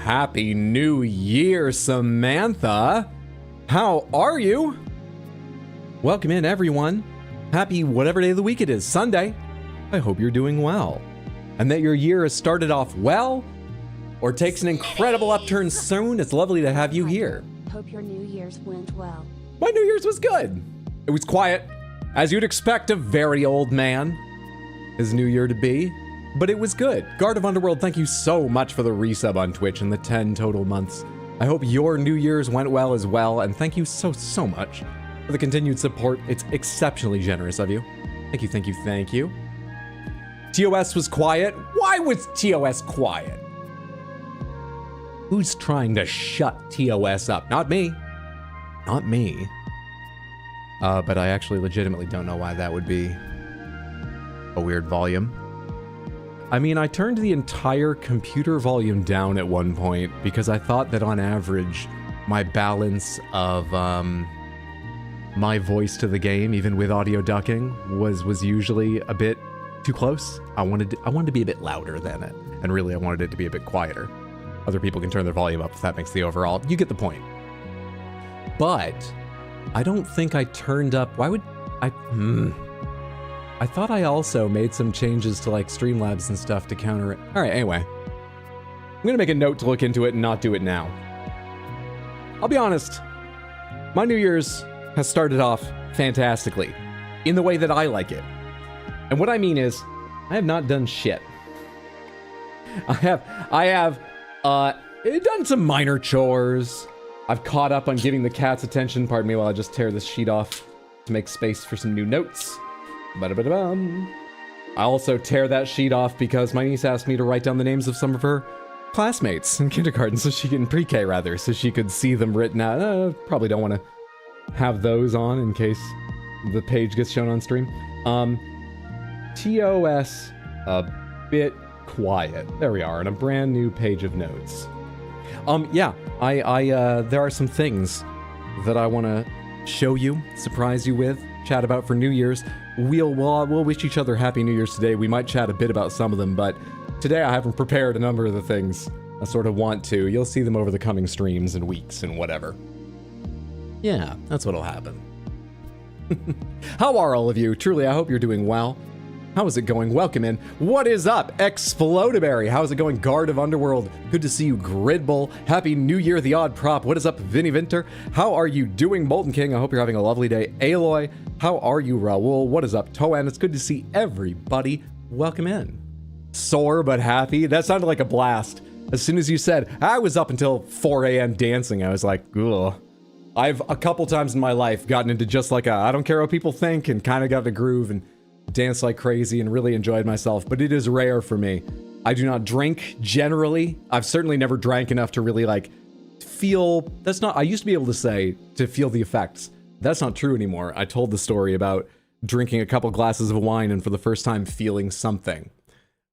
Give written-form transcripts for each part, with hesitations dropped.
Happy New Year, Samantha. How are you? Welcome in, everyone. Happy whatever day of the week it is, Sunday. I hope you're doing well, and that your year has started off well, or takes an incredible upturn soon. It's lovely to have you here. Hope your New Year's went well. My New Year's was good. It was quiet, as you'd expect a very old man his New Year to be, but it was good. Guard of Underworld, thank you so much for the resub on Twitch and the 10 total months. I hope your New Year's went well as well, and thank you so much for the continued support. It's exceptionally generous of you. Thank you, thank you, thank you. TOS was quiet. Why was TOS quiet? Who's trying to shut TOS up? Not me. Not me. But I actually legitimately don't know why that would be a weird volume. I mean, I turned the entire computer volume down at one point because I thought that on average, my balance of my voice to the game, even with audio ducking, was usually a bit too close. I wanted to be a bit louder than it, and really I wanted it to be a bit quieter. Other people can turn their volume up if that makes the overall. You get the point. But I don't think I turned up. Why would I? I thought I also made some changes to like Streamlabs and stuff to counter it. All right, anyway. I'm gonna make a note to look into it and not do it now. I'll be honest. My New Year's has started off fantastically in the way that I like it. And what I mean is, I have not done shit. I have done some minor chores. I've caught up on giving the cats attention. Pardon me while I just tear this sheet off to make space for some new notes. Ba-da-ba-da-bum. I also tear that sheet off because my niece asked me to write down the names of some of her classmates in kindergarten, so she in pre-K rather, so she could see them written out. Probably don't want to have those on in case the page gets shown on stream. TOS a bit quiet. There we are, on a brand new page of notes. Yeah, there are some things that I want to show you, surprise you with, chat about for New Year's. We'll wish each other Happy New Year's today. We might chat a bit about some of them, but today I haven't prepared a number of the things I sort of want to. You'll see them over the coming streams and weeks and whatever. Yeah, that's what'll happen. How are all of you? Truly, I hope you're doing well. How is it going? Welcome in. What is up, Explodaberry? How's it going, Guard of Underworld? Good to see you, Gridbull. Happy New Year, The Odd Prop. What is up, Vinny Vinter? How are you doing, Molten King? I hope you're having a lovely day. Aloy, how are you, Raul? What is up, Toan? It's good to see everybody. Welcome in. Sore but happy. That sounded like a blast. As soon as you said, I was up until 4 a.m. dancing, I was like, ugh. I've a couple times in my life gotten into just like I don't care what people think, and kind of got the groove and danced like crazy and really enjoyed myself, but it is rare for me. I do not drink generally. I've certainly never drank enough to really like feel, that's not, I used to be able to say to feel the effects. That's not true anymore. I told the story about drinking a couple glasses of wine and for the first time feeling something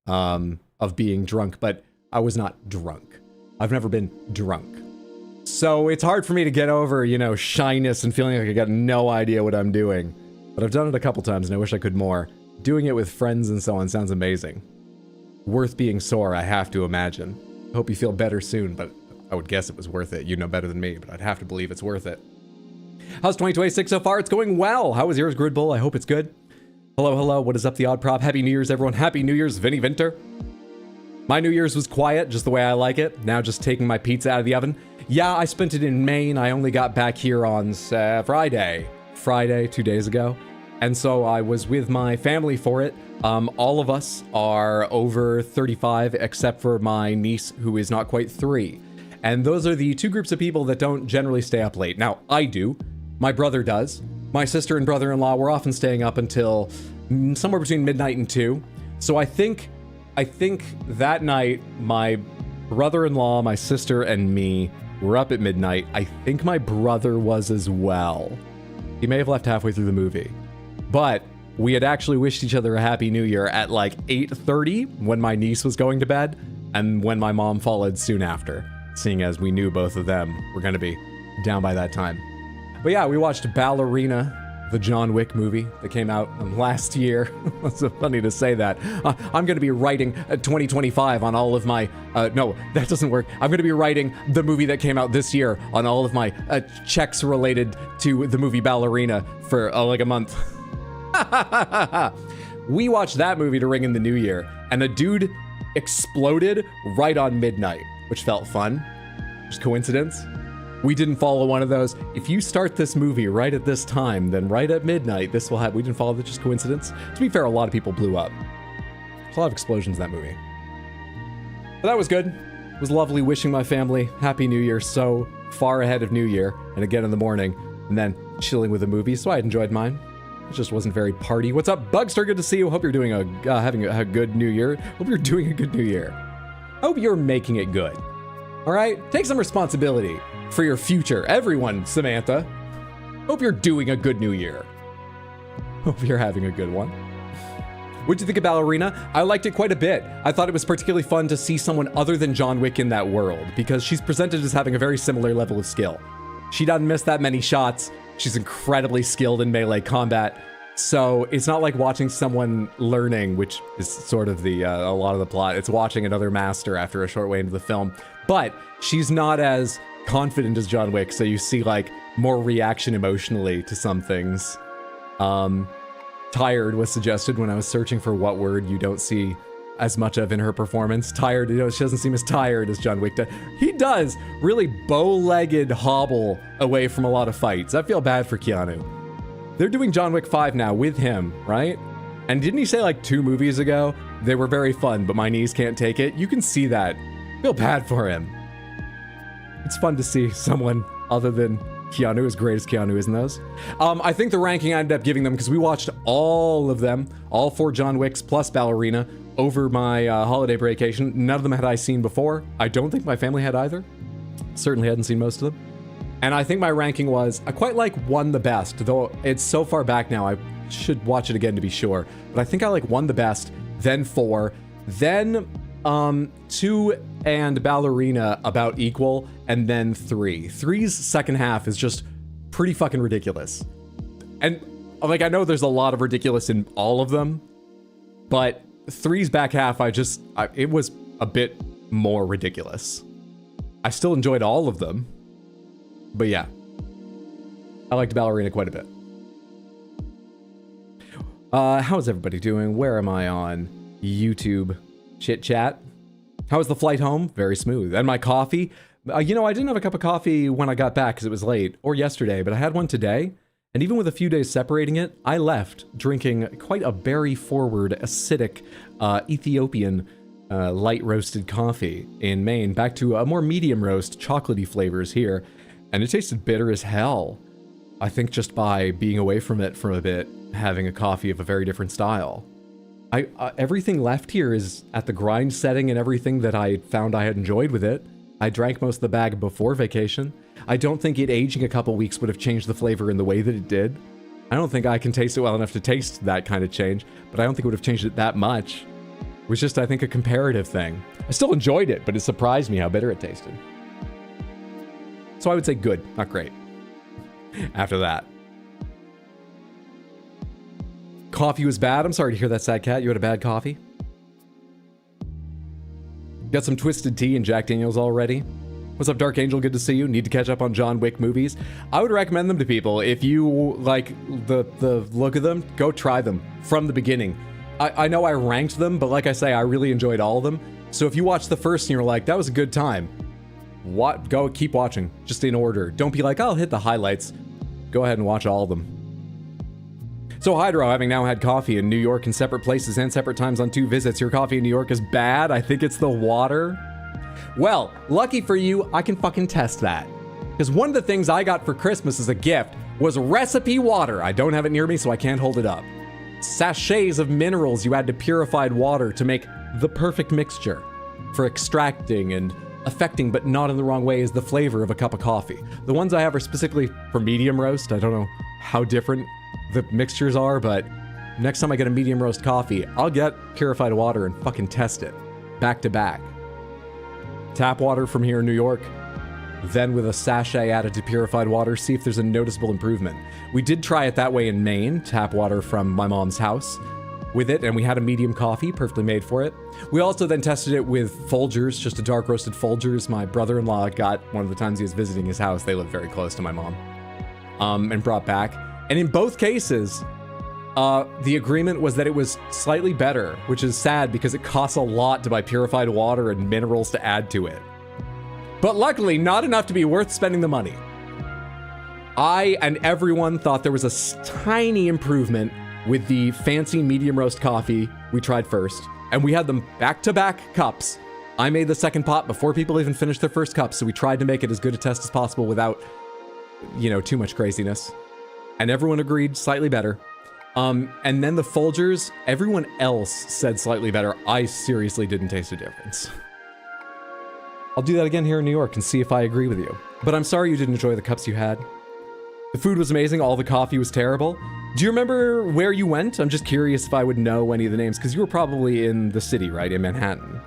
of being drunk, but I was not drunk. I've never been drunk. So it's hard for me to get over, you know, shyness and feeling like I got no idea what I'm doing. But I've done it a couple times and I wish I could more. Doing it with friends and so on sounds amazing. Worth being sore, I have to imagine. Hope you feel better soon, but I would guess it was worth it. You know better than me, but I'd have to believe it's worth it. How's 2026 so far? It's going well. How was yours, Gridbull? I hope it's good. Hello, hello. What is up, The Odd Prop? Happy New Year's, everyone. Happy New Year's, Vinny Vinter. My New Year's was quiet, just the way I like it. Now just taking my pizza out of the oven. Yeah, I spent it in Maine. I only got back here on Friday, 2 days ago. And so I was with my family for it. All of us are over 35, except for my niece, who is not quite 3. And those are the two groups of people that don't generally stay up late. Now, I do. My brother does. My sister and brother-in-law were often staying up until somewhere between midnight and 2. So I think that night, my brother-in-law, my sister, and me were up at midnight. I think my brother was as well. He may have left halfway through the movie. But we had actually wished each other a Happy New Year at like 8:30 when my niece was going to bed, and when my mom followed soon after, seeing as we knew both of them were going to be down by that time. But yeah, we watched Ballerina the John Wick movie that came out last year. It's so funny to say that. I'm going to be writing 2025 on all of my... no, that doesn't work. I'm going to be writing the movie that came out this year on all of my checks related to the movie Ballerina for like a month. We watched that movie to ring in the new year, and the dude exploded right on midnight, which felt fun. Just coincidence. We didn't follow one of those. If you start this movie right at this time, then right at midnight, this will happen. We didn't follow that, just coincidence. To be fair, a lot of people blew up. There's a lot of explosions in that movie. But that was good. It was lovely wishing my family Happy New Year so far ahead of New Year, and again in the morning, and then chilling with a movie, so I enjoyed mine. It just wasn't very party. What's up, Bugster? Good to see you. Hope you're doing having a good New Year. Hope you're doing a good New Year. Hope you're making it good. All right? Take some responsibility for your future. Everyone, Samantha. Hope you're doing a good New Year. Hope you're having a good one. What'd you think of Ballerina? I liked it quite a bit. I thought it was particularly fun to see someone other than John Wick in that world, because she's presented as having a very similar level of skill. She doesn't miss that many shots. She's incredibly skilled in melee combat. So it's not like watching someone learning, which is sort of the a lot of the plot. It's watching another master after a short way into the film. But she's not as confident as John Wick, so you see like more reaction emotionally to some things. Tired was suggested when I was searching for what word you don't see as much of in her performance. Tired, you know, she doesn't seem as tired as John Wick does. He does really bow-legged hobble away from a lot of fights. I feel bad for Keanu. They're doing John Wick 5 now with him, right? And didn't he say like 2 movies ago, they were very fun, but my knees can't take it? You can see that. I feel bad for him. It's fun to see someone other than Keanu, as great as Keanu is in those. I think the ranking I ended up giving them, because we watched all of them, all 4 John Wicks plus Ballerina, over my holiday vacation. None of them had I seen before. I don't think my family had either. Certainly hadn't seen most of them. And I think my ranking was, I quite like 1 the best, though it's so far back now, I should watch it again to be sure. But I think I like 1 the best, then 4, then 2 and Ballerina about equal, and then 3. 3's second half is just pretty fucking ridiculous. And like, I know there's a lot of ridiculous in all of them, but 3's back half, it was a bit more ridiculous. I still enjoyed all of them, but yeah, I liked Ballerina quite a bit. How's everybody doing? Where am I on YouTube? Chit chat. How was the flight home? Very smooth. And my coffee? You know, I didn't have a cup of coffee when I got back because it was late, or yesterday, but I had one today. And even with a few days separating it, I left drinking quite a berry-forward, acidic, Ethiopian light roasted coffee in Maine, back to a more medium roast, chocolatey flavors here. And it tasted bitter as hell. I think just by being away from it for a bit, having a coffee of a very different style. Everything left here is at the grind setting and everything that I found I had enjoyed with it. I drank most of the bag before vacation. I don't think it aging a couple weeks would have changed the flavor in the way that it did. I don't think I can taste it well enough to taste that kind of change, but I don't think it would have changed it that much. It was just, I think, a comparative thing. I still enjoyed it, but it surprised me how bitter it tasted. So I would say good, not great. After that. Coffee was bad. I'm sorry to hear that, sad cat. You had a bad coffee? Got some Twisted Tea and Jack Daniels already? What's up, Dark Angel? Good to see you. Need to catch up on John Wick movies. I would recommend them to people. If you like the look of them, go try them from the beginning. I know I ranked them, but like I say, I really enjoyed all of them. So if you watch the first and you're like, that was a good time, go keep watching, just in order. Don't be like, I'll hit the highlights. Go ahead and watch all of them. So Hydro, having now had coffee in New York in separate places and separate times on 2 visits, your coffee in New York is bad? I think it's the water. Well, lucky for you, I can fucking test that. Because one of the things I got for Christmas as a gift was recipe water. I don't have it near me, so I can't hold it up. Sachets of minerals you add to purified water to make the perfect mixture for extracting and affecting, but not in the wrong way, is the flavor of a cup of coffee. The ones I have are specifically for medium roast. I don't know how different the mixtures are, but next time I get a medium roast coffee, I'll get purified water and fucking test it back to back. Tap water from here in New York, then with a sachet added to purified water, see if there's a noticeable improvement. We did try it that way in Maine, tap water from my mom's house with it, and we had a medium coffee, perfectly made for it. We also then tested it with Folgers, just a dark roasted Folgers. My brother-in-law got one of the times he was visiting his house. They live very close to my mom. And brought back. And in both cases, the agreement was that it was slightly better, which is sad because it costs a lot to buy purified water and minerals to add to it. But luckily, not enough to be worth spending the money. I and everyone thought there was a tiny improvement with the fancy medium roast coffee we tried first, and we had them back-to-back cups. I made the second pot before people even finished their first cup, so we tried to make it as good a test as possible without, too much craziness. And everyone agreed slightly better. And then the Folgers, everyone else said slightly better. I seriously didn't taste a difference. I'll do that again here in New York and see if I agree with you. But I'm sorry you didn't enjoy the cups you had. The food was amazing, all the coffee was terrible. Do you remember where you went? I'm just curious if I would know any of the names, because you were probably in the city, right? In Manhattan.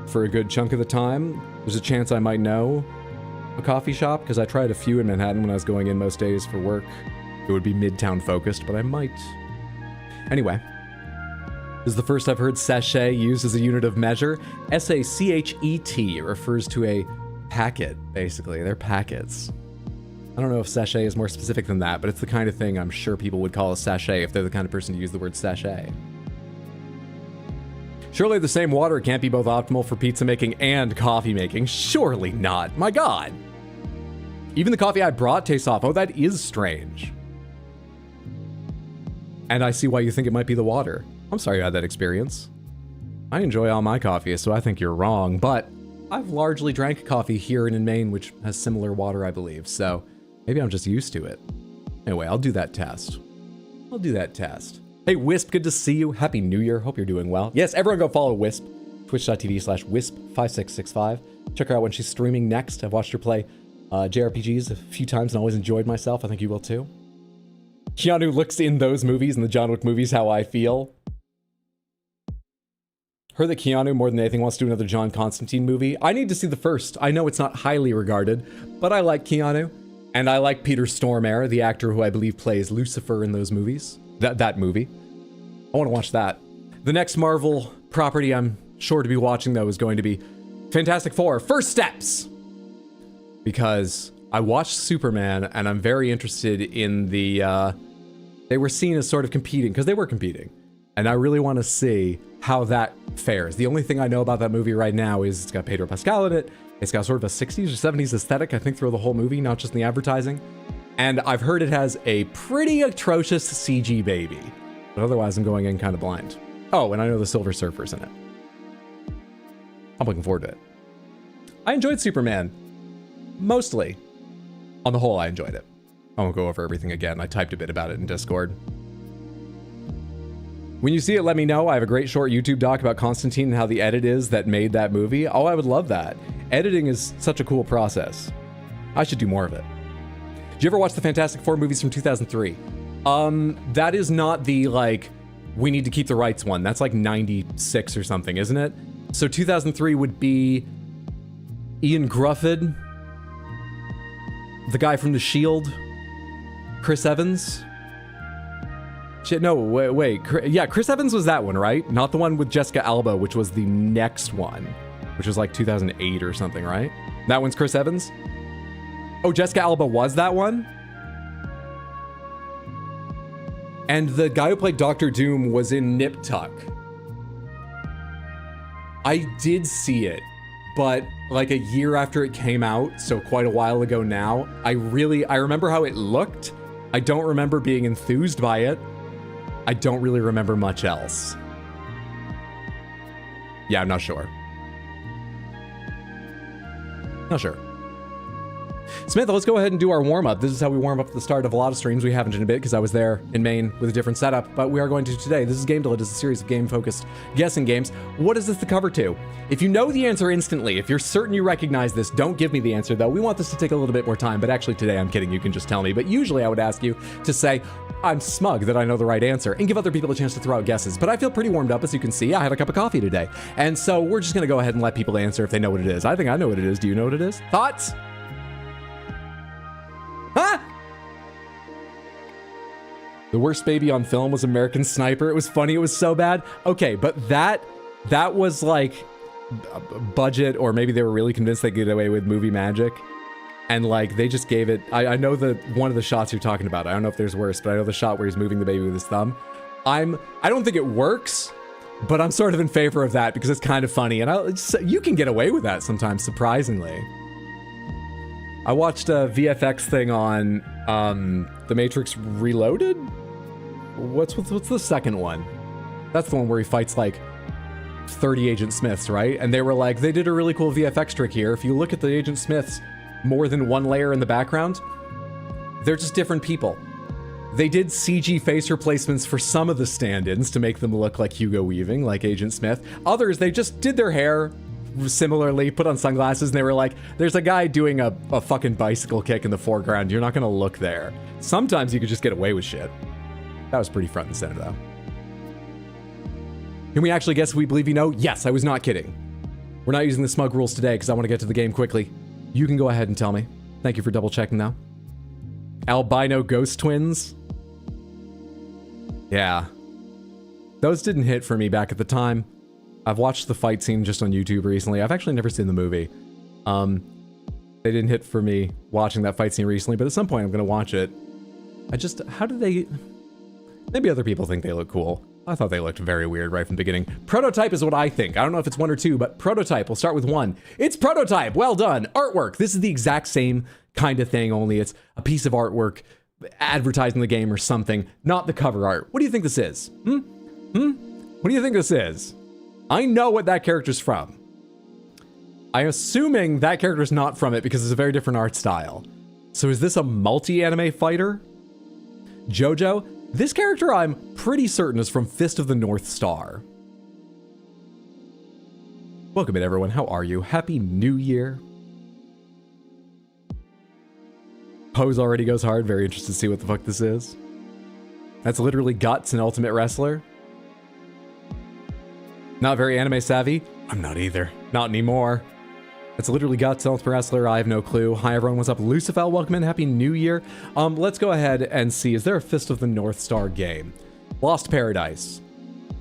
For a good chunk of the time, there's a chance I might know a coffee shop, because I tried a few in Manhattan when I was going in most days for work. It would be Midtown focused, but I might. Anyway. This is the first I've heard sachet used as a unit of measure. S-A-C-H-E-T. It refers to a packet, basically. They're packets. I don't know if sachet is more specific than that, but it's the kind of thing I'm sure people would call a sachet if they're the kind of person to use the word sachet. Surely the same water can't be both optimal for pizza making and coffee making. Surely not. My God. Even the coffee I brought tastes off. Oh, that is strange. And I see why you think it might be the water. I'm sorry you had that experience. I enjoy all my coffee, so I think you're wrong, but I've largely drank coffee here and in Maine, which has similar water, I believe, so maybe I'm just used to it. Anyway, I'll do that test. Hey, Wisp, good to see you. Happy New Year. Hope you're doing well. Yes, everyone go follow Wisp. Twitch.tv/Wisp5665. Check her out when she's streaming next. I've watched her play JRPGs a few times and always enjoyed myself. I think you will too. Keanu looks in those movies, in the John Wick movies, how I feel. Heard that Keanu, more than anything, wants to do another John Constantine movie. I need to see the first. I know it's not highly regarded, but I like Keanu. And I like Peter Stormare, the actor who I believe plays Lucifer in those movies. That movie. I want to watch that. The next Marvel property I'm sure to be watching, though, is going to be Fantastic Four: First Steps. Because I watched Superman, and I'm very interested in the... they were seen as sort of competing, because they were competing. And I really want to see how that fares. The only thing I know about that movie right now is it's got Pedro Pascal in it. It's got sort of a 60s or 70s aesthetic, I think, through the whole movie, not just in the advertising. And I've heard it has a pretty atrocious CG baby. But otherwise, I'm going in kind of blind. Oh, and I know the Silver Surfer's in it. I'm looking forward to it. I enjoyed Superman. Mostly. On the whole, I enjoyed it. I won't go over everything again. I typed a bit about it in Discord. When you see it, let me know. I have a great short YouTube doc about Constantine and how the edit is that made that movie. Oh, I would love that. Editing is such a cool process. I should do more of it. Did you ever watch the Fantastic Four movies from 2003? That is not the, we need to keep the rights one. That's like 96 or something, isn't it? So 2003 would be Ian Grufford, the guy from The Shield, Chris Evans. Shit, no, wait. Yeah, Chris Evans was that one, right? Not the one with Jessica Alba, which was the next one, which was like 2008 or something, right? That one's Chris Evans? Oh, Jessica Alba was that one? And the guy who played Doctor Doom was in Nip Tuck. I did see it, but like a year after it came out, so quite a while ago now. I remember how it looked. I don't remember being enthused by it. I don't really remember much else. Yeah, I'm not sure. Not sure. Samantha, let's go ahead and do our warm-up. This is how we warm up at the start of a lot of streams. We haven't in a bit because I was there in Maine with a different setup, but we are going to today. This is gamedle. It is a series of game-focused guessing games. What is this the cover to? If you know the answer instantly, if you're certain you recognize this, don't give me the answer, though. We want this to take a little bit more time, but actually today, I'm kidding. You can just tell me. But usually I would ask you to say, I'm smug that I know the right answer, and give other people a chance to throw out guesses. But I feel pretty warmed up, as you can see. I had a cup of coffee today. And so we're just going to go ahead and let people answer if they know what it is. I think I know what it is. Do you know what it is? Thoughts? The worst baby on film was American Sniper. It was funny. It was so bad. Okay, but that was like budget, or maybe they were really convinced they could get away with movie magic. And like they just gave it. I know that one of the shots you're talking about. I don't know if there's worse, but I know the shot where he's moving the baby with his thumb. I don't think it works, but I'm sort of in favor of that because it's kind of funny, and you can get away with that sometimes, surprisingly. I watched a VFX thing on The Matrix Reloaded. What's the second one? That's the one where he fights like 30 Agent Smiths, right? And they were like, they did a really cool VFX trick here. If you look at the Agent Smiths more than one layer in the background, they're just different people. They did CG face replacements for some of the stand-ins to make them look like Hugo Weaving, like Agent Smith. Others, they just did their hair similarly, put on sunglasses, and they were like, there's a guy doing a fucking bicycle kick in the foreground. You're not gonna look there. Sometimes you could just get away with shit. That was pretty front and center, though. Can we actually guess if we believe you know? Yes, I was not kidding. We're not using the smug rules today because I want to get to the game quickly. You can go ahead and tell me. Thank you for double checking now. Albino ghost twins. Yeah. Those didn't hit for me back at the time. I've watched the fight scene just on YouTube recently. I've actually never seen the movie. They didn't hit for me watching that fight scene recently, but at some point I'm going to watch it. How did they... Maybe other people think they look cool. I thought they looked very weird right from the beginning. Prototype is what I think. I don't know if it's 1 or 2, but Prototype. We'll start with 1. It's Prototype. Well done. Artwork. This is the exact same kind of thing, only it's a piece of artwork advertising the game or something, not the cover art. What do you think this is? What do you think this is? I know what that character's from. I'm assuming that character's not from it because it's a very different art style. So is this a multi-anime fighter? JoJo? This character I'm pretty certain is from Fist of the North Star. Welcome in, everyone. How are you? Happy New Year. Pose already goes hard. Very interested to see what the fuck this is. That's literally Guts and Ultimate Wrestler. Not very anime savvy. I'm not either. Not anymore. That's literally Guts, Ultimate Wrestler. I have no clue. Hi everyone, what's up? Lucifer, welcome in. Happy New Year. Let's go ahead and see. Is there a Fist of the North Star game? Lost Paradise.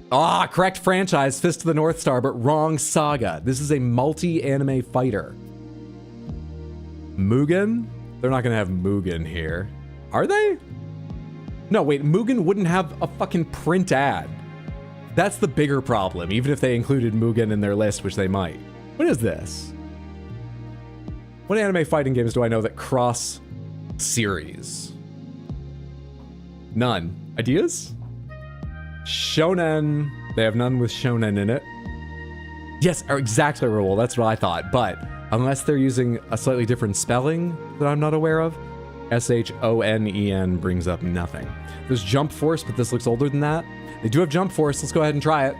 Correct franchise, Fist of the North Star, but wrong saga. This is a multi-anime fighter. Mugen? They're not gonna have Mugen here. Are they? No, wait, Mugen wouldn't have a fucking print ad. That's the bigger problem, even if they included Mugen in their list, which they might. What is this? What anime fighting games do I know that cross series? None. Ideas? Shonen. They have none with shonen in it. Yes, exactly, Raoul. That's what I thought. But unless they're using a slightly different spelling that I'm not aware of, S-H-O-N-E-N brings up nothing. There's Jump Force, but this looks older than that. They do have Jump Force. Let's go ahead and try it.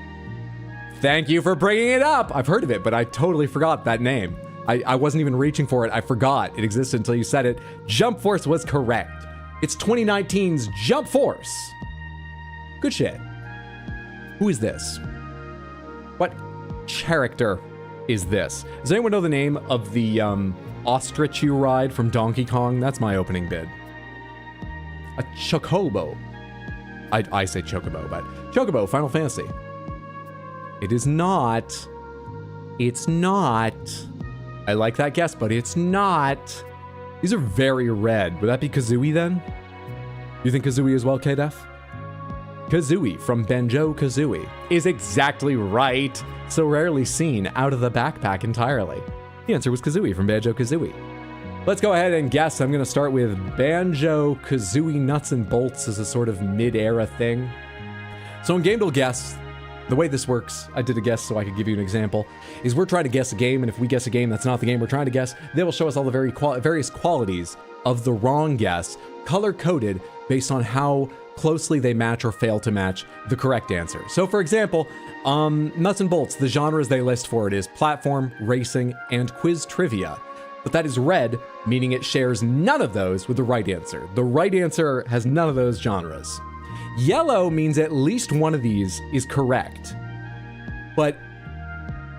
Thank you for bringing it up. I've heard of it, but I totally forgot that name. I wasn't even reaching for it. I forgot it existed until you said it. Jump Force was correct. It's 2019's Jump Force. Good shit. Who is this? What character is this? Does anyone know the name of the ostrich you ride from Donkey Kong? That's my opening bid. A chocobo. I say chocobo, but chocobo, Final Fantasy. It is not. It's not. I like that guess, but it's not. These are very red. Would that be Kazooie then? You think Kazooie as well, K-Def? Kazooie from Banjo-Kazooie is exactly right. So rarely seen out of the backpack entirely. The answer was Kazooie from Banjo-Kazooie. Let's go ahead and guess. I'm going to start with Banjo-Kazooie Nuts and Bolts as a sort of mid-era thing. So in gamedle guess, the way this works, I did a guess so I could give you an example, is we're trying to guess a game, and if we guess a game that's not the game we're trying to guess, they will show us all the various qualities of the wrong guess, color-coded based on how closely they match or fail to match the correct answer. So for example, Nuts and Bolts, the genres they list for it is platform, racing, and quiz trivia. But that is red, meaning it shares none of those with the right answer. The right answer has none of those genres. Yellow means at least one of these is correct, but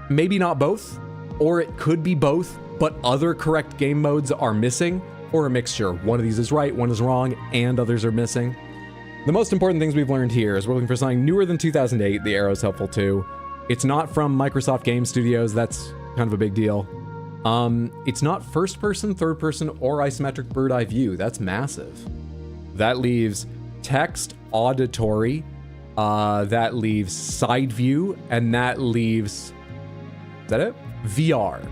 maybe not both, or it could be both, but other correct game modes are missing, or a mixture. One of these is right, one is wrong, and others are missing. The most important things we've learned here is we're looking for something newer than 2008. The arrow's helpful too. It's not from Microsoft Game Studios. That's kind of a big deal. It's not first person, third person, or isometric bird eye view. That's massive. That leaves text, auditory, that leaves side view, and that leaves, is that it? VR.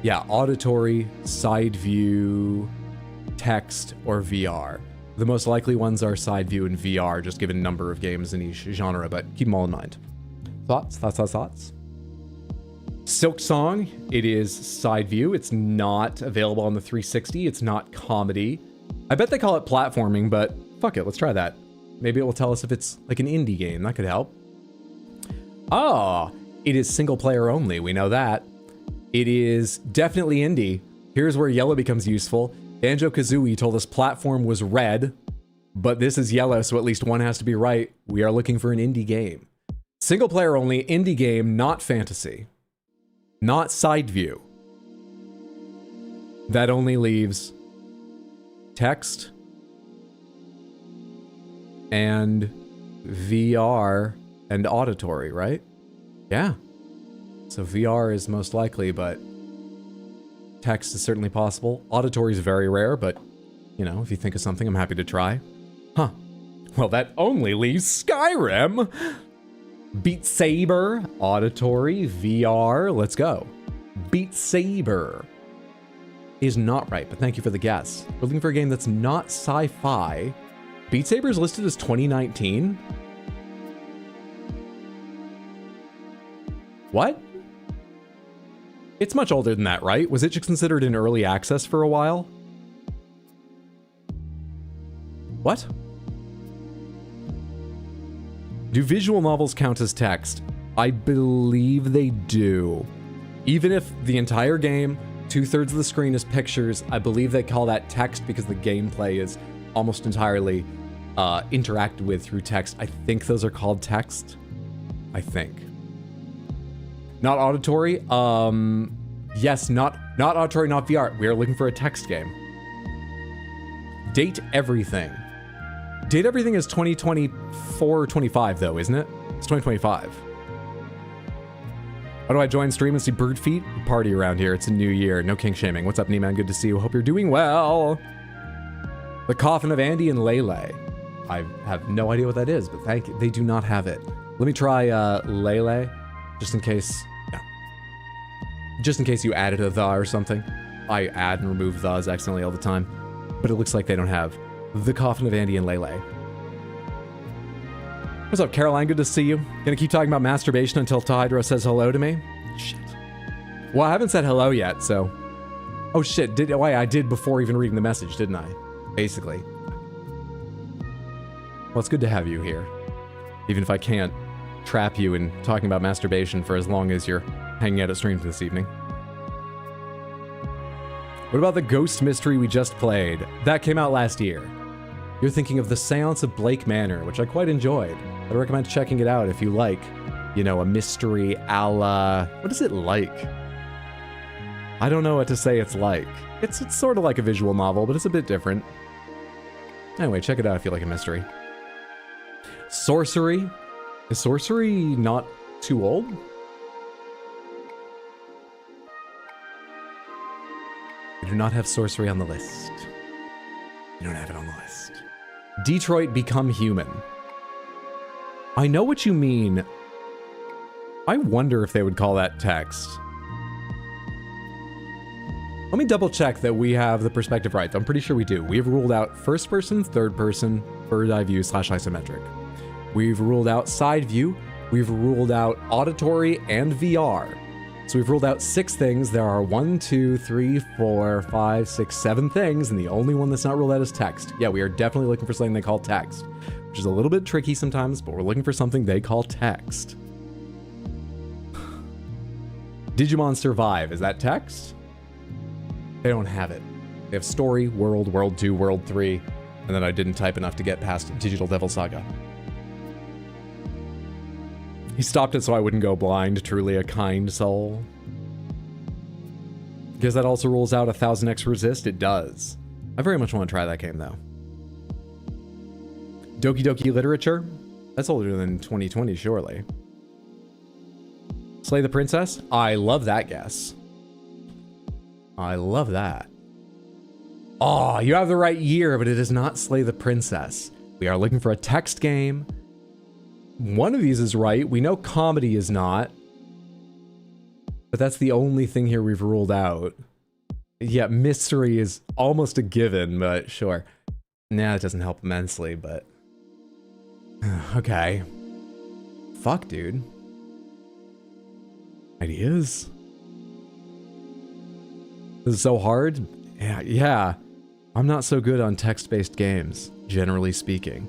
Yeah, auditory, side view, text, or VR. The most likely ones are side view and VR, just given number of games in each genre, but keep them all in mind. Thoughts? Silksong, it is side view. It's not available on the 360. It's not comedy. I bet they call it platforming, but fuck it, let's try that. Maybe it will tell us if it's like an indie game. That could help. Oh, it is single player only. We know that. It is definitely indie. Here's where yellow becomes useful. Banjo-Kazooie told us platform was red, but this is yellow, so at least one has to be right. We are looking for an indie game. Single player only, indie game, not fantasy. Not side view. That only leaves text and VR and auditory, right? Yeah. So VR is most likely, but text is certainly possible. Auditory is very rare, but, you know, if you think of something, I'm happy to try. Huh. Well, that only leaves Skyrim. Beat Saber, auditory, VR, let's go. Beat Saber is not right, but thank you for the guess. We're looking for a game that's not sci-fi. Beat Saber is listed as 2019. What? It's much older than that, right? Was it just considered in early access for a while? What? Do visual novels count as text? I believe they do. Even if the entire game, 2/3 of the screen is pictures, I believe they call that text because the gameplay is almost entirely interacted with through text. I think those are called text. I think. Not auditory. Yes, not auditory, not VR. We are looking for a text game. Date Everything. Date Everything is 2024 or 25 though, isn't it? It's 2025. How do I join stream and see bird feet? Party around here. It's a new year. No kink shaming. What's up, Neeman? Good to see you. Hope you're doing well. The Coffin of Andy and Lele. I have no idea what that is, but thank you. They do not have it. Let me try Lele, just in case. Yeah. Just in case you added a the or something. I add and remove thes accidentally all the time, but it looks like they don't have The Coffin of Andy and Lele. What's up, Caroline? Good to see you. Gonna keep talking about masturbation until Tahydra says hello to me? Shit. Well, I haven't said hello yet, so... Oh shit, I did before even reading the message, didn't I? Basically. Well, it's good to have you here. Even if I can't trap you in talking about masturbation for as long as you're hanging out at stream this evening. What about the ghost mystery we just played? That came out last year. You're thinking of The Seance of Blake Manor, which I quite enjoyed. I'd recommend checking it out if you like, you know, a mystery a la... What is it like? I don't know what to say it's like. It's sort of like a visual novel, but it's a bit different. Anyway, check it out if you like a mystery. Sorcery? Is sorcery not too old? We do not have sorcery on the list. We don't have it on the list. Detroit Become Human. I know what you mean. I wonder if they would call that text. Let me double check that we have the perspective right. I'm pretty sure we do. We've ruled out first person, third person, bird eye view / isometric. We've ruled out side view. We've ruled out auditory and VR. So we've ruled out 6 things. There are 1, 2, 3, 4, 5, 6, 7 things, and the only one that's not ruled out is text. Yeah, we are definitely looking for something they call text, which is a little bit tricky sometimes, but we're looking for something they call text. Digimon Survive, is that text? They don't have it. They have story, world, world 2, world 3, and then I didn't type enough to get past Digital Devil Saga. He stopped it so I wouldn't go blind. Truly a kind soul. Because that also rules out 1000x resist? It does. I very much want to try that game, though. Doki Doki Literature? That's older than 2020, surely. Slay the Princess? I love that guess. I love that. Oh, you have the right year, but it is not Slay the Princess. We are looking for a text game. One of these is right. We know comedy is not. But that's the only thing here we've ruled out. Yeah, mystery is almost a given, but sure. Nah, it doesn't help immensely, but... Okay. Fuck, dude. Ideas? This is so hard? Yeah. I'm not so good on text-based games, generally speaking.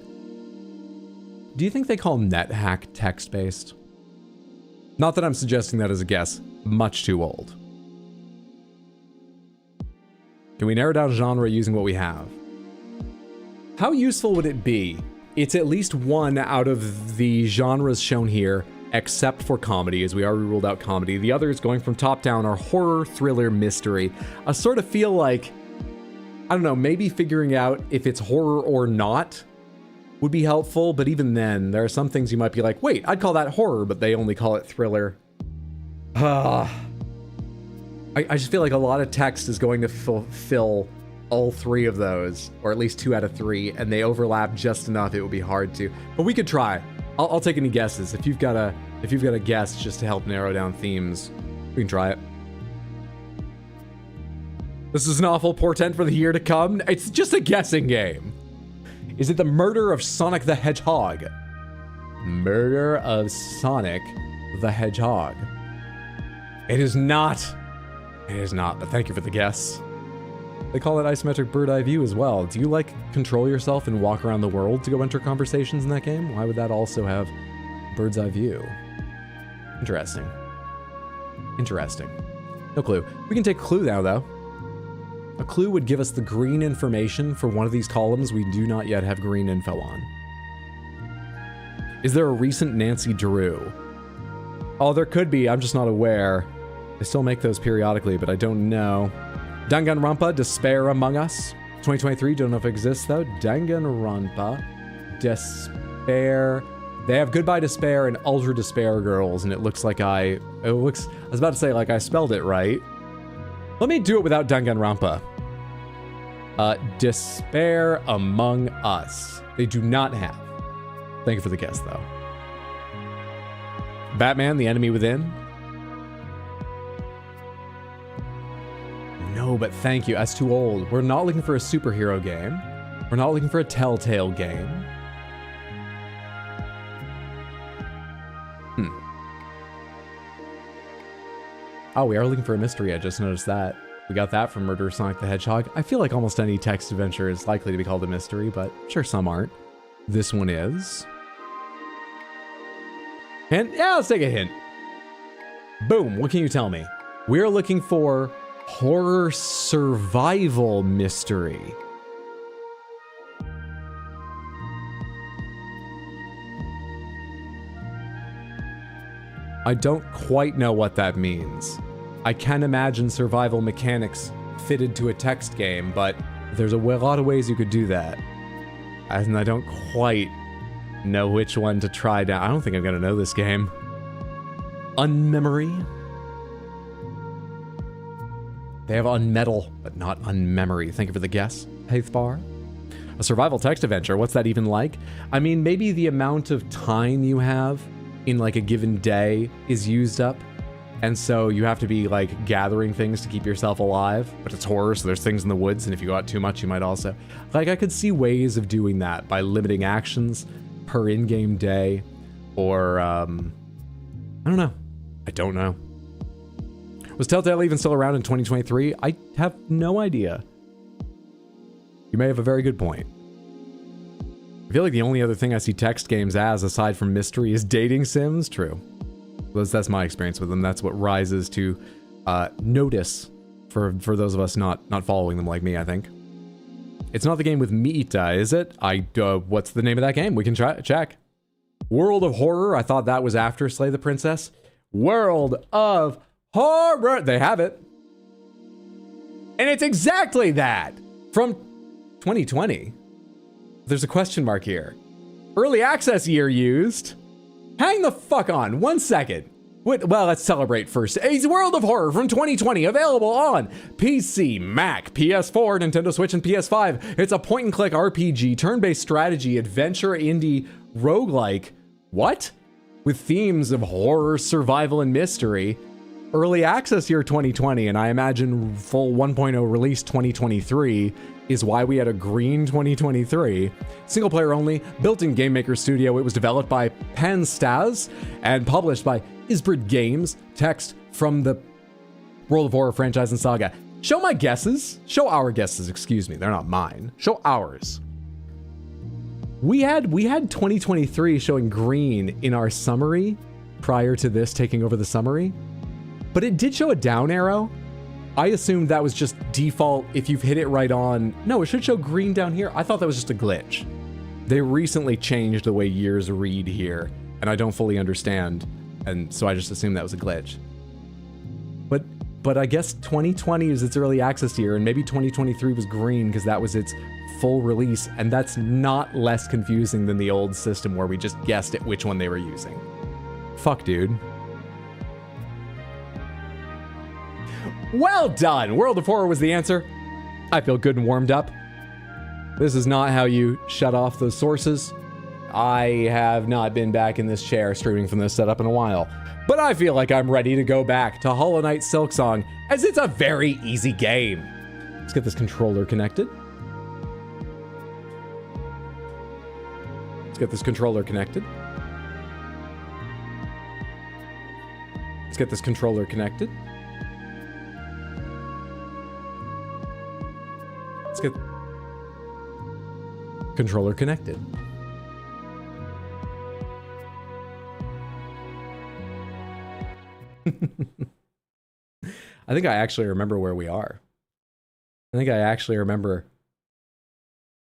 Do you think they call NetHack text-based? Not that I'm suggesting that as a guess. Much too old. Can we narrow down genre using what we have? How useful would it be? It's at least one out of the genres shown here, except for comedy, as we already ruled out comedy. The others, going from top down, are horror, thriller, mystery. I sort of feel like, I don't know, maybe figuring out if it's horror or not would be helpful, but even then, there are some things you might be like, wait, I'd call that horror, but they only call it thriller. I just feel like a lot of text is going to fulfill all three of those, or at least 2 out of 3, and they overlap just enough it would be hard to. But we could try. I'll take any guesses. If you've got a guess just to help narrow down themes, we can try it. This is an awful portent for the year to come. It's just a guessing game. Is it the murder of Sonic the Hedgehog? Murder of Sonic the Hedgehog. It is not. It is not, but thank you for the guess. They call it isometric bird eye view as well. Do you like control yourself and walk around the world to go enter conversations in that game? Why would that also have bird's eye view? Interesting. Interesting. No clue. We can take a clue now, though. A clue would give us the green information for one of these columns we do not yet have green info on. Is there a recent Nancy Drew? Oh, there could be. I'm just not aware. They still make those periodically, but I don't know. Danganronpa, Despair Among Us. 2023, don't know if it exists, though. Danganronpa, Despair. They have Goodbye Despair and Ultra Despair Girls, and it looks like I was about to say, like, I spelled it right. Let me do it without Danganronpa. Despair Among Us. They do not have. Thank you for the guess, though. Batman, The Enemy Within. No, but thank you. That's too old. We're not looking for a superhero game. We're not looking for a Telltale game. Oh, we are looking for a mystery. I just noticed that. We got that from Murder Sonic the Hedgehog. I feel like almost any text adventure is likely to be called a mystery, but sure, some aren't. This one is. Hint? Yeah, let's take a hint. Boom, what can you tell me? We're looking for horror survival mystery. I don't quite know what that means. I can imagine survival mechanics fitted to a text game, but there's a lot of ways you could do that. And I don't quite know which one to try down. I don't think I'm gonna know this game. Unmemory? They have unmetal, but not unmemory. Thank you for the guess, Haithbar. A survival text adventure, what's that even like? I mean, maybe the amount of time you have in like a given day is used up. And so you have to be like gathering things to keep yourself alive, but it's horror, so there's things in the woods, and if you go out too much, you might also... Like, I could see ways of doing that by limiting actions per in-game day, or, I don't know. I don't know. Was Telltale even still around in 2023? I have no idea. You may have a very good point. I feel like the only other thing I see text games as, aside from mystery, is dating sims. True. That's my experience with them. That's what rises to notice for those of us not following them like me, I think. It's not the game with Mita, is it? What's the name of that game? We can check. World of Horror. I thought that was after Slay the Princess. World of Horror. They have it. And it's exactly that. From 2020. There's a question mark here. early access year used. Hang the fuck on 1 second. Well, let's celebrate first. A World of Horror from 2020, available on PC, Mac, PS4, Nintendo Switch, and PS5. It's a point-and-click RPG, turn-based strategy, adventure, indie, roguelike. What? With themes of horror, survival, and mystery. Early access year 2020, and I imagine full 1.0 release 2023 is why we had a green 2023. Single player only, built in Game Maker Studio. It was developed by Panstaz and published by Isbrid Games. Text from the World of Horror franchise and saga. Show my guesses. Show our guesses, excuse me. They're not mine. Show ours. We had 2023 showing green in our summary prior to this taking over the summary, but it did show a down arrow. I assumed that was just default if you've hit it right on. No, it should show green down here. I thought that was just a glitch. They recently changed the way years read here, and I don't fully understand, and so I just assumed that was a glitch. But I guess 2020 is its early access year, and maybe 2023 was green because that was its full release, and that's not less confusing than the old system where we just guessed at which one they were using. Fuck, dude. Well done! World of Horror was the answer. I feel good and warmed up. This is not how you shut off those sources. I have not been back in this chair streaming from this setup in a while, but I feel like I'm ready to go back to Hollow Knight Silksong, as it's a very easy game. Let's get this controller connected. Let's get this controller connected. Let's get this controller connected. Let's get controller connected. I think I actually remember where we are. I think I actually remember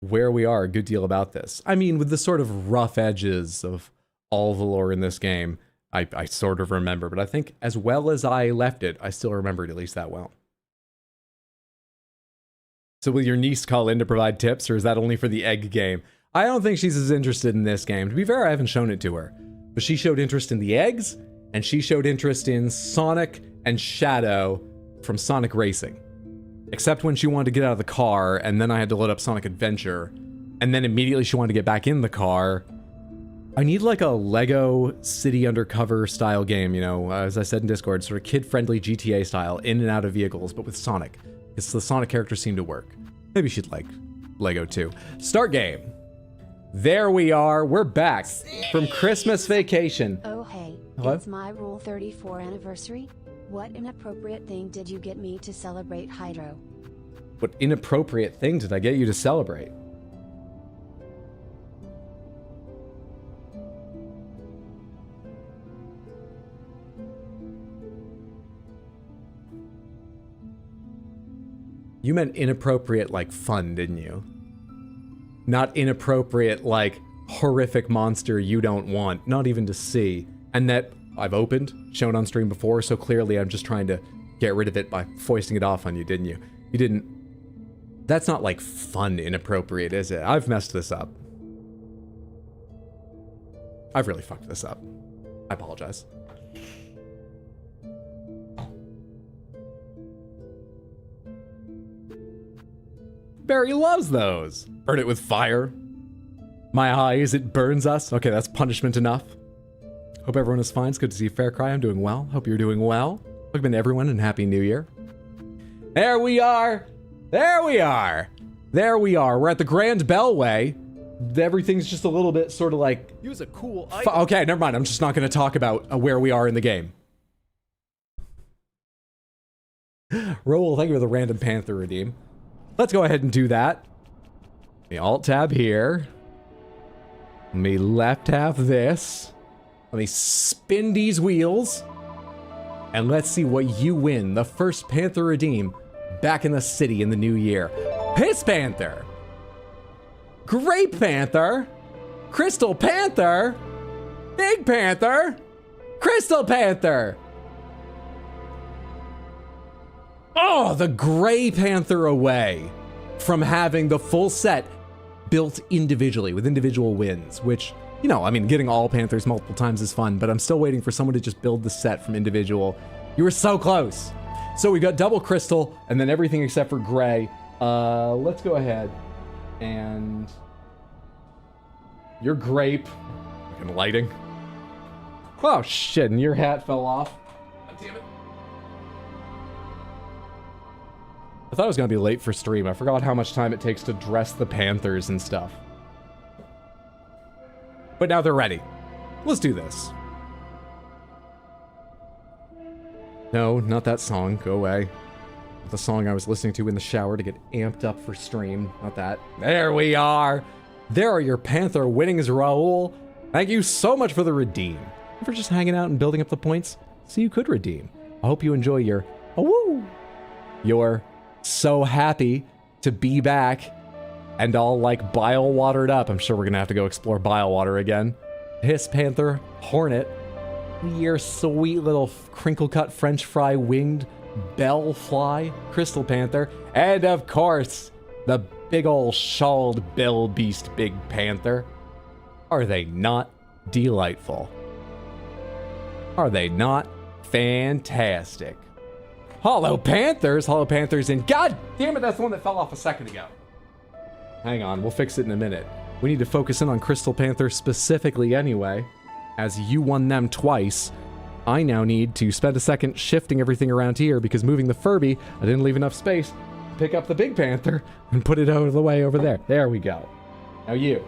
where we are a good deal about this. I mean, with the sort of rough edges of all the lore in this game, I sort of remember, but I think as well as I left it, I still remember it at least that well. So will your niece call in to provide tips, or is that only for the egg game? I don't think she's as interested in this game. To be fair, I haven't shown it to her, but she showed interest in the eggs, and she showed interest in Sonic and Shadow from Sonic Racing. Except when she wanted to get out of the car, and then I had to load up Sonic Adventure, and then immediately she wanted to get back in the car. I need like a Lego City Undercover style game, you know, as I said in Discord, sort of kid-friendly GTA style, in and out of vehicles, but with Sonic. It's the Sonic characters seem to work. Maybe she'd like Lego too. Start game. There we are. We're back from Christmas vacation. Oh hey, Hello? It's my Rule 34 anniversary. What inappropriate thing did you get me to celebrate, Hydro? What inappropriate thing did I get you to celebrate? You meant inappropriate like fun, didn't you? Not inappropriate like horrific monster you don't want, not even to see. And that I've opened, shown on stream before, so clearly I'm just trying to get rid of it by foisting it off on you, didn't you? You didn't... That's not like fun inappropriate, is it? I've messed this up. I've really fucked this up. I apologize. Barry loves those. Burn it with fire. My eyes, it burns us. Okay, that's punishment enough. Hope everyone is fine. It's good to see you, Fair Cry. I'm doing well. Hope you're doing well. Welcome to everyone and Happy New Year. There we are. There we are. There we are. We're at the Grand Bellway. Everything's just a little bit sort of like... Use a cool item. Okay, never mind. I'm just not going to talk about where we are in the game. Roll, thank you for the random Panther redeem. Let's go ahead and do that. Let me Alt-tab here. Let me left-tab this. Let me spin these wheels. And let's see what you win. The first Panther redeem back in the city in the new year. Piss Panther. Grape Panther. Crystal Panther. Big Panther. Crystal Panther. Oh, the Gray Panther away from having the full set built individually with individual wins, which You know, I mean, getting all Panthers multiple times is fun, but I'm still waiting for someone to just build the set from individual. You were so close. So we got double crystal, and then everything except for gray. Let's go ahead and... Your grape. Fucking lighting. Oh, shit, and your hat fell off. God damn it. I thought I was going to be late for stream. I forgot how much time it takes to dress the Panthers and stuff. But now they're ready. Let's do this. No, not that song. Go away. The song I was listening to in the shower to get amped up for stream. Not that. There we are. There are your Panther winnings, Raul. Thank you so much for the redeem. For just hanging out and building up the points so you could redeem. I hope you enjoy your... Oh, woo! You're so happy to be back and all like bile watered up. I'm sure we're gonna have to go explore bile water again. Hiss Panther, Hornet, your sweet little crinkle cut French fry winged bell fly, Crystal Panther, and of course, the big ol' shawled bell beast Big Panther. Are they not delightful? Are they not fantastic? Hollow Panthers, and god damn it, that's the one that fell off a second ago. Hang on, we'll fix it in a minute. We need to focus in on Crystal Panther specifically anyway, as you won them twice. I now need to spend a second shifting everything around here because moving the Furby, I didn't leave enough space to pick up the Big Panther and put it out of the way over there. There we go. Now you.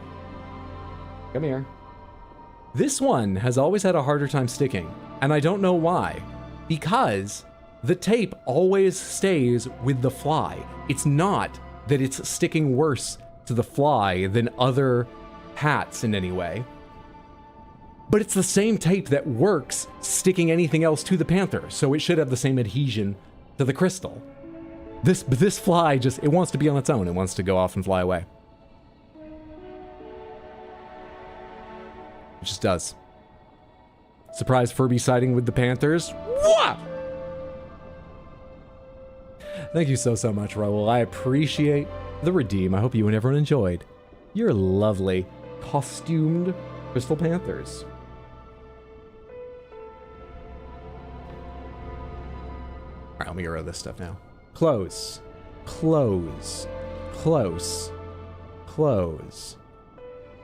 Come here. This one has always had a harder time sticking, and I don't know why. Because the tape always stays with the fly. It's not that it's sticking worse to the fly than other hats in any way. But it's the same tape that works sticking anything else to the Panther, so it should have the same adhesion to the crystal. This fly just, it wants to be on its own. It wants to go off and fly away. It just does. Surprise Furby sighting with the Panthers. Wah! Thank you so much, Raul. I appreciate the redeem. I hope you and everyone enjoyed your lovely costumed Crystal Panthers. All right, let me get rid of this stuff now. Close. Close. Close. Close.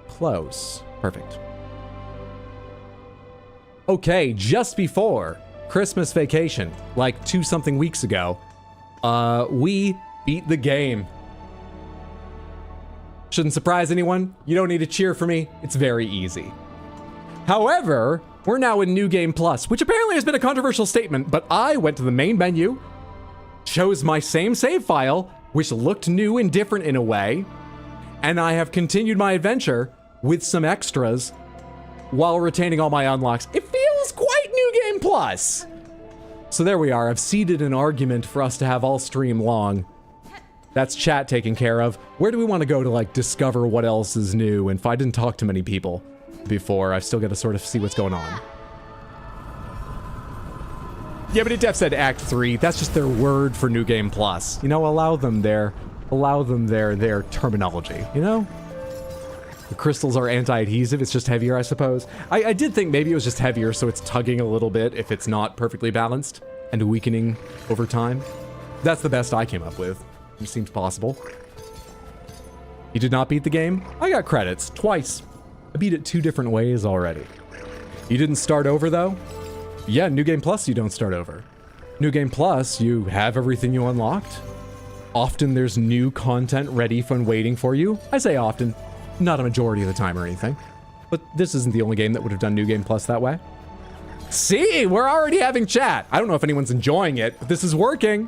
Close. Perfect. Okay, just before Christmas vacation, like 2-something weeks ago, we beat the game. Shouldn't surprise anyone. You don't need to cheer for me. It's very easy. However, we're now in New Game Plus, which apparently has been a controversial statement, but I went to the main menu, chose my same save file, which looked new and different in a way, and I have continued my adventure with some extras while retaining all my unlocks. It feels quite New Game Plus. So there we are. I've seeded an argument for us to have all stream long. That's chat taken care of. Where do we want to go to like discover what else is new? And if I didn't talk to many people before, I've still got to sort of see what's going on. Yeah, but Def said Act 3. That's just their word for New Game Plus. You know, allow them their terminology, you know? The crystals are anti-adhesive, it's just heavier, I suppose. I did think maybe it was just heavier, so it's tugging a little bit if it's not perfectly balanced and weakening over time. That's the best I came up with. It seems possible. You did not beat the game? I got credits, twice. I beat it 2 different ways already. You didn't start over, though? Yeah, New Game Plus, you don't start over. New Game Plus, you have everything you unlocked. Often there's new content ready for and waiting for you. I say often. Not a majority of the time or anything. But this isn't the only game that would have done New Game Plus that way. See, we're already having chat. I don't know if anyone's enjoying it, but this is working.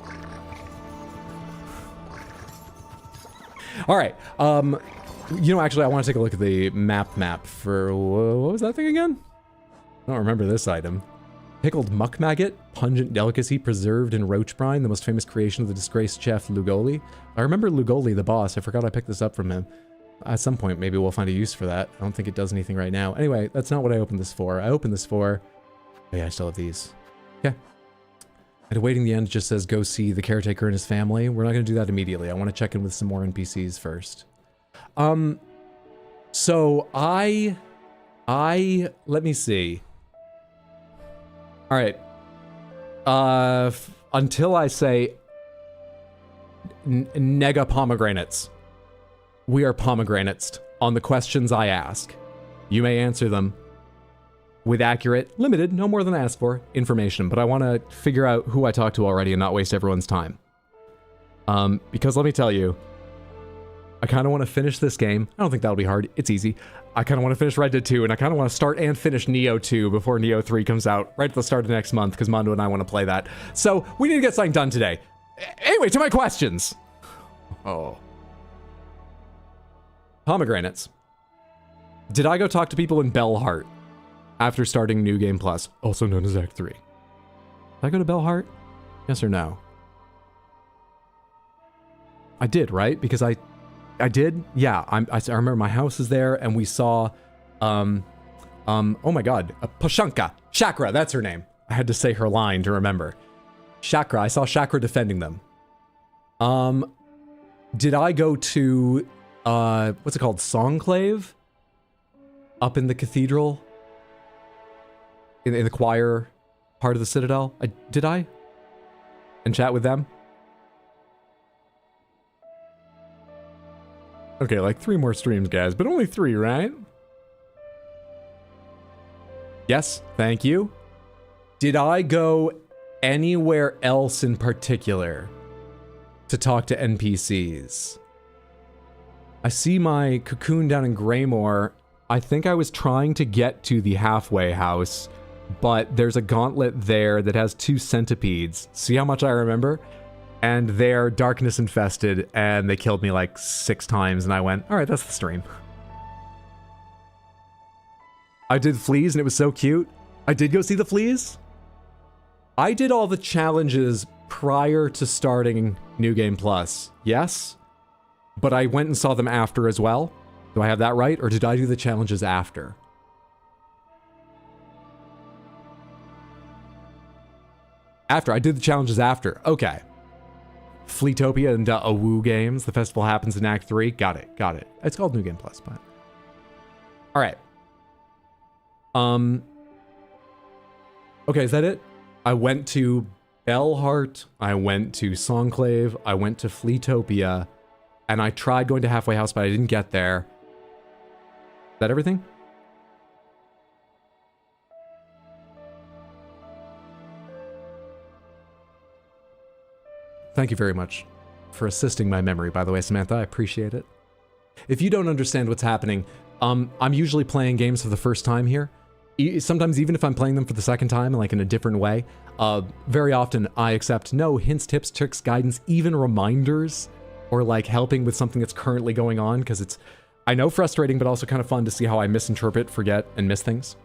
All right. You know, actually, I want to take a look at the map for... What was that thing again? I don't remember this item. Pickled muck maggot, pungent delicacy preserved in roach brine, the most famous creation of the disgraced chef Lugoli. I remember Lugoli, the boss. I forgot I picked this up from him. At some point, maybe we'll find a use for that. I don't think it does anything right now. Anyway, that's not what I opened this for. I opened this for... Oh yeah, I still have these. Okay. And awaiting the end, it just says go see the caretaker and his family. We're not going to do that immediately. I want to check in with some more NPCs first. So I Let me see. All right. Until I say nega pomegranates. We are pomegranates on the questions I ask. You may answer them with accurate, limited, no more than I asked for, information, but I want to figure out who I talked to already and not waste everyone's time. Because let me tell you, I kind of want to finish this game. I don't think that'll be hard. It's easy. I kind of want to finish Red Dead 2, and I kind of want to start and finish Neo 2 before Neo 3 comes out right at the start of next month, because Mondo and I want to play that. So we need to get something done today. Anyway, to my questions. Oh. Pomegranates. Did I go talk to people in Bellheart after starting New Game Plus, also known as Act 3? Did I go to Bellheart? Yes or no? I did, right? Because I did? Yeah, I remember my house is there, and we saw, oh my god, Pashanka. Chakra, that's her name. I had to say her line to remember. Chakra, I saw Chakra defending them. Did I go to, what's it called, Songclave? Up in the cathedral? In the choir part of the Citadel? Did I? And chat with them? Okay, like 3 more streams, guys, but only 3, right? Yes, thank you. Did I go anywhere else in particular to talk to NPCs? I see my cocoon down in Greymore. I think I was trying to get to the halfway house, but there's a gauntlet there that has 2 centipedes. See how much I remember? And they're darkness infested, and they killed me like 6 times, and I went, alright, that's the stream. I did fleas, and it was so cute. I did go see the fleas. I did all the challenges prior to starting New Game Plus, yes? But I went and saw them after as well. Do I have that right, or did I do the challenges after? After, I did the challenges after, okay. Fleetopia and Awoo Games. The festival happens in Act 3. Got it. It's called New Game Plus, but... Alright. Okay, is that it? I went to Bellheart, I went to Songclave, I went to Fleetopia, and I tried going to Halfway House, but I didn't get there. Is that everything? Thank you very much for assisting my memory, by the way, Samantha. I appreciate it. If you don't understand what's happening, I'm usually playing games for the first time here. Sometimes even if I'm playing them for the second time, like in a different way, very often I accept no hints, tips, tricks, guidance, even reminders, or like helping with something that's currently going on, because it's, I know, frustrating, but also kind of fun to see how I misinterpret, forget, and miss things.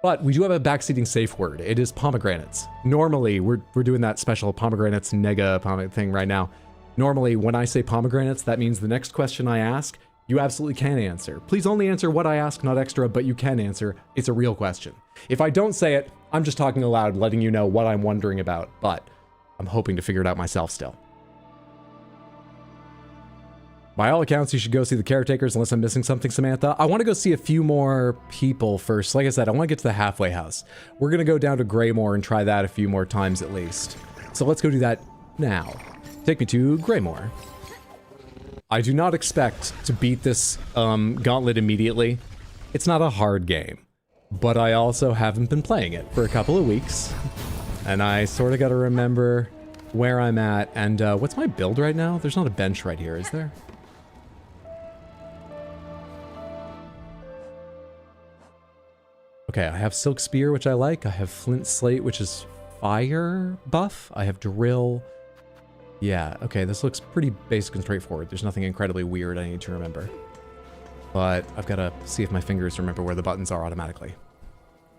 But we do have a backseating safe word. It is pomegranates. Normally, we're doing that special pomegranates nega thing right now. Normally, when I say pomegranates, that means the next question I ask, you absolutely can answer. Please only answer what I ask, not extra, but you can answer. It's a real question. If I don't say it, I'm just talking aloud, letting you know what I'm wondering about, but I'm hoping to figure it out myself still. By all accounts, you should go see the caretakers unless I'm missing something, Samantha. I want to go see a few more people first. Like I said, I want to get to the halfway house. We're going to go down to Greymore and try that a few more times at least. So let's go do that now. Take me to Greymore. I do not expect to beat this gauntlet immediately. It's not a hard game, but I also haven't been playing it for a couple of weeks. And I sort of got to remember where I'm at. And what's my build right now? There's not a bench right here, is there? Okay, I have Silk Spear, which I like. I have Flint Slate, which is fire buff. I have Drill. Yeah, okay, this looks pretty basic and straightforward. There's nothing incredibly weird I need to remember. But I've got to see if my fingers remember where the buttons are automatically.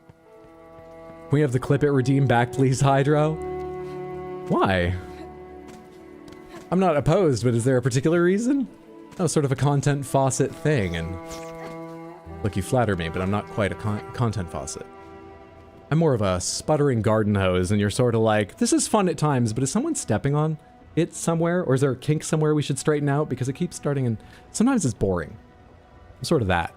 Can we have the clip it redeem back, please, Hydro? Why? I'm not opposed, but is there a particular reason? Oh, sort of a content faucet thing, and... Look, you flatter me, but I'm not quite a content faucet. I'm more of a sputtering garden hose, and you're sort of like, this is fun at times, but is someone stepping on it somewhere? Or is there a kink somewhere we should straighten out? Because it keeps starting and sometimes it's boring. I'm sort of that.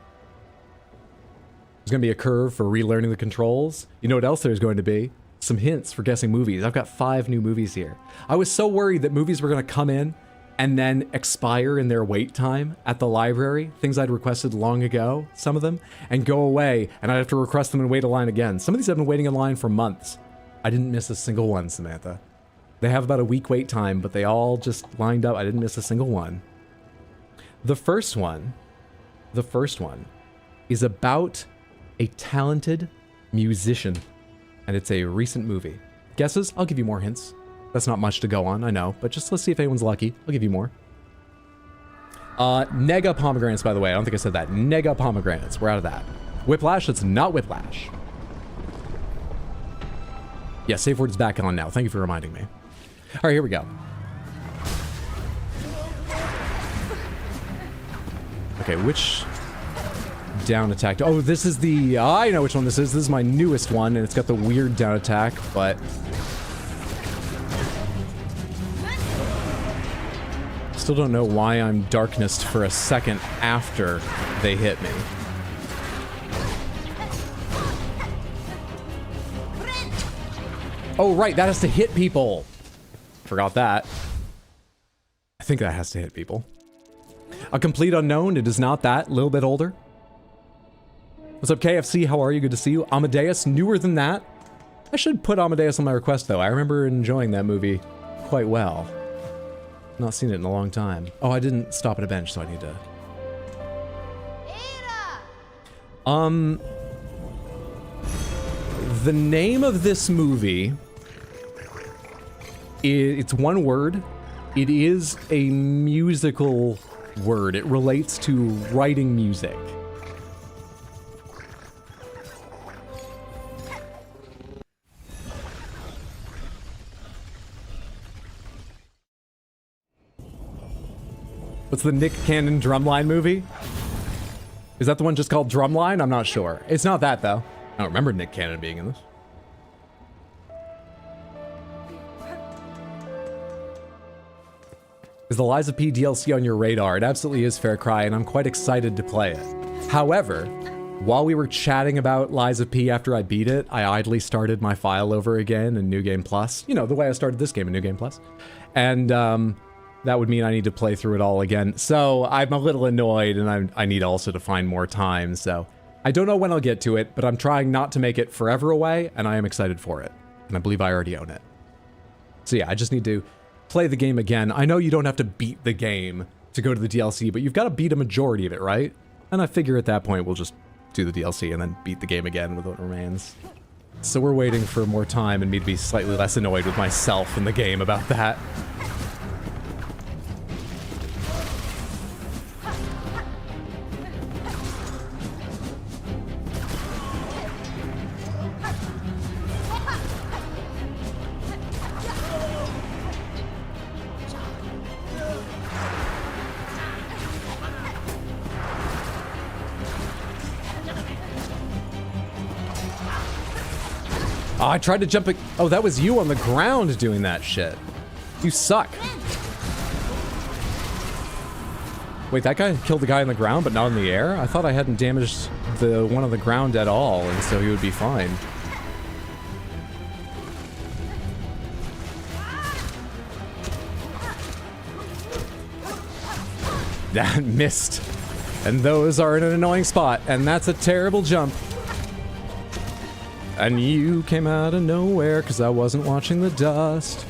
There's going to be a curve for relearning the controls. You know what else there's going to be? Some hints for guessing movies. I've got 5 new movies here. I was so worried that movies were going to come in and then expire in their wait time at the library, things I'd requested long ago, some of them, and go away, and I'd have to request them and wait a line again. Some of these I've been waiting in line for months. I didn't miss a single one, Samantha. They have about a week wait time, but they all just lined up. I didn't miss a single one. The first one is about a talented musician, and it's a recent movie. Guesses? I'll give you more hints. That's not much to go on, I know, but just let's see if anyone's lucky. I'll give you more. Nega pomegranates, by the way. I don't think I said that. Nega pomegranates. We're out of that. Whiplash? It's not Whiplash. Yeah, save word is back on now. Thank you for reminding me. All right, here we go. Okay, which down attack? Oh, this is the... I know which one this is. This is my newest one, and it's got the weird down attack, but... Still don't know why I'm darknessed for a second after they hit me. Oh, right, that has to hit people. Forgot that. I think that has to hit people. A complete unknown, it is not that. A little bit older. What's up, KFC? How are you? Good to see you. Amadeus, newer than that. I should put Amadeus on my request, though. I remember enjoying that movie quite well. Not seen it in a long time. Oh, I didn't stop at a bench, so I need to... The name of this movie... It's one word. It is a musical word. It relates to writing music. What's the Nick Cannon Drumline movie? Is that the one just called Drumline? I'm not sure. It's not that, though. I don't remember Nick Cannon being in this. Is the Lies of P DLC on your radar? It absolutely is, Fair Cry, and I'm quite excited to play it. However, while we were chatting about Lies of P after I beat it, I idly started my file over again in New Game Plus. You know, the way I started this game in New Game Plus. And, that would mean I need to play through it all again. So I'm a little annoyed, and I need also to find more time, so... I don't know when I'll get to it, but I'm trying not to make it forever away, and I am excited for it. And I believe I already own it. So yeah, I just need to play the game again. I know you don't have to beat the game to go to the DLC, but you've got to beat a majority of it, right? And I figure at that point we'll just do the DLC and then beat the game again with what remains. So we're waiting for more time and me to be slightly less annoyed with myself in the game about that. Oh, I tried to jump it. Oh, that was you on the ground doing that shit. You suck. Wait, that guy killed the guy on the ground, but not in the air? I thought I hadn't damaged the one on the ground at all, and so he would be fine. That missed. And those are in an annoying spot, and that's a terrible jump. And you came out of nowhere because I wasn't watching the dust.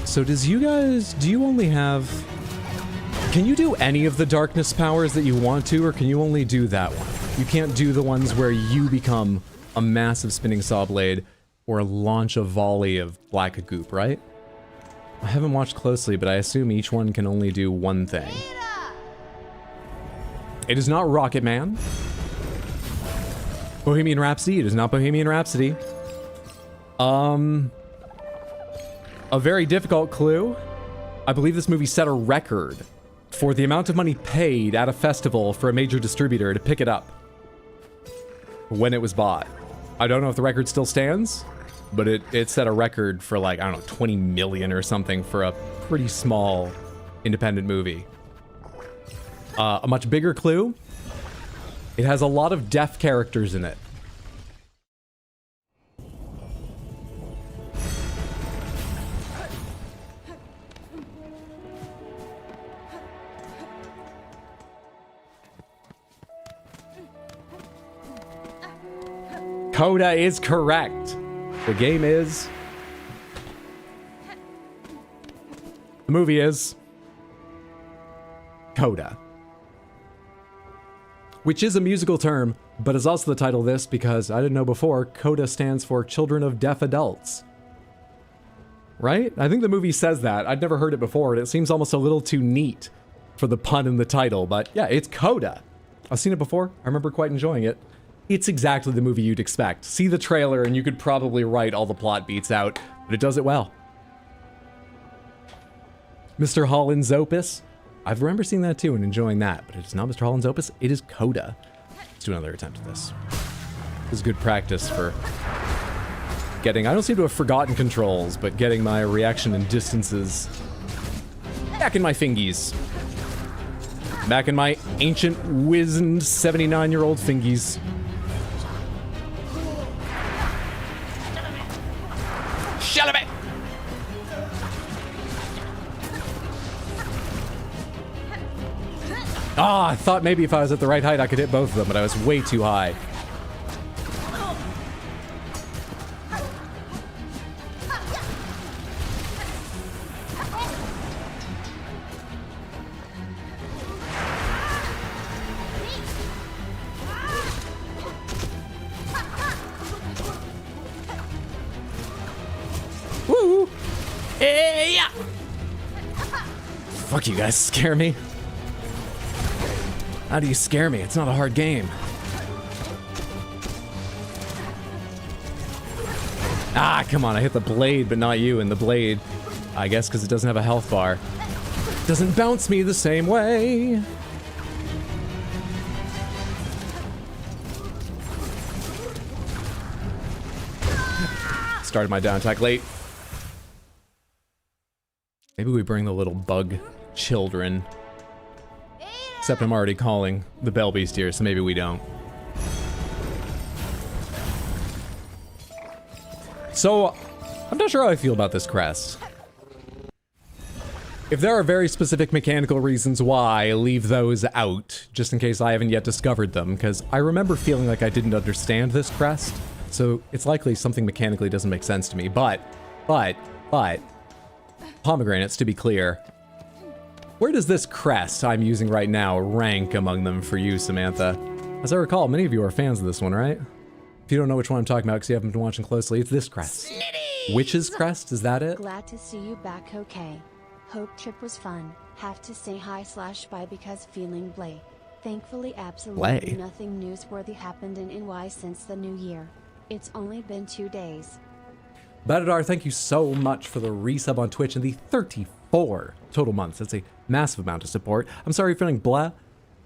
So do you only have... Can you do any of the darkness powers that you want to, or can you only do that one? You can't do the ones where you become a massive spinning saw blade or launch a volley of black goop, right? I haven't watched closely, but I assume each one can only do one thing. It is not Rocket Man. Bohemian Rhapsody. It is not Bohemian Rhapsody. A very difficult clue. I believe this movie set a record for the amount of money paid at a festival for a major distributor to pick it up when it was bought. I don't know if the record still stands, but it set a record for like, I don't know, 20 million or something for a pretty small independent movie. A much bigger clue. It has a lot of deaf characters in it. Coda is correct. The game is... The movie is... Coda. Which is a musical term, but is also the title of this because I didn't know before, Coda stands for Children of Deaf Adults. Right? I think the movie says that. I'd never heard it before, and it seems almost a little too neat for the pun in the title, but yeah, it's Coda. I've seen it before. I remember quite enjoying it. It's exactly the movie you'd expect. See the trailer and you could probably write all the plot beats out, but it does it well. Mr. Holland's Opus. I remember seeing that too and enjoying that, but it's not Mr. Holland's Opus, it is Coda. Let's do another attempt at this. This is good practice for getting, I don't seem to have forgotten controls, but getting my reaction and distances back in my fingies. Back in my ancient, wizened, 79-year-old fingies. Shalabit! Ah, I thought maybe if I was at the right height I could hit both of them, but I was way too high. Woo! Hey, yeah! Fuck you guys, scare me. How do you scare me? It's not a hard game. Ah, come on, I hit the blade, but not you, and the blade, I guess because it doesn't have a health bar, doesn't bounce me the same way. Started my down attack late. Maybe we bring the little bug children. Except I'm already calling the Bell Beast here, so maybe we don't. So, I'm not sure how I feel about this crest. If there are very specific mechanical reasons why, leave those out, just in case I haven't yet discovered them, because I remember feeling like I didn't understand this crest, so it's likely something mechanically doesn't make sense to me, but, pomegranates, to be clear. Where does this crest I'm using right now rank among them for you, Samantha? As I recall, many of you are fans of this one, right? If you don't know which one I'm talking about because you haven't been watching closely, it's this crest. Snitty! Witch's crest, is that it? Glad to see you back okay. Hope trip was fun. Have to say hi/bye because feeling blay. Thankfully absolutely nothing newsworthy happened in NY since the new year. It's only been 2 days. Badadar, thank you so much for the resub on Twitch and the 34 total months. That's a massive amount of support. I'm sorry you're feeling blah.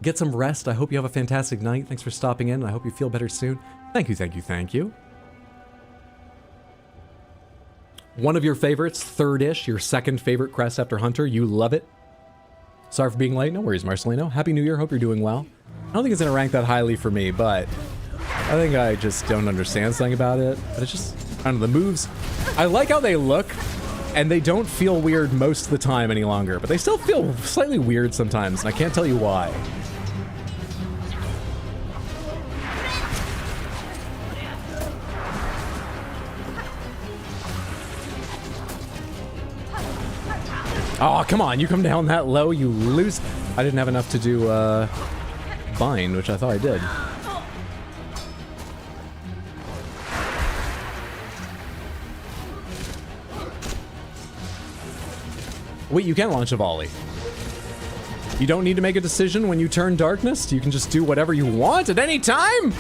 Get some rest. I hope you have a fantastic night. Thanks for stopping in. I hope you feel better soon. Thank you, thank you, thank you. One of your favorites, third-ish, your second favorite crest after Hunter. You love it. Sorry for being late. No worries, Marcelino. Happy New Year. Hope you're doing well. I don't think it's going to rank that highly for me, but I think I just don't understand something about it. But it's just, I don't know, the moves. I like how they look, and they don't feel weird most of the time any longer, but they still feel slightly weird sometimes, and I can't tell you why. Oh, come on, you come down that low, you lose. I didn't have enough to do bind, which I thought I did. Wait, you can launch a volley. You don't need to make a decision when you turn darkness. You can just do whatever you want at any time.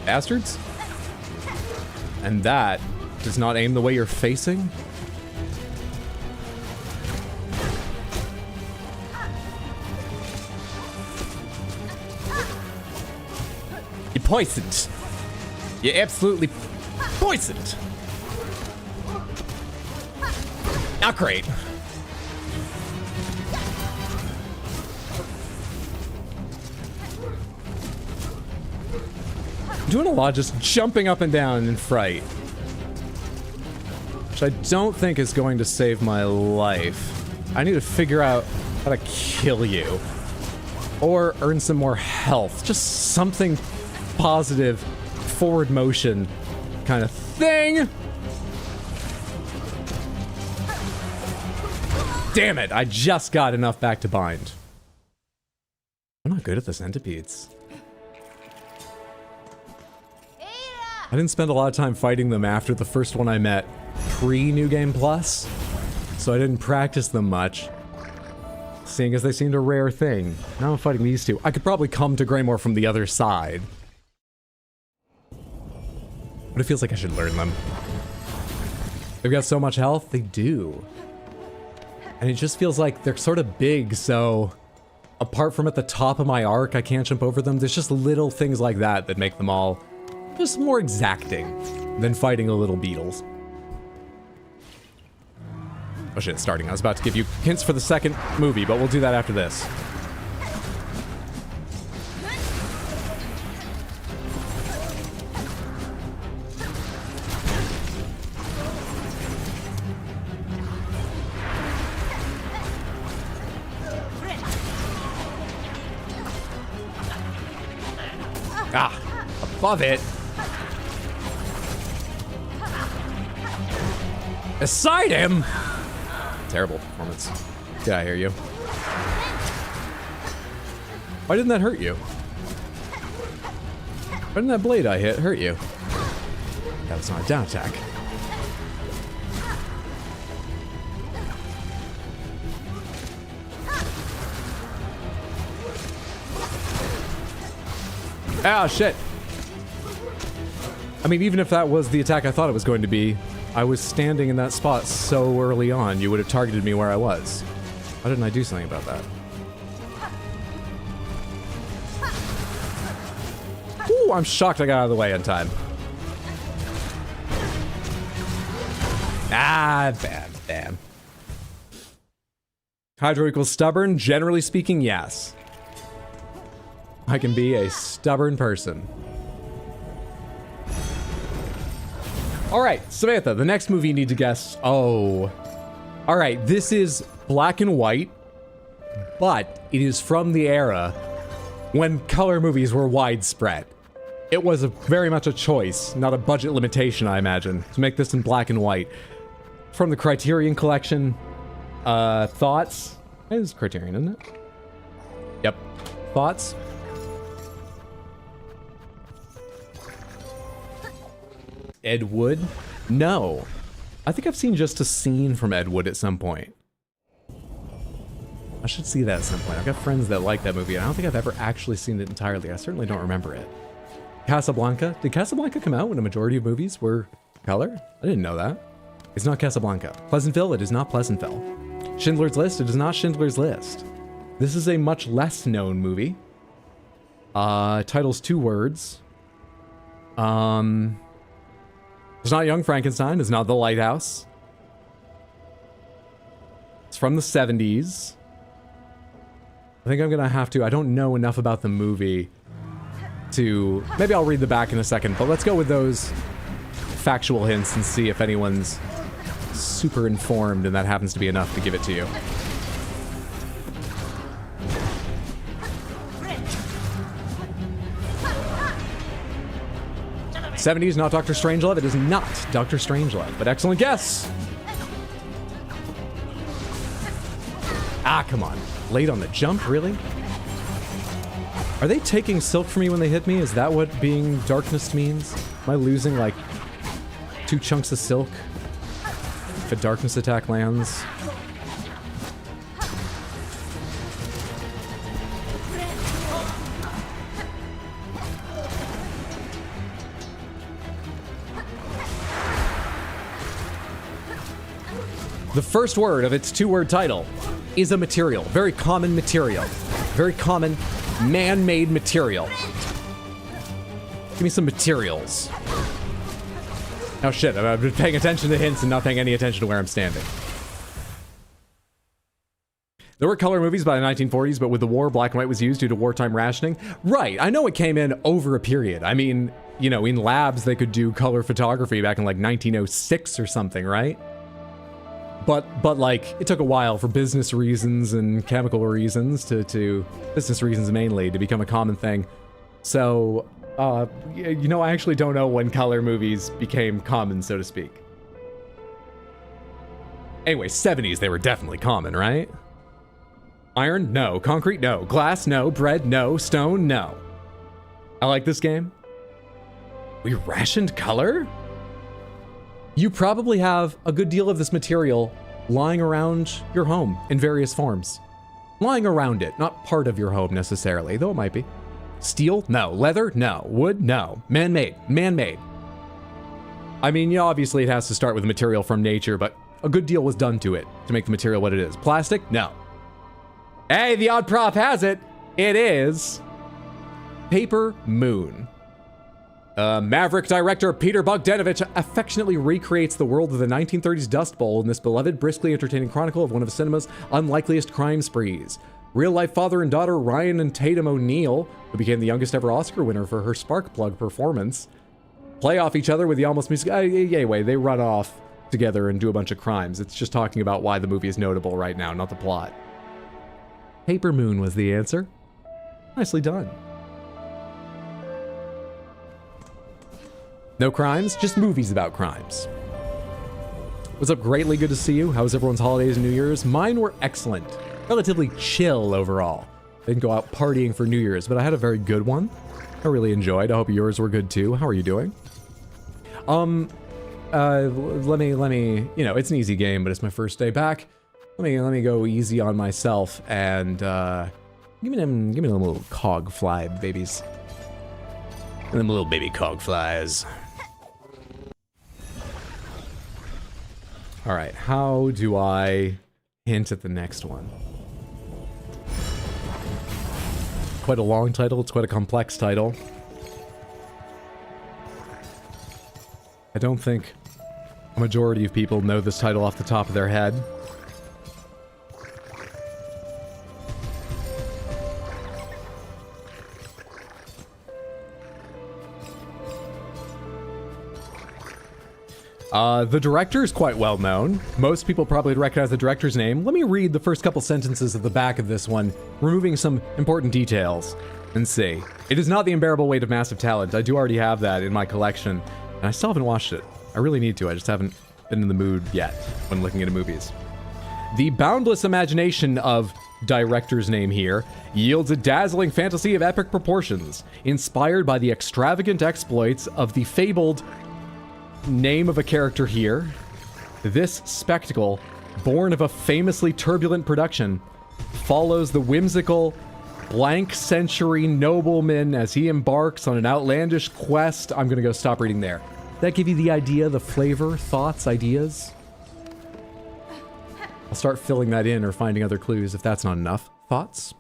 Bastards. And that does not aim the way you're facing. You're poisoned. You're absolutely poisoned. Not great. I'm doing a lot just jumping up and down in fright. Which I don't think is going to save my life. I need to figure out how to kill you. Or earn some more health. Just something positive, forward motion kind of thing. Damn it, I just got enough back to bind. I'm not good at the centipedes. I didn't spend a lot of time fighting them after the first one I met pre-New Game Plus, so I didn't practice them much, seeing as they seemed a rare thing. Now I'm fighting these two. I could probably come to Greymore from the other side. But it feels like I should learn them. They've got so much health, they do. And it just feels like they're sort of big, so apart from at the top of my arc, I can't jump over them. There's just little things like that that make them all just more exacting than fighting a little beetles. Oh shit, it's starting. I was about to give you hints for the second movie, but we'll do that after this. Ah, above it. Beside him? Terrible performance. Get out of here, you. Why didn't that hurt you? Why didn't that blade I hit hurt you? That was not a down attack. Ah, shit. I mean, even if that was the attack I thought it was going to be, I was standing in that spot so early on, you would have targeted me where I was. Why didn't I do something about that? Ooh, I'm shocked I got out of the way in time. Ah, bad. Hydro equals stubborn? Generally speaking, yes. I can be a stubborn person. Alright, Samantha, the next movie you need to guess. Oh. Alright, this is black and white, but it is from the era when color movies were widespread. It was very much a choice, not a budget limitation, I imagine, to make this in black and white. From the Criterion Collection, thoughts? It is Criterion, isn't it? Yep. Thoughts? Ed Wood? No. I think I've seen just a scene from Ed Wood at some point. I should see that at some point. I've got friends that like that movie, and I don't think I've ever actually seen it entirely. I certainly don't remember it. Casablanca? Did Casablanca come out when a majority of movies were color? I didn't know that. It's not Casablanca. Pleasantville? It is not Pleasantville. Schindler's List? It is not Schindler's List. This is a much less known movie. Title's 2 words. It's not Young Frankenstein. It's not The Lighthouse. It's from the 70s. I think I'm gonna have to... I don't know enough about the movie to... Maybe I'll read the back in a second, but let's go with those factual hints and see if anyone's super informed and that happens to be enough to give it to you. '70s, not Dr. Strangelove. It is not Dr. Strangelove, but excellent guess. Ah, come on. Late on the jump, really? Are they taking silk from me when they hit me? Is that what being darkness means? Am I losing, like, 2 chunks of silk if a darkness attack lands? The first word of its 2-word title is a material. Very common material. Very common man-made material. Give me some materials. Oh shit, I've been paying attention to hints and not paying any attention to where I'm standing. There were color movies by the 1940s, but with the war, black and white was used due to wartime rationing. Right, I know it came in over a period. I mean, you know, in labs they could do color photography back in like 1906 or something, right? But like, it took a while for business reasons and chemical reasons to business reasons mainly, to become a common thing. So, you know, I actually don't know when color movies became common, so to speak. Anyway, 70s, they were definitely common, right? Iron? No. Concrete? No. Glass? No. Bread? No. Stone? No. I like this game. We rationed color? You probably have a good deal of this material lying around your home in various forms. Lying around it, not part of your home necessarily, though it might be. Steel? No. Leather? No. Wood? No. Man-made. Man-made. I mean, yeah, obviously it has to start with material from nature, but a good deal was done to it to make the material what it is. Plastic? No. Hey, the odd prop has it. It is Paper Moon. Maverick director Peter Bogdanovich affectionately recreates the world of the 1930s Dust Bowl in this beloved, briskly entertaining chronicle of one of cinema's unlikeliest crime sprees. Real-life father and daughter Ryan and Tatum O'Neal, who became the youngest ever Oscar winner for her Sparkplug performance, play off each other with the almost music. Anyway, they run off together and do a bunch of crimes. It's just talking about why the movie is notable right now, not the plot. Paper Moon was the answer. Nicely done. No crimes, just movies about crimes. What's up, Greatly? Good to see you. How was everyone's holidays and New Year's? Mine were excellent. Relatively chill overall. I didn't go out partying for New Year's, but I had a very good one. I really enjoyed. I hope yours were good too. How are you doing? Let me, you know, it's an easy game, but it's my first day back. Let me go easy on myself and, give me them little cog fly babies. And them little baby cog flies. All right, how do I hint at the next one? Quite a long title, it's quite a complex title. I don't think a majority of people know this title off the top of their head. The director is quite well known. Most people probably would recognize the director's name. Let me read the first couple sentences at the back of this one, removing some important details, and see. It is not The Unbearable Weight of Massive Talent. I do already have that in my collection, and I still haven't watched it. I really need to. I just haven't been in the mood yet when looking at movies. The boundless imagination of director's name here yields a dazzling fantasy of epic proportions, inspired by the extravagant exploits of the fabled name of a character here. This spectacle, born of a famously turbulent production, follows the whimsical blank century nobleman as he embarks on an outlandish quest. I'm gonna go stop reading there. That give you the idea, the flavor, thoughts, ideas? I'll start filling that in or finding other clues if that's not enough. Thoughts?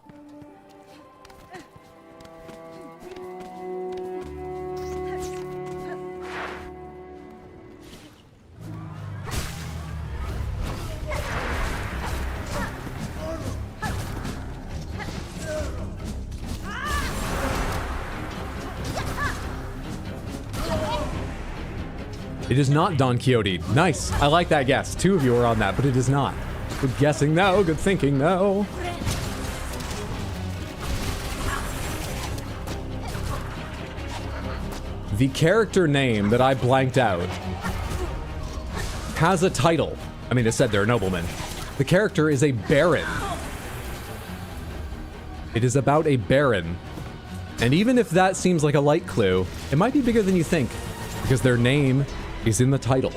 It is not Don Quixote. Nice. I like that guess. Two of you are on that, but it is not. Good guessing, no. Good thinking, no. The character name that I blanked out has a title. I mean, it said they're a nobleman. The character is a baron. It is about a baron. And even if that seems like a light clue, it might be bigger than you think, because their name is in the title.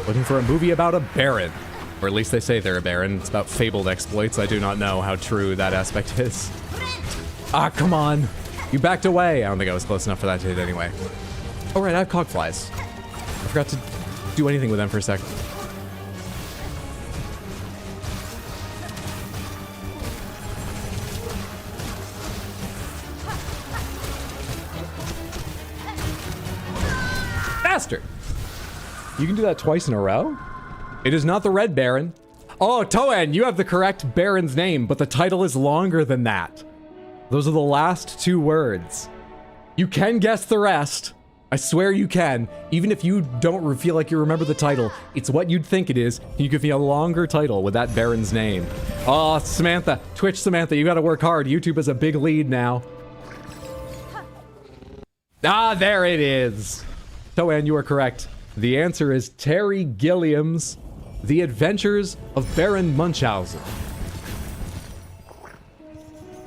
Looking for a movie about a baron. Or at least they say they're a baron. It's about fabled exploits. I do not know how true that aspect is. Ah, come on. You backed away. I don't think I was close enough for that to hit anyway. Oh, right, I have cogflies. I forgot to do anything with them for a second. Bastard! You can do that twice in a row? It is not the Red Baron. Oh, Toen, you have the correct Baron's name, but the title is longer than that. Those are the last two words. You can guess the rest. I swear you can. Even if you don't feel like you remember the title, it's what you'd think it is. You give me a longer title with that Baron's name. Oh, Samantha. Twitch Samantha, you gotta work hard. YouTube has a big lead now. Ah, there it is. Toan, you are correct. The answer is Terry Gilliam's The Adventures of Baron Munchausen.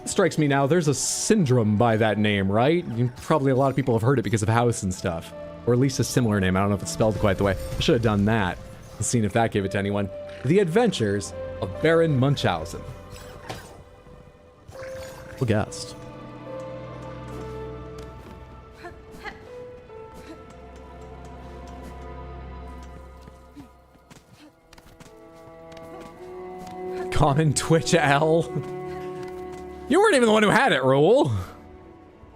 Strikes me now, there's a syndrome by that name, right? Probably a lot of people have heard it because of House and stuff. Or at least a similar name. I don't know if it's spelled quite the way. I should have done that and seen if that gave it to anyone. The Adventures of Baron Munchausen. Who guessed? Common Twitch L. You weren't even the one who had it, Rule.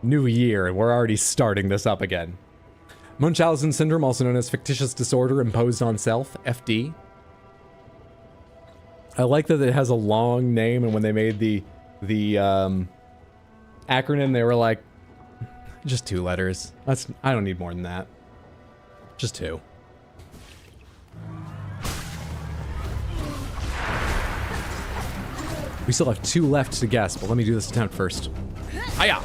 New year, and we're already starting this up again. Munchausen syndrome, also known as fictitious disorder imposed on self, FD. I like that it has a long name, and when they made the acronym, they were like, just 2 letters. I don't need more than that. Just 2. We still have 2 left to guess, but let me do this attempt first. Hiya!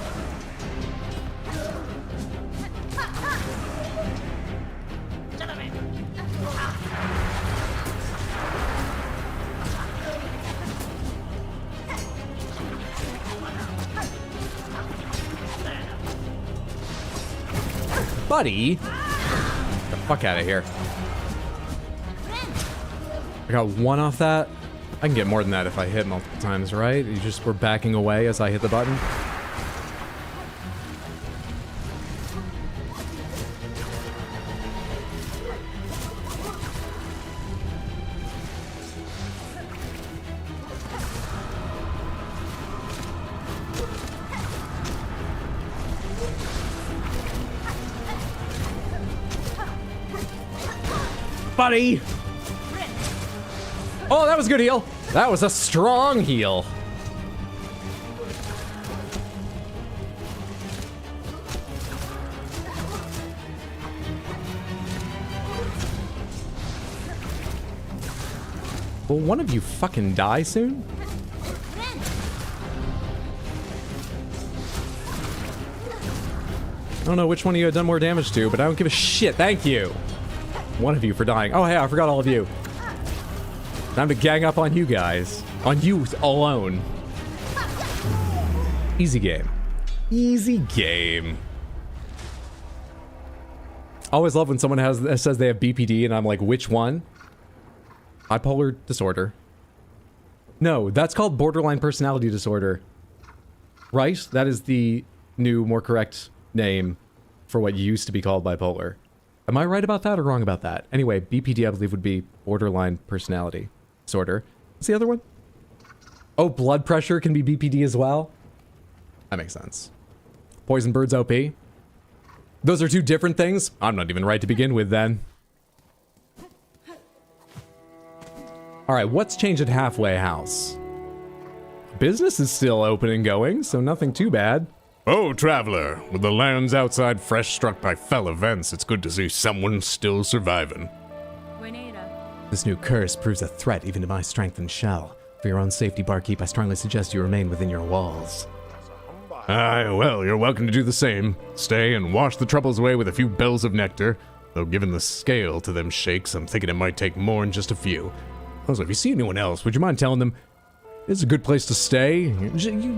Buddy! Get the fuck out of here. I got 1 off that. I can get more than that if I hit multiple times, right? You just were backing away as I hit the button. Buddy! Oh, that was a good heal. That was a strong heal. Will one of you fucking die soon? I don't know which one of you had done more damage to, but I don't give a shit. Thank you. One of you for dying. Oh, hey, I forgot all of you. Time to gang up on you guys. On you alone. Easy game. Easy game. I always love when someone says they have BPD and I'm like, which one? Bipolar disorder. No, that's called borderline personality disorder. Right? That is the new, more correct name for what used to be called bipolar. Am I right about that or wrong about that? Anyway, BPD I believe would be borderline personality disorder. What's the other one? Oh, blood pressure can be BPD as well? That makes sense. Poison bird's OP. Those are 2 different things? I'm not even right to begin with then. Alright, what's changed at Halfway House? Business is still open and going, so nothing too bad. Oh, traveler, with the lands outside fresh struck by fell events, it's good to see someone still surviving. This new curse proves a threat even to my strength and shell. For your own safety, barkeep, I strongly suggest you remain within your walls. Aye, well, you're welcome to do the same. Stay and wash the troubles away with a few bells of nectar. Though given the scale to them shakes, I'm thinking it might take more than just a few. Also, if you see anyone else, would you mind telling them it's a good place to stay?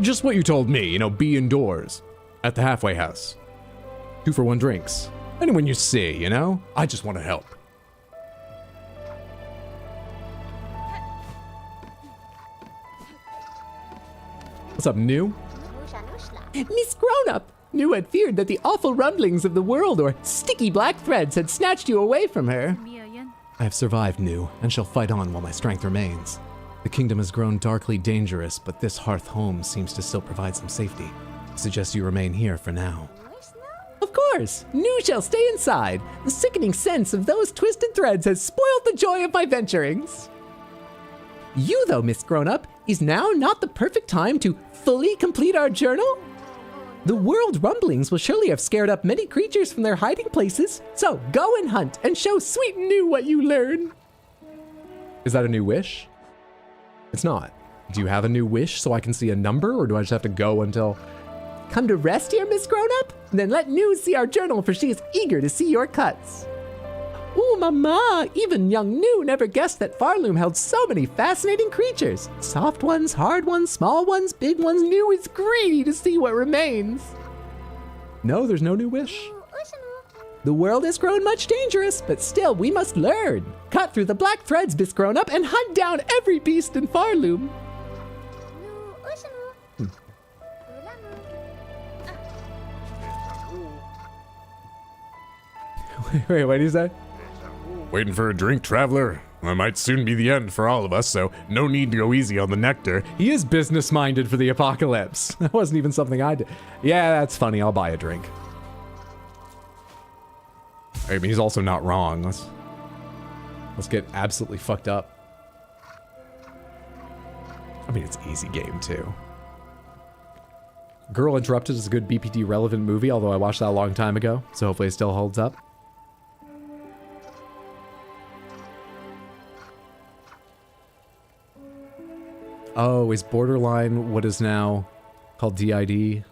Just what you told me, you know, be indoors. At the Halfway House. 2 for 1 drinks. Anyone you see, you know? I just want to help. What's up, New? Miss Grown-Up! New had feared that the awful rumblings of the world or sticky black threads had snatched you away from her. I have survived, New, and shall fight on while my strength remains. The kingdom has grown darkly dangerous, but this hearth home seems to still provide some safety. I suggest you remain here for now. Of course, New shall stay inside. The sickening sense of those twisted threads has spoiled the joy of my venturings. You, though, Miss Grown-Up, is now not the perfect time to fully complete our journal? The world rumblings will surely have scared up many creatures from their hiding places. So go and hunt and show Sweet and New what you learn. Is that a new wish? It's not. Do you have a new wish so I can see a number, or do I just have to go until... Come to rest here, Miss Grown-Up? Then let New see our journal, for she is eager to see your cuts. Ooh, mama, even young New never guessed that Farloom held so many fascinating creatures. Soft ones, hard ones, small ones, big ones. New is greedy to see what remains. No, there's no new wish. The world has grown much dangerous, but still we must learn. Cut through the black threads, Miss Grown-Up, and hunt down every beast in Farloom. Wait, what did you say? Waiting for a drink, traveler? That might soon be the end for all of us, so no need to go easy on the nectar. He is business-minded for the apocalypse. That wasn't even something I did. Yeah, that's funny. I'll buy a drink. I mean, he's also not wrong. Let's get absolutely fucked up. I mean, it's easy game, too. Girl Interrupted is a good BPD relevant movie, although I watched that a long time ago, so hopefully it still holds up. Oh, is Borderline what is now called DID?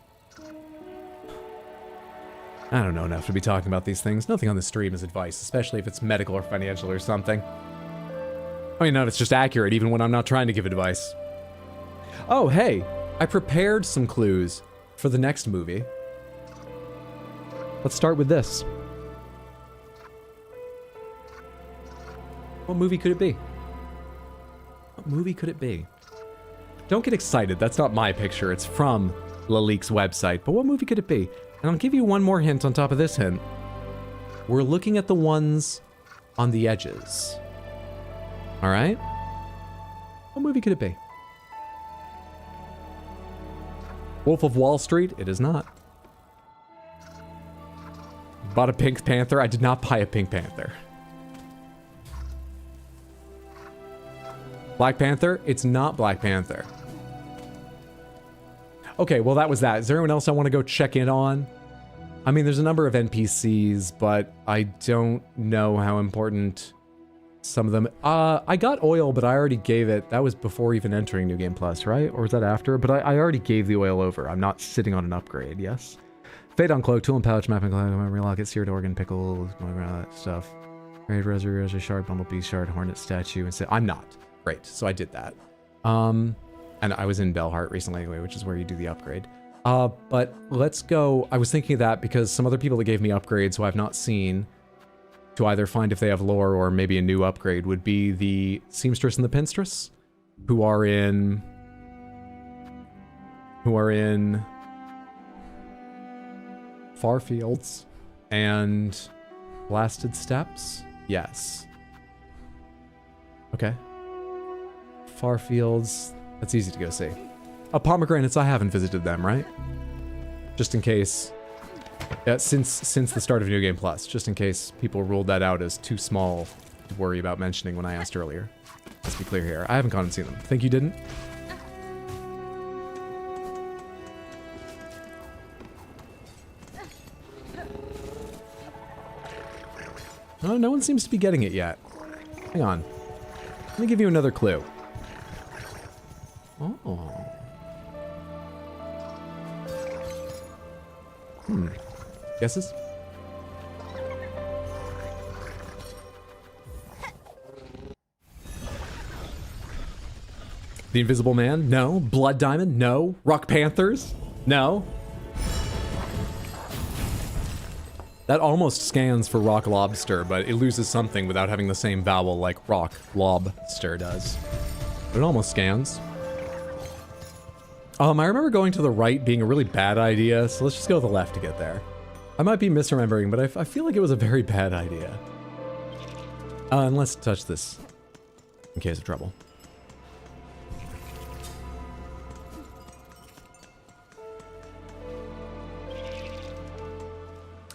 I don't know enough to be talking about these things. Nothing on the stream is advice, especially if it's medical or financial or something. I mean, no, it's just accurate even when I'm not trying to give advice. Oh, hey, I prepared some clues for the next movie. Let's start with this. What movie could it be? What movie could it be? Don't get excited, that's not my picture, it's from Lalique's website, but what movie could it be? And I'll give you one more hint on top of this hint. We're looking at the ones on the edges. Alright? What movie could it be? Wolf of Wall Street? It is not. Bought a Pink Panther? I did not buy a Pink Panther. Black Panther? It's not Black Panther. Okay, well that was that. Is there anyone else I want to go check in on? I mean, there's a number of NPCs, but I don't know how important some of them... I got oil, but I already gave it. That was before even entering New Game Plus, right? Or was that after? But I already gave the oil over. I'm not sitting on an upgrade, yes? Fade on Cloak, Tool and Pouch, Mapping Cloak, Memory Locket, Seared Organ, Pickle, that stuff. Raid, Rosary Shard, Bumblebee Shard, Hornet Statue, and I'm not. Great, so I did that. And I was in Bellheart recently anyway, which is where you do the upgrade. But let's go. I was thinking of that because some other people that gave me upgrades who I've not seen to either find if they have lore or maybe a new upgrade would be the Seamstress and the Pinstress, who are in Farfields and Blasted Steppes. Yes. Okay. Farfields. That's easy to go see. Pomegranates, I haven't visited them, right? Just in case. Since the start of New Game Plus, just in case people ruled that out as too small to worry about mentioning when I asked earlier. Let's be clear here. I haven't gone and seen them. Think you didn't? Oh, no one seems to be getting it yet. Hang on. Let me give you another clue. Oh. Guesses? The Invisible Man? No. Blood Diamond? No. Rock Panthers? No. That almost scans for Rock Lobster, but it loses something without having the same vowel like Rock Lobster does. But it almost scans. I remember going to the right being a really bad idea, so let's just go to the left to get there. I might be misremembering, but I feel like it was a very bad idea. And let's touch this in case of trouble.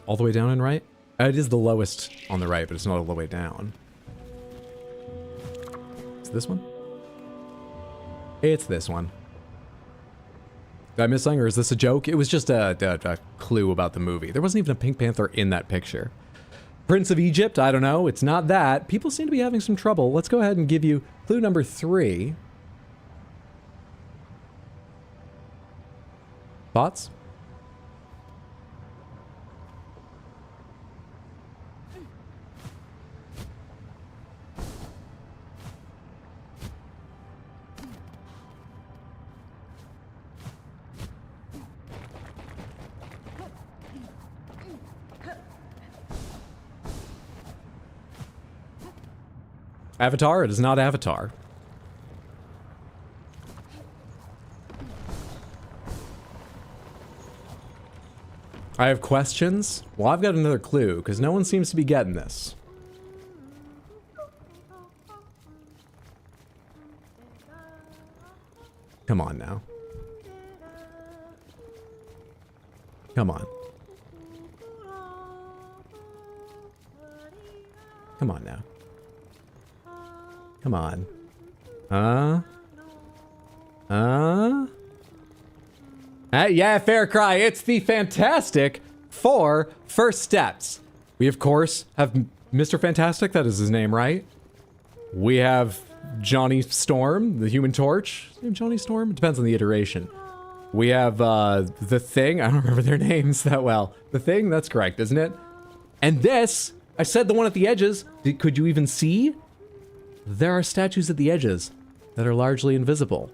All the way down and right? It is the lowest on the right, but it's not all the way down. Is this one? It's this one. Did I miss something, or is this a joke? It was just a clue about the movie. There wasn't even a Pink Panther in that picture. Prince of Egypt, I don't know. It's not that. People seem to be having some trouble. Let's go ahead and give you clue number 3. Thoughts? Avatar? It is not Avatar. I have questions? Well, I've got another clue, because no one seems to be getting this. Come on now. Come on. Come on now. Come on. Yeah, fair cry. It's the Fantastic Four First Steps. We, of course, have Mr. Fantastic. That is his name, right? We have Johnny Storm, the Human Torch. Is his name Johnny Storm? It depends on the iteration. We have The Thing. I don't remember their names that well. The Thing, that's correct, isn't it? And this, I said the one at the edges. Could you even see? There are statues at the edges that are largely invisible.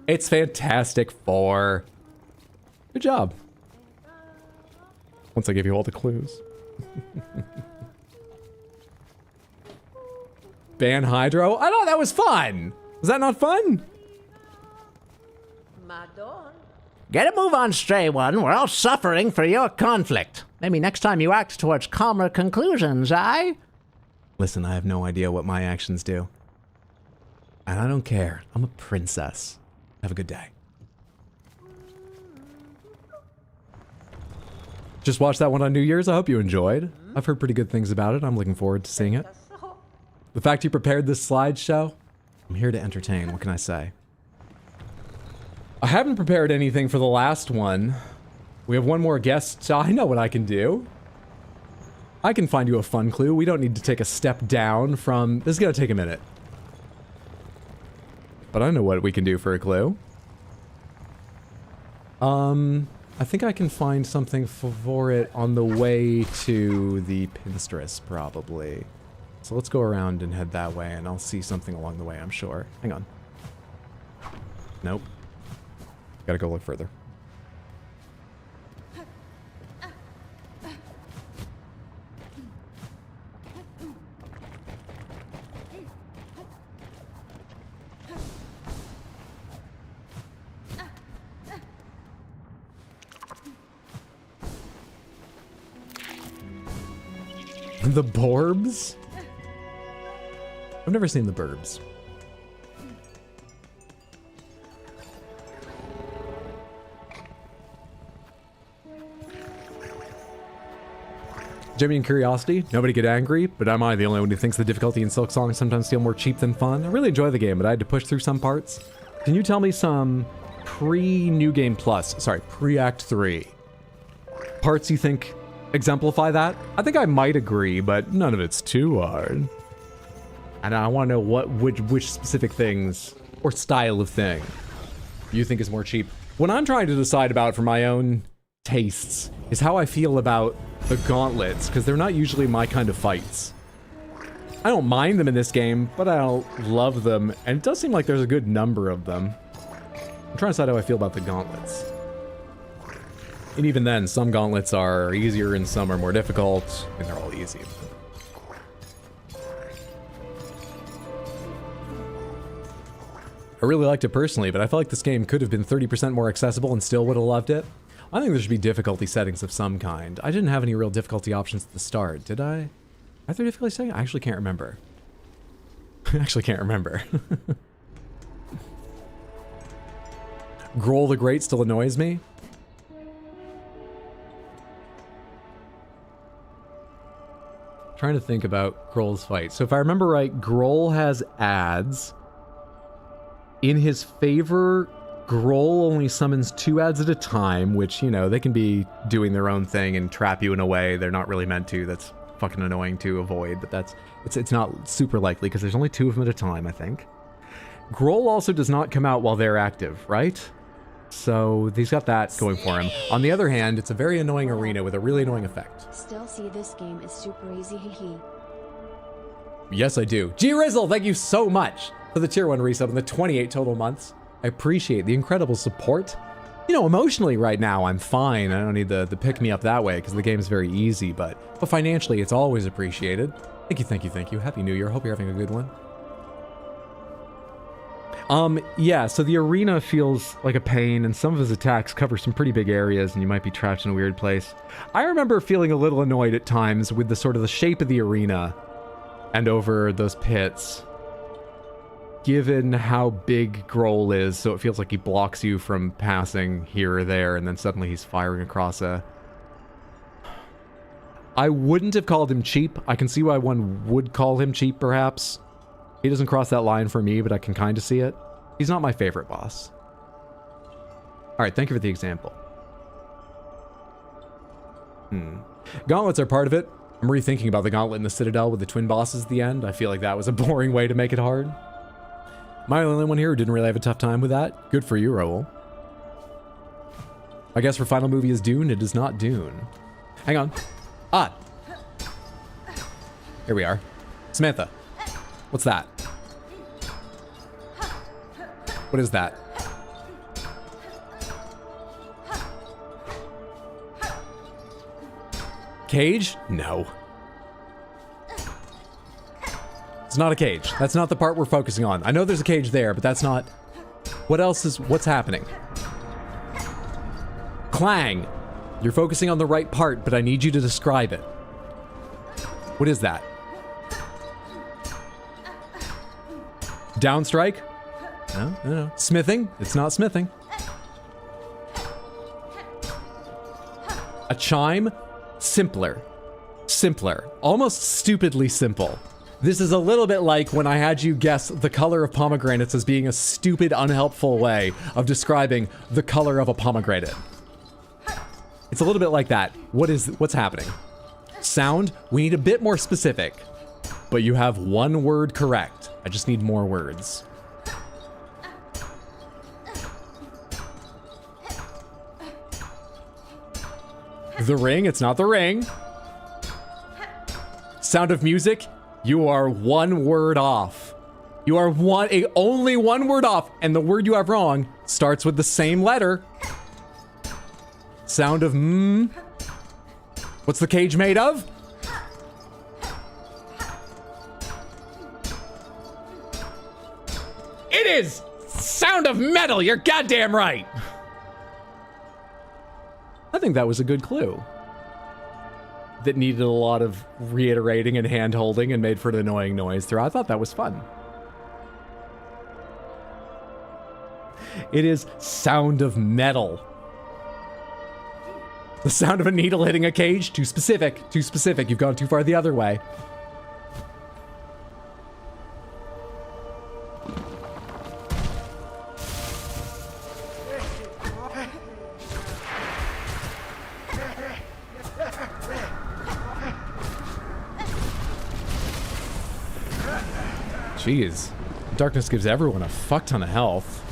It's Fantastic Four. Good job. Once I give you all the clues. Ban Hydro? I thought that was fun. Was that not fun? Get a move on, Stray One. We're all suffering for your conflict. Maybe next time you act towards calmer conclusions, aye? Listen, I have no idea what my actions do. And I don't care. I'm a princess. Have a good day. Just watched that one on New Year's. I hope you enjoyed. I've heard pretty good things about it. I'm looking forward to seeing it. The fact you prepared this slideshow, I'm here to entertain. What can I say? I haven't prepared anything for the last one. We have one more guest, so I know what I can do. I can find you a fun clue. We don't need to take a step down from... This is gonna take a minute. But I know what we can do for a clue. I think I can find something for it on the way to the Pinstress, probably. So let's go around and head that way, and I'll see something along the way, I'm sure. Hang on. Nope. Gotta go look further. The Borbs? I've never seen the Burbs. Genuine curiosity, nobody get angry, but am I the only one who thinks the difficulty in Silksong sometimes feel more cheap than fun? I really enjoy the game, but I had to push through some parts. Can you tell me some pre-New Game Plus, sorry, pre-Act 3 parts you think exemplify that? I think I might agree, but none of it's too hard. And I want to know which specific things or style of thing you think is more cheap. What I'm trying to decide about for my own tastes is how I feel about the gauntlets, because they're not usually my kind of fights. I don't mind them in this game, but I don't love them, and it does seem like there's a good number of them. I'm trying to decide how I feel about the gauntlets. And even then, some gauntlets are easier and some are more difficult, and they're all easy. I really liked it personally, but I felt like this game could have been 30% more accessible and still would have loved it. I think there should be difficulty settings of some kind. I didn't have any real difficulty options at the start, did I? Are there difficulty settings? I actually can't remember. I actually can't remember. Grohl the Great still annoys me. Trying to think about Grohl's fight. So if I remember right, Grohl has ads. In his favor, Groll only summons 2 ads at a time, which, you know, they can be doing their own thing and trap you in a way they're not really meant to. That's fucking annoying to avoid, but it's not super likely because there's only 2 of them at a time, I think. Groll also does not come out while they're active, right? So he's got that going for him. On the other hand, it's a very annoying arena with a really annoying effect. Still see this game is super easy, hee. Yes, I do. G Rizzle, thank you so much for the tier 1 resub and the 28 total months. I appreciate the incredible support. You know, emotionally right now, I'm fine. I don't need the pick me up that way because the game is very easy, but financially, it's always appreciated. Thank you, thank you, thank you. Happy New Year. Hope you're having a good one. Yeah, so the arena feels like a pain, and some of his attacks cover some pretty big areas, and you might be trapped in a weird place. I remember feeling a little annoyed at times with the sort of the shape of the arena and over those pits, given how big Groll is, so it feels like he blocks you from passing here or there, and then suddenly he's firing across a... I wouldn't have called him cheap. I can see why one would call him cheap, perhaps. He doesn't cross that line for me, but I can kind of see it. He's not my favorite boss. Alright, thank you for the example. Gauntlets are part of it. I'm rethinking about the gauntlet in the Citadel with the twin bosses at the end. I feel like that was a boring way to make it hard. Am I the only one here who didn't really have a tough time with that? Good for you, Raoul. I guess for final movie is Dune, it is not Dune. Hang on. Ah! Here we are. Samantha. What's that? What is that? Cage? No. It's not a cage. That's not the part we're focusing on. I know there's a cage there, but that's not... What's happening? Clang! You're focusing on the right part, but I need you to describe it. What is that? Downstrike? No. Smithing? It's not smithing. A chime? Simpler. Almost stupidly simple. This is a little bit like when I had you guess the color of pomegranates as being a stupid, unhelpful way of describing the color of a pomegranate. It's a little bit like that. What's happening? Sound? We need a bit more specific. But you have 1 word correct. I just need more words. The ring? It's not the ring. Sound of music? You are 1 word off. You are only 1 word off, and the word you have wrong starts with the same letter. Sound of What's the cage made of? It is Sound of Metal. You're goddamn right. I think that was a good clue. That needed a lot of reiterating and hand-holding and made for an annoying noise through. I thought that was fun. It is Sound of Metal. The sound of a needle hitting a cage? Too specific. You've gone too far the other way. Jeez. Darkness gives everyone a fuck ton of health.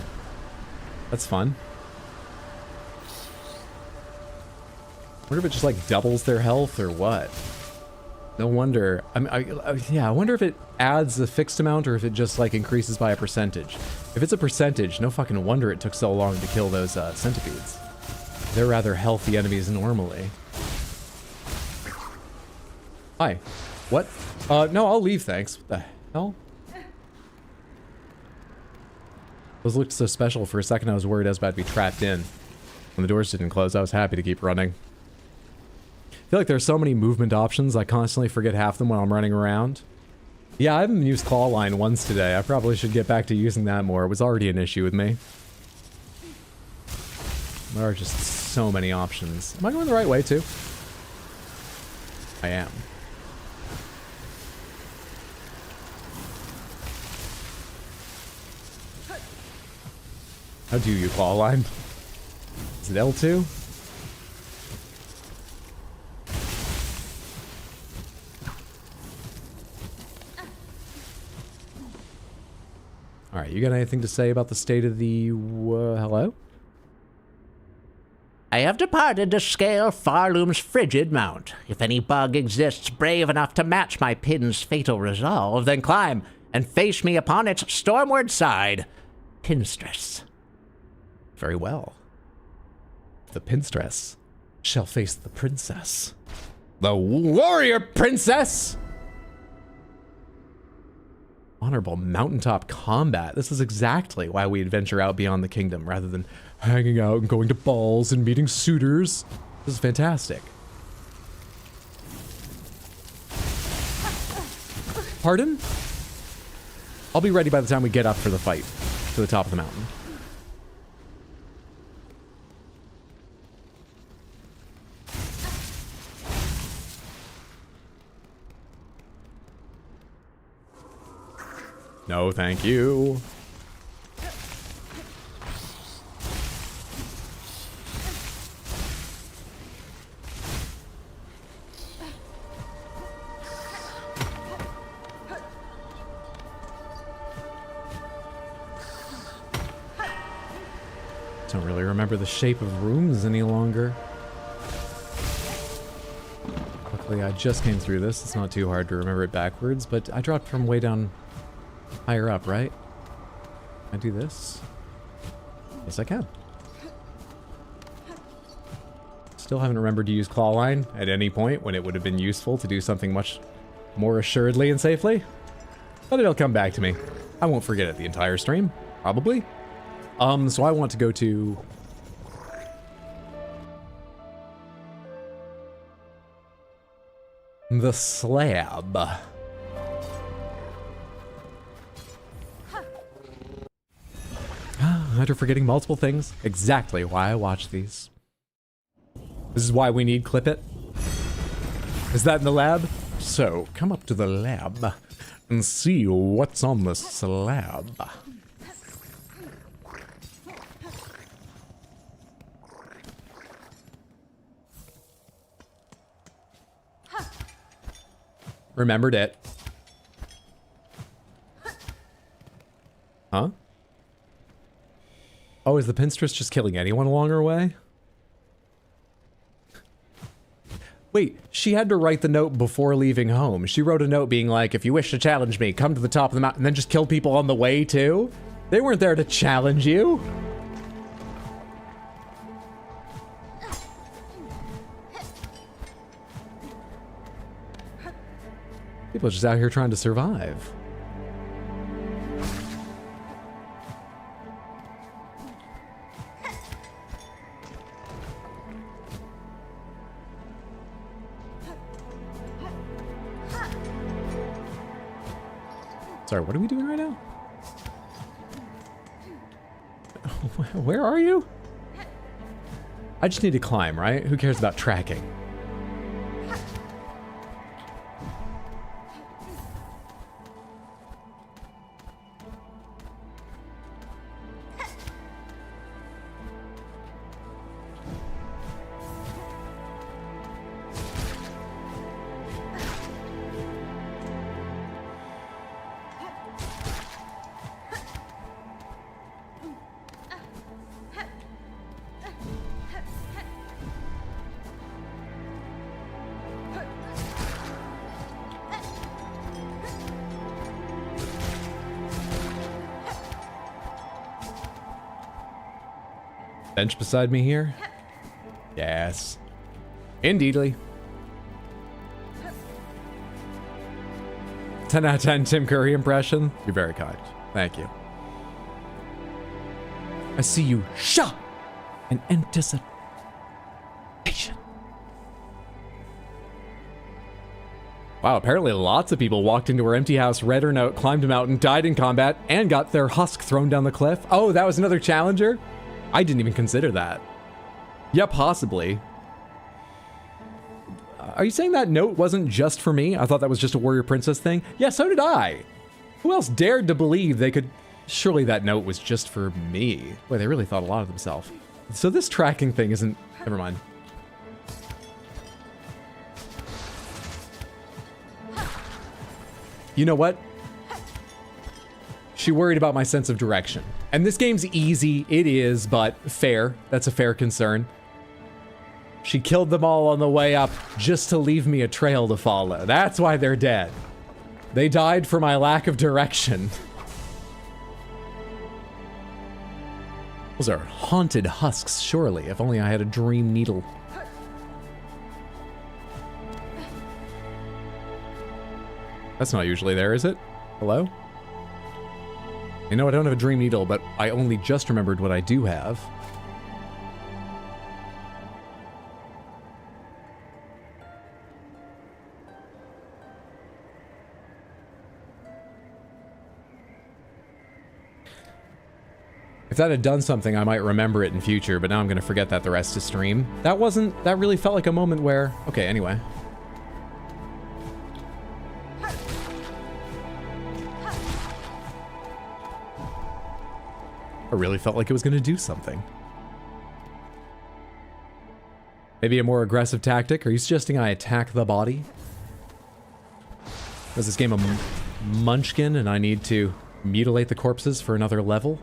That's fun. I wonder if it just like doubles their health or what. No wonder. I wonder if it adds a fixed amount or if it just like increases by a percentage. If it's a percentage, no fucking wonder it took so long to kill those centipedes. They're rather healthy enemies normally. Hi. What? No, I'll leave, thanks. What the hell? Those looked so special. For a second, I was worried I was about to be trapped in. When the doors didn't close, I was happy to keep running. I feel like there are so many movement options, I constantly forget half them when I'm running around. Yeah, I haven't used claw line once today. I probably should get back to using that more. It was already an issue with me. There are just so many options. Am I going the right way, too? I am. How do you, Clawline? Is it L2? Alright, you got anything to say about the state of the... hello? I have departed to scale Farloom's frigid mount. If any bug exists brave enough to match my pin's fatal resolve, then climb and face me upon its stormward side. Pinstress. Very well. The Pinstress shall face the princess. The warrior princess! Honorable mountaintop combat. This is exactly why we adventure out beyond the kingdom rather than hanging out and going to balls and meeting suitors. This is fantastic. Pardon? I'll be ready by the time we get up for the fight to the top of the mountain. No, thank you. Don't really remember the shape of rooms any longer. Luckily, I just came through this. It's not too hard to remember it backwards, but I dropped from way down higher up, right? Can I do this? Yes, I can. Still haven't remembered to use Clawline at any point when it would have been useful to do something much more assuredly and safely. But it'll come back to me. I won't forget it the entire stream, probably. So I want to go to... the slab. After forgetting multiple things, exactly why I watch these. This is why we need Clip It. Is that in the lab? So, come up to the lab and see what's on the slab. Remembered it. Huh? Oh, is the Pinstress just killing anyone along her way? Wait, she had to write the note before leaving home. She wrote a note being like, if you wish to challenge me, come to the top of the mountain, and then just kill people on the way too? They weren't there to challenge you. People are just out here trying to survive. Sorry, what are we doing right now? Where are you? I just need to climb, right? Who cares about tracking? Bench beside me here? Yes. Indeedly. 10 out of 10 Tim Curry impression. You're very kind. Thank you. I see you. Shah! In anticipation. Wow, apparently lots of people walked into her empty house, read her note, climbed a mountain, died in combat, and got their husk thrown down the cliff. Oh, that was another challenger? I didn't even consider that. Yeah, possibly. Are you saying that note wasn't just for me? I thought that was just a warrior princess thing. Yeah, so did I. Who else dared to believe they could Surely that note was just for me. Boy, they really thought a lot of themselves. So this tracking thing isn't... Never mind. You know what? She worried about my sense of direction. And this game's easy. It is, but fair. That's a fair concern. She killed them all on the way up just to leave me a trail to follow. That's why they're dead. They died for my lack of direction. Those are haunted husks, surely. If only I had a dream needle. That's not usually there, is it? Hello? You know, I don't have a dream needle, but I only just remembered what I do have. If that had done something, I might remember it in future, but now I'm gonna forget that the rest of stream. That really felt like a moment where... Okay, anyway. I really felt like it was gonna do something. Maybe a more aggressive tactic? Are you suggesting I attack the body? Is this game a munchkin and I need to mutilate the corpses for another level?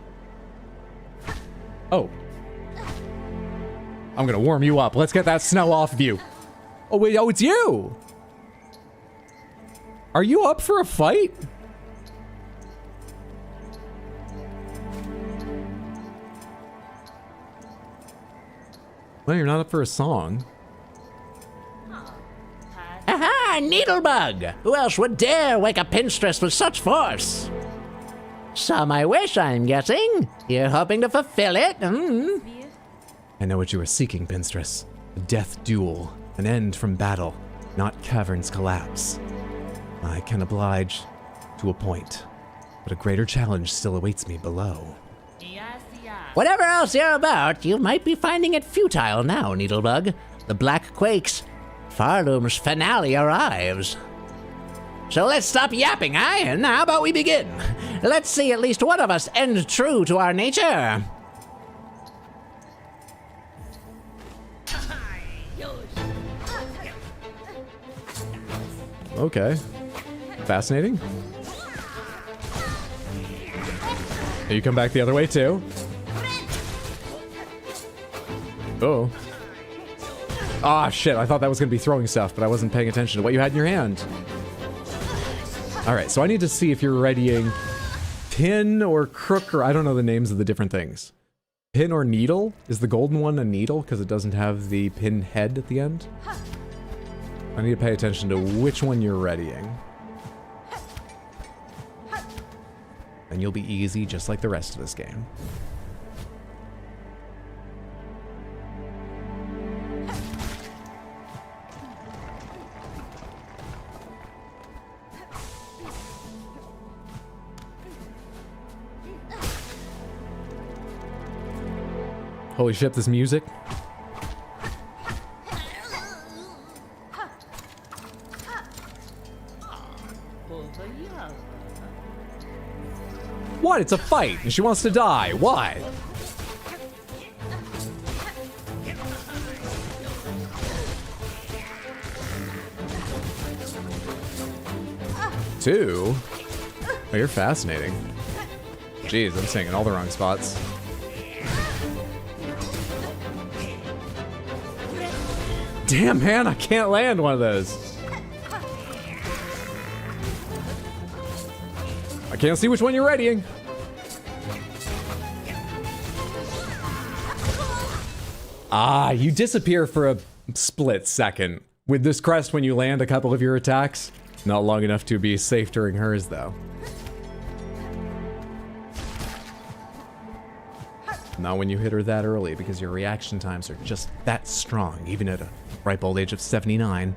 Oh. I'm gonna warm you up. Let's get that snow off of you. Oh, wait, oh, it's you! Are you up for a fight? Well, you're not up for a song. Aha, Needlebug! Who else would dare wake a pinstress with such force? Some I wish, I'm guessing. You're hoping to fulfill it, I know what you are seeking, Pinstress. A death duel. An end from battle, not cavern's collapse. I can oblige to a point, but a greater challenge still awaits me below. Whatever else you're about, you might be finding it futile now, Needlebug. The black quakes. Farloom's finale arrives. So let's stop yapping, eh? And how about we begin? Let's see at least one of us end true to our nature. Okay. Fascinating. You come back the other way too. Oh. Ah, shit. I thought that was going to be throwing stuff, but I wasn't paying attention to what you had in your hand. Alright, so I need to see if you're readying pin or crook, or I don't know the names of the different things. Pin or needle? Is the golden one a needle because it doesn't have the pin head at the end? I need to pay attention to which one you're readying. And you'll be easy just like the rest of this game. Holy shit, this music. What? It's a fight, and she wants to die. Why? Two? Oh, you're fascinating. Jeez, I'm saying in all the wrong spots. Damn, man, I can't land one of those. I can't see which one you're readying. Ah, you disappear for a split second. With this crest, when you land a couple of your attacks, not long enough to be safe during hers, though. Not when you hit her that early, because your reaction times are just that strong, even at a ripe old age of 79.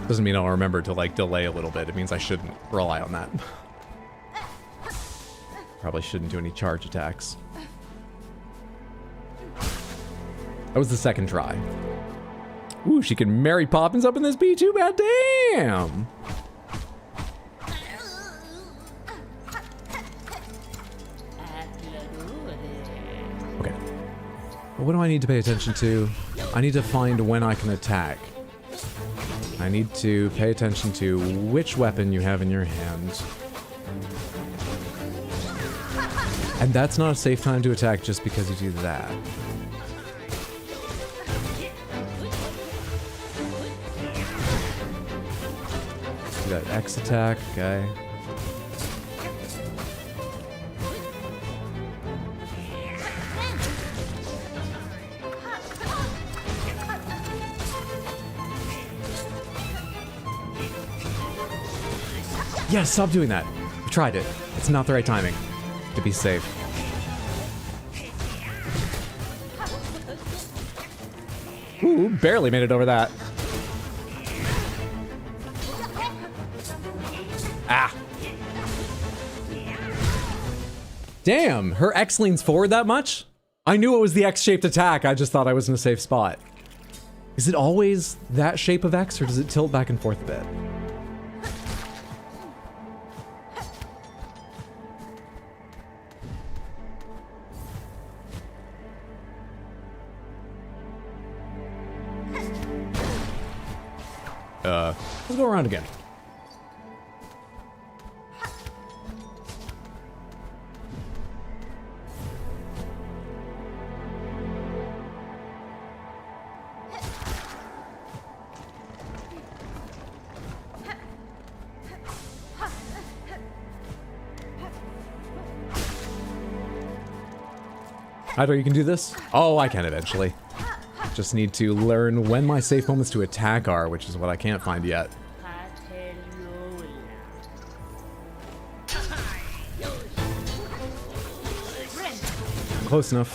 Doesn't mean I'll remember to, like, delay a little bit. It means I shouldn't rely on that. Probably shouldn't do any charge attacks. That was the second try. Ooh, she can Mary Poppins up in this B2 bad. Damn! what do I need to pay attention to? I need to find when I can attack. I need to pay attention to which weapon you have in your hand. And that's not a safe time to attack just because you do that. Do that X attack, okay. Yeah, stop doing that. I tried it. It's not the right timing. To be safe. Ooh, barely made it over that. Ah. Damn, her X leans forward that much? I knew it was the X-shaped attack, I just thought I was in a safe spot. Is it always that shape of X, or does it tilt back and forth a bit? Let's go around again. I know you can do this? Oh, I can eventually. Just need to learn when my safe moments to attack are, which is what I can't find yet. Close enough.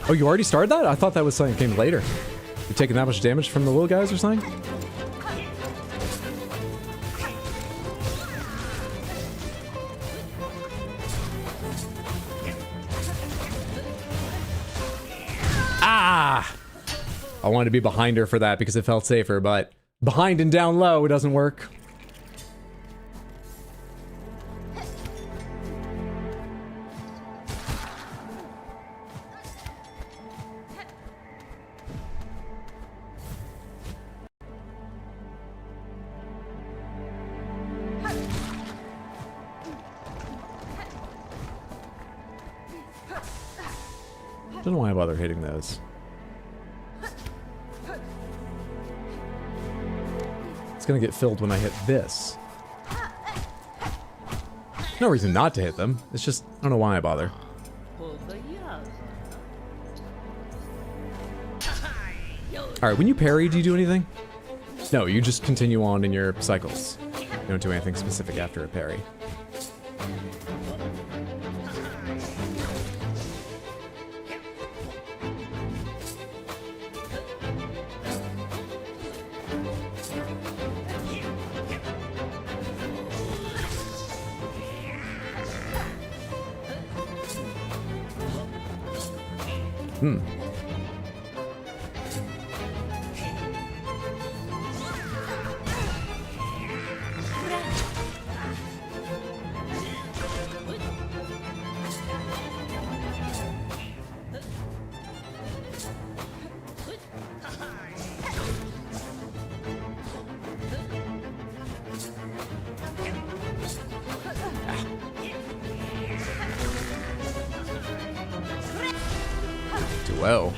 Oh, you already started that? I thought that was something that came later. You taking that much damage from the little guys or something? Ah! I wanted to be behind her for that because it felt safer, but behind and down low doesn't work. Don't know why I bother hitting those. It's gonna get filled when I hit this. No reason not to hit them. It's just, I don't know why I bother. Alright, when you parry, do you do anything? No, you just continue on in your cycles. You don't do anything specific after a parry. Do well.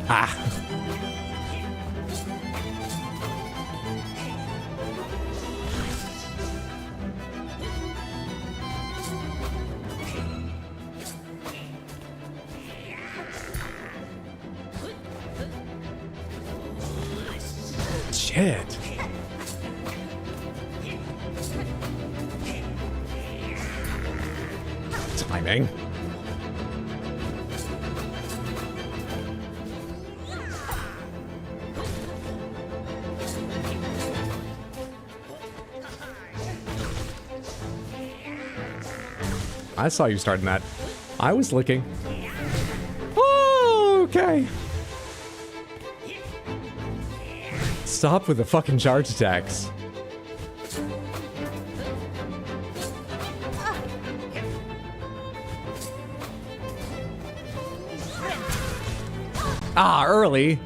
Ah. Shit. Timing. I saw you starting that. I was looking. Okay. Stop with the fucking charge attacks. Ah, early.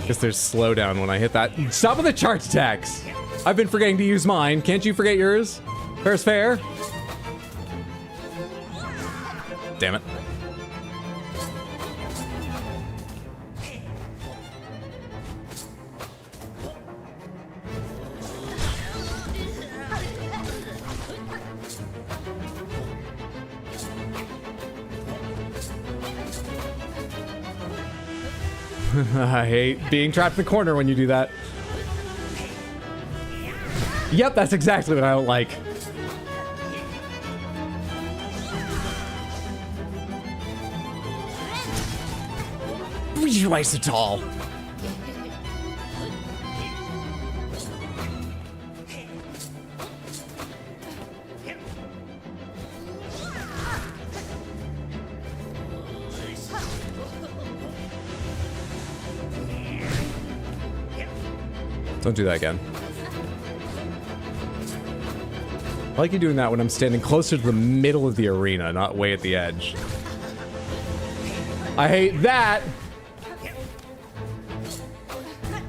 Guess there's slowdown when I hit that. Stop with the charge attacks. I've been forgetting to use mine. Can't you forget yours? Fair's fair. Damn it. I hate being trapped in the corner when you do that. Yep, that's exactly what I don't like. Why so tall? Don't do that again. I like you doing that when I'm standing closer to the middle of the arena, not way at the edge. I hate that!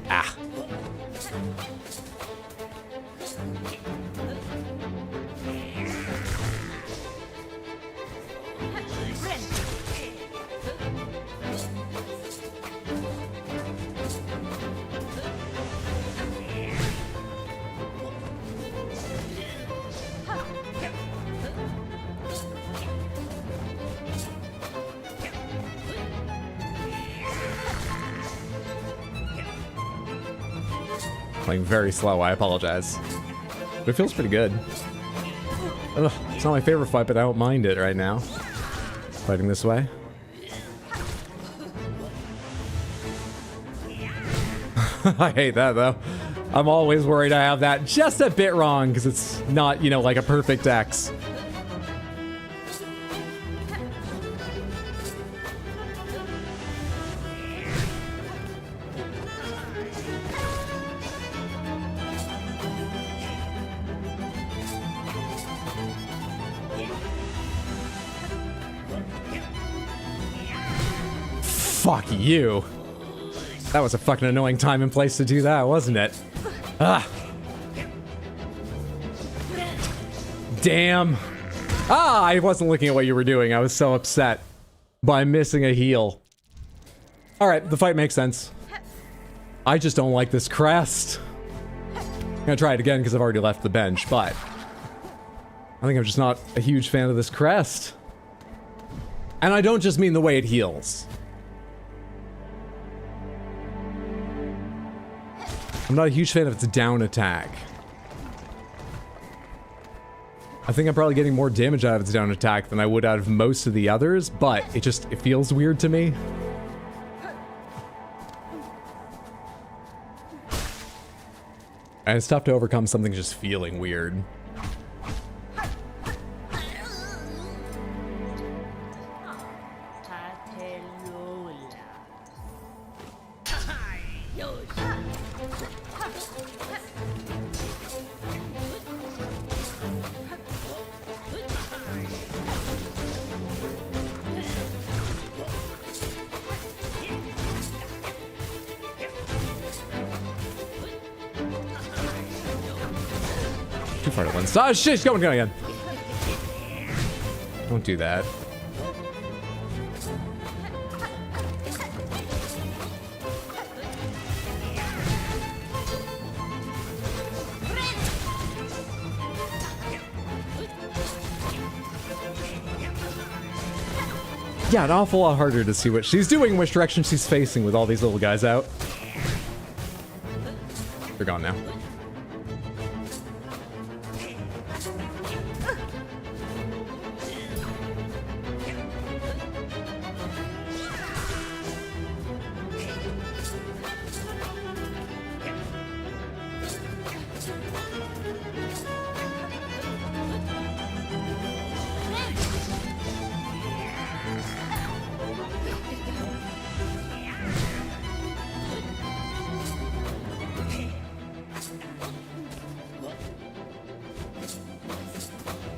Ah. Playing very slow, I apologize. But it feels pretty good. Ugh, it's not my favorite fight, but I don't mind it right now. Fighting this way. I hate that, though. I'm always worried I have that just a bit wrong, because it's not, you know, like a perfect X. Fuck you. That was a fucking annoying time and place to do that, wasn't it? Ah. Damn. Ah, I wasn't looking at what you were doing. I was so upset by missing a heal. Alright, the fight makes sense. I just don't like this crest. I'm gonna try it again because I've already left the bench, but I think I'm just not a huge fan of this crest. And I don't just mean the way it heals. I'm not a huge fan of its down attack. I think I'm probably getting more damage out of its down attack than I would out of most of the others, but it feels weird to me. And it's tough to overcome something just feeling weird. Too far to one side. Oh, shit, go again. Don't do that. Yeah, an awful lot harder to see what she's doing, which direction she's facing with all these little guys out. They're gone now.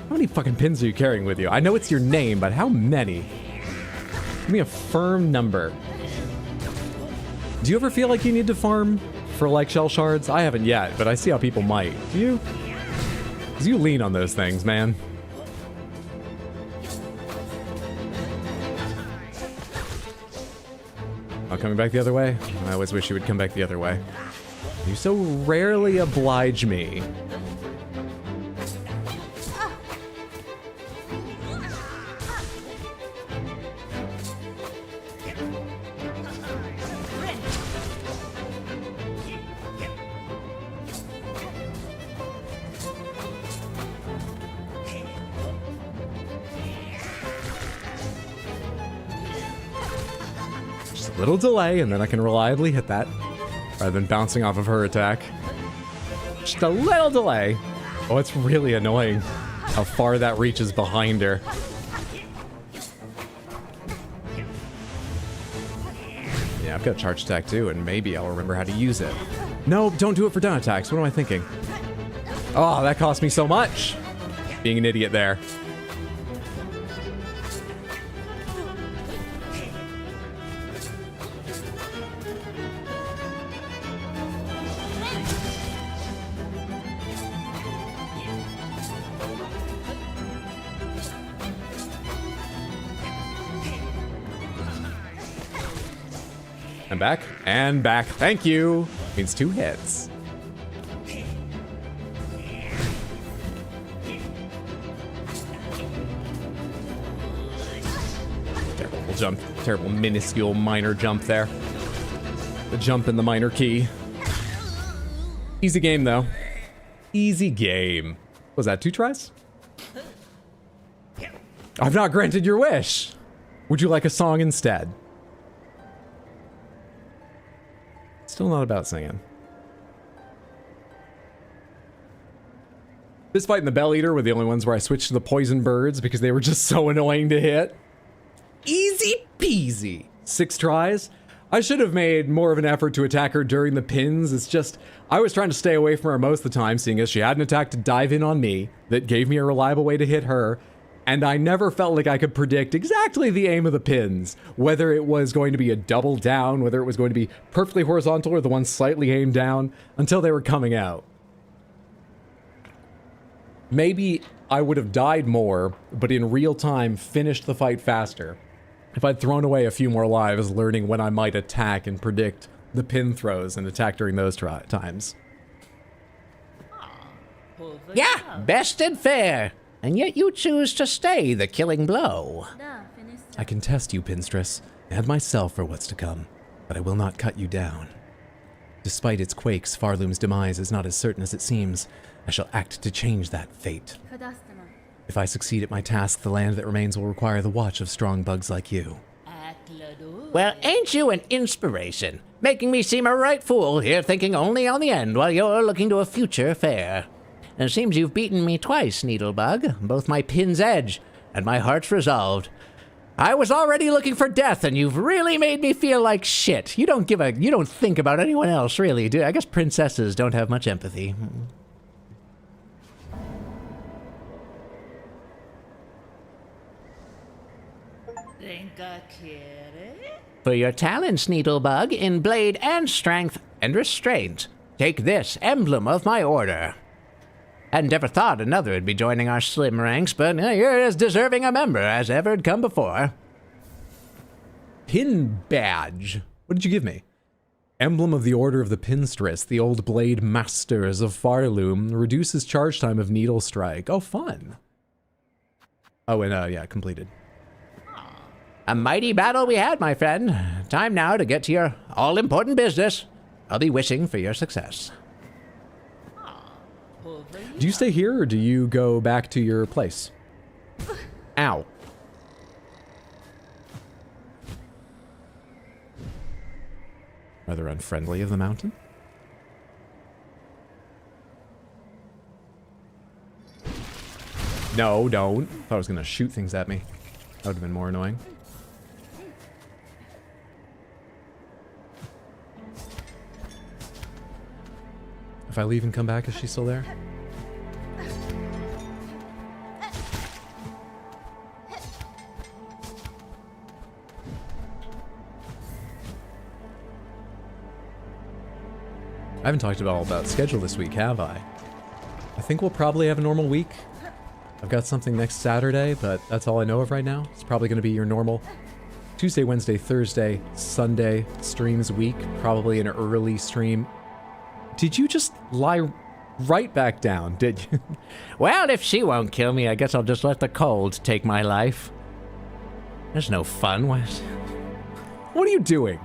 How many fucking pins are you carrying with you? I know it's your name, but how many? Give me a firm number. Do you ever feel like you need to farm for like shell shards? I haven't yet, but I see how people might. Do you? Because you lean on those things, man. Oh, coming back the other way? I always wish you would come back the other way. You so rarely oblige me. Little delay, and then I can reliably hit that, rather than bouncing off of her attack. Just a little delay. Oh, it's really annoying how far that reaches behind her. Yeah, I've got a charge attack too, and maybe I'll remember how to use it. No, don't do it for down attacks. What am I thinking? Oh, that cost me so much. Being an idiot there. I'm back, and back. Thank you. Means 2 hits. Terrible jump. Terrible minuscule minor jump there. The jump in the minor key. Easy game, though. Easy game. Was that 2 tries? I've not granted your wish. Would you like a song instead? Still not about singing. This fight and the Bell Eater were the only ones where I switched to the poison birds because they were just so annoying to hit. Easy peasy. 6 tries. I should have made more of an effort to attack her during the pins. It's just, I was trying to stay away from her most of the time, seeing as she had an attack to dive in on me that gave me a reliable way to hit her. And I never felt like I could predict exactly the aim of the pins, whether it was going to be a double down, whether it was going to be perfectly horizontal or the one slightly aimed down, until they were coming out. Maybe I would have died more, but in real time finished the fight faster if I'd thrown away a few more lives learning when I might attack and predict the pin throws and attack during those times. Yeah, best and fair. And yet you choose to stay the killing blow. I can test you, Pinstress, and myself for what's to come, but I will not cut you down. Despite its quakes, Farloom's demise is not as certain as it seems. I shall act to change that fate. If I succeed at my task, the land that remains will require the watch of strong bugs like you. Well, ain't you an inspiration? Making me seem a right fool here, thinking only on the end while you're looking to a future fair. And it seems you've beaten me twice, Needlebug, both my pin's edge and my heart's resolved. I was already looking for death, and you've really made me feel like shit. You don't think about anyone else, really, do you? I guess princesses don't have much empathy. For your talents, Needlebug, in blade and strength and restraint, take this emblem of my order. Hadn't ever thought another would be joining our slim ranks, but you're as deserving a member as ever had come before. Pin badge. What did you give me? Emblem of the Order of the Pinstress, the old blade masters of Farloom, reduces charge time of needle strike. Oh, fun. Oh, and yeah, completed. A mighty battle we had, my friend. Time now to get to your all-important business. I'll be wishing for your success. Do you stay here, or do you go back to your place? Ow. Rather unfriendly of the mountain? No, don't. Thought I was gonna shoot things at me. That would have been more annoying. If I leave and come back, is she still there? I haven't talked about schedule this week, have I? I think we'll probably have a normal week. I've got something next Saturday, but that's all I know of right now. It's probably going to be your normal Tuesday, Wednesday, Thursday, Sunday streams week. Probably an early stream. Did you just lie right back down, did you? Well, if she won't kill me, I guess I'll just let the cold take my life. There's no fun. What are you doing?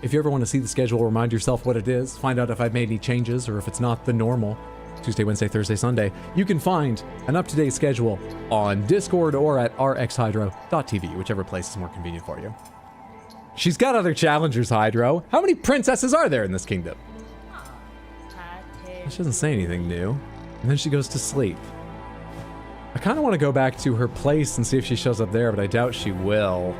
If you ever want to see the schedule, remind yourself what it is, find out if I've made any changes or if it's not the normal Tuesday, Wednesday, Thursday, Sunday, you can find an up-to-date schedule on Discord or at rxhydro.tv, whichever place is more convenient for you. She's got other challengers, Hydro. How many princesses are there in this kingdom? She doesn't say anything new. And then she goes to sleep. I kind of want to go back to her place and see if she shows up there, but I doubt she will.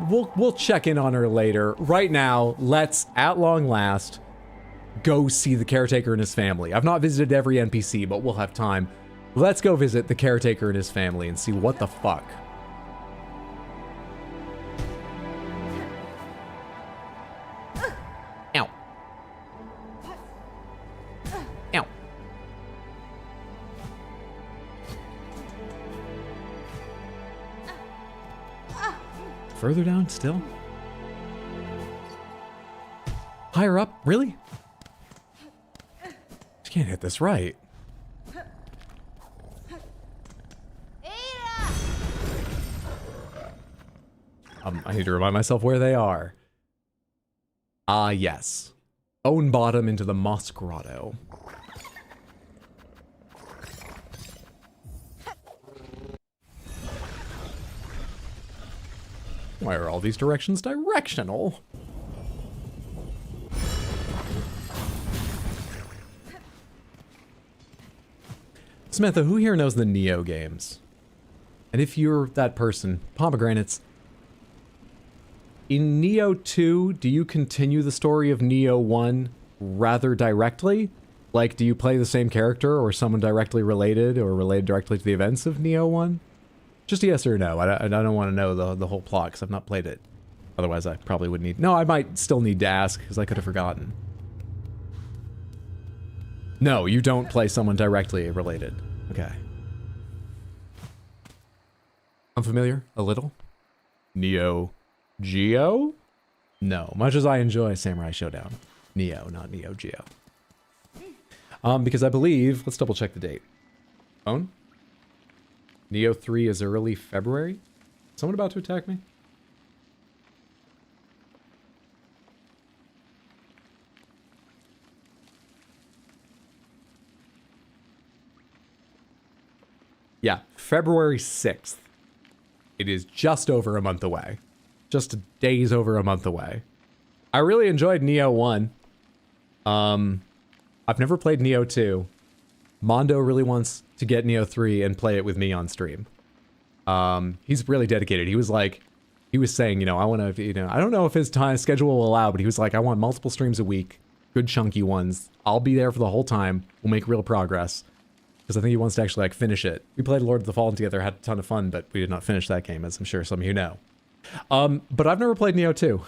We'll check in on her later. Right now, let's, at long last, go see the caretaker and his family. I've not visited every NPC, but we'll have time. Let's go visit the caretaker and his family and see what the fuck. Ow. Ow. Further down still? Higher up? Really? She can't hit this right. I need to remind myself where they are. Ah, yes. Own bottom into the Moss Grotto. Why are all these directions directional? Samantha, who here knows the Neo games? And if you're that person, pomegranates, in Neo 2, do you continue the story of Neo 1 rather directly? Like, do you play the same character or someone directly related or related directly to the events of Neo 1? Just a yes or no. I don't want to know the whole plot because I've not played it. Otherwise, I probably would need... No, I might still need to ask because I could have forgotten. No, you don't play someone directly related. Okay. Unfamiliar? A little? Neo Geo? No. Much as I enjoy Samurai Showdown. Neo, not Neo Geo. Because I believe... Let's double check the date. Phone? Neo 3 is early February? Someone about to attack me? Yeah, February 6th. It is just over a month away. Just days over a month away. I really enjoyed Neo 1. I've never played Neo 2. Mondo really wants to get Neo 3 and play it with me on stream. He's really dedicated. He was saying, you know, I want to, you know, I don't know if his time schedule will allow, but he was like, I want multiple streams a week, good chunky ones. I'll be there for the whole time. We'll make real progress. Because I think he wants to actually like finish it. We played Lord of the Fallen together, had a ton of fun, but we did not finish that game, as I'm sure some of you know. But I've never played Neo 2.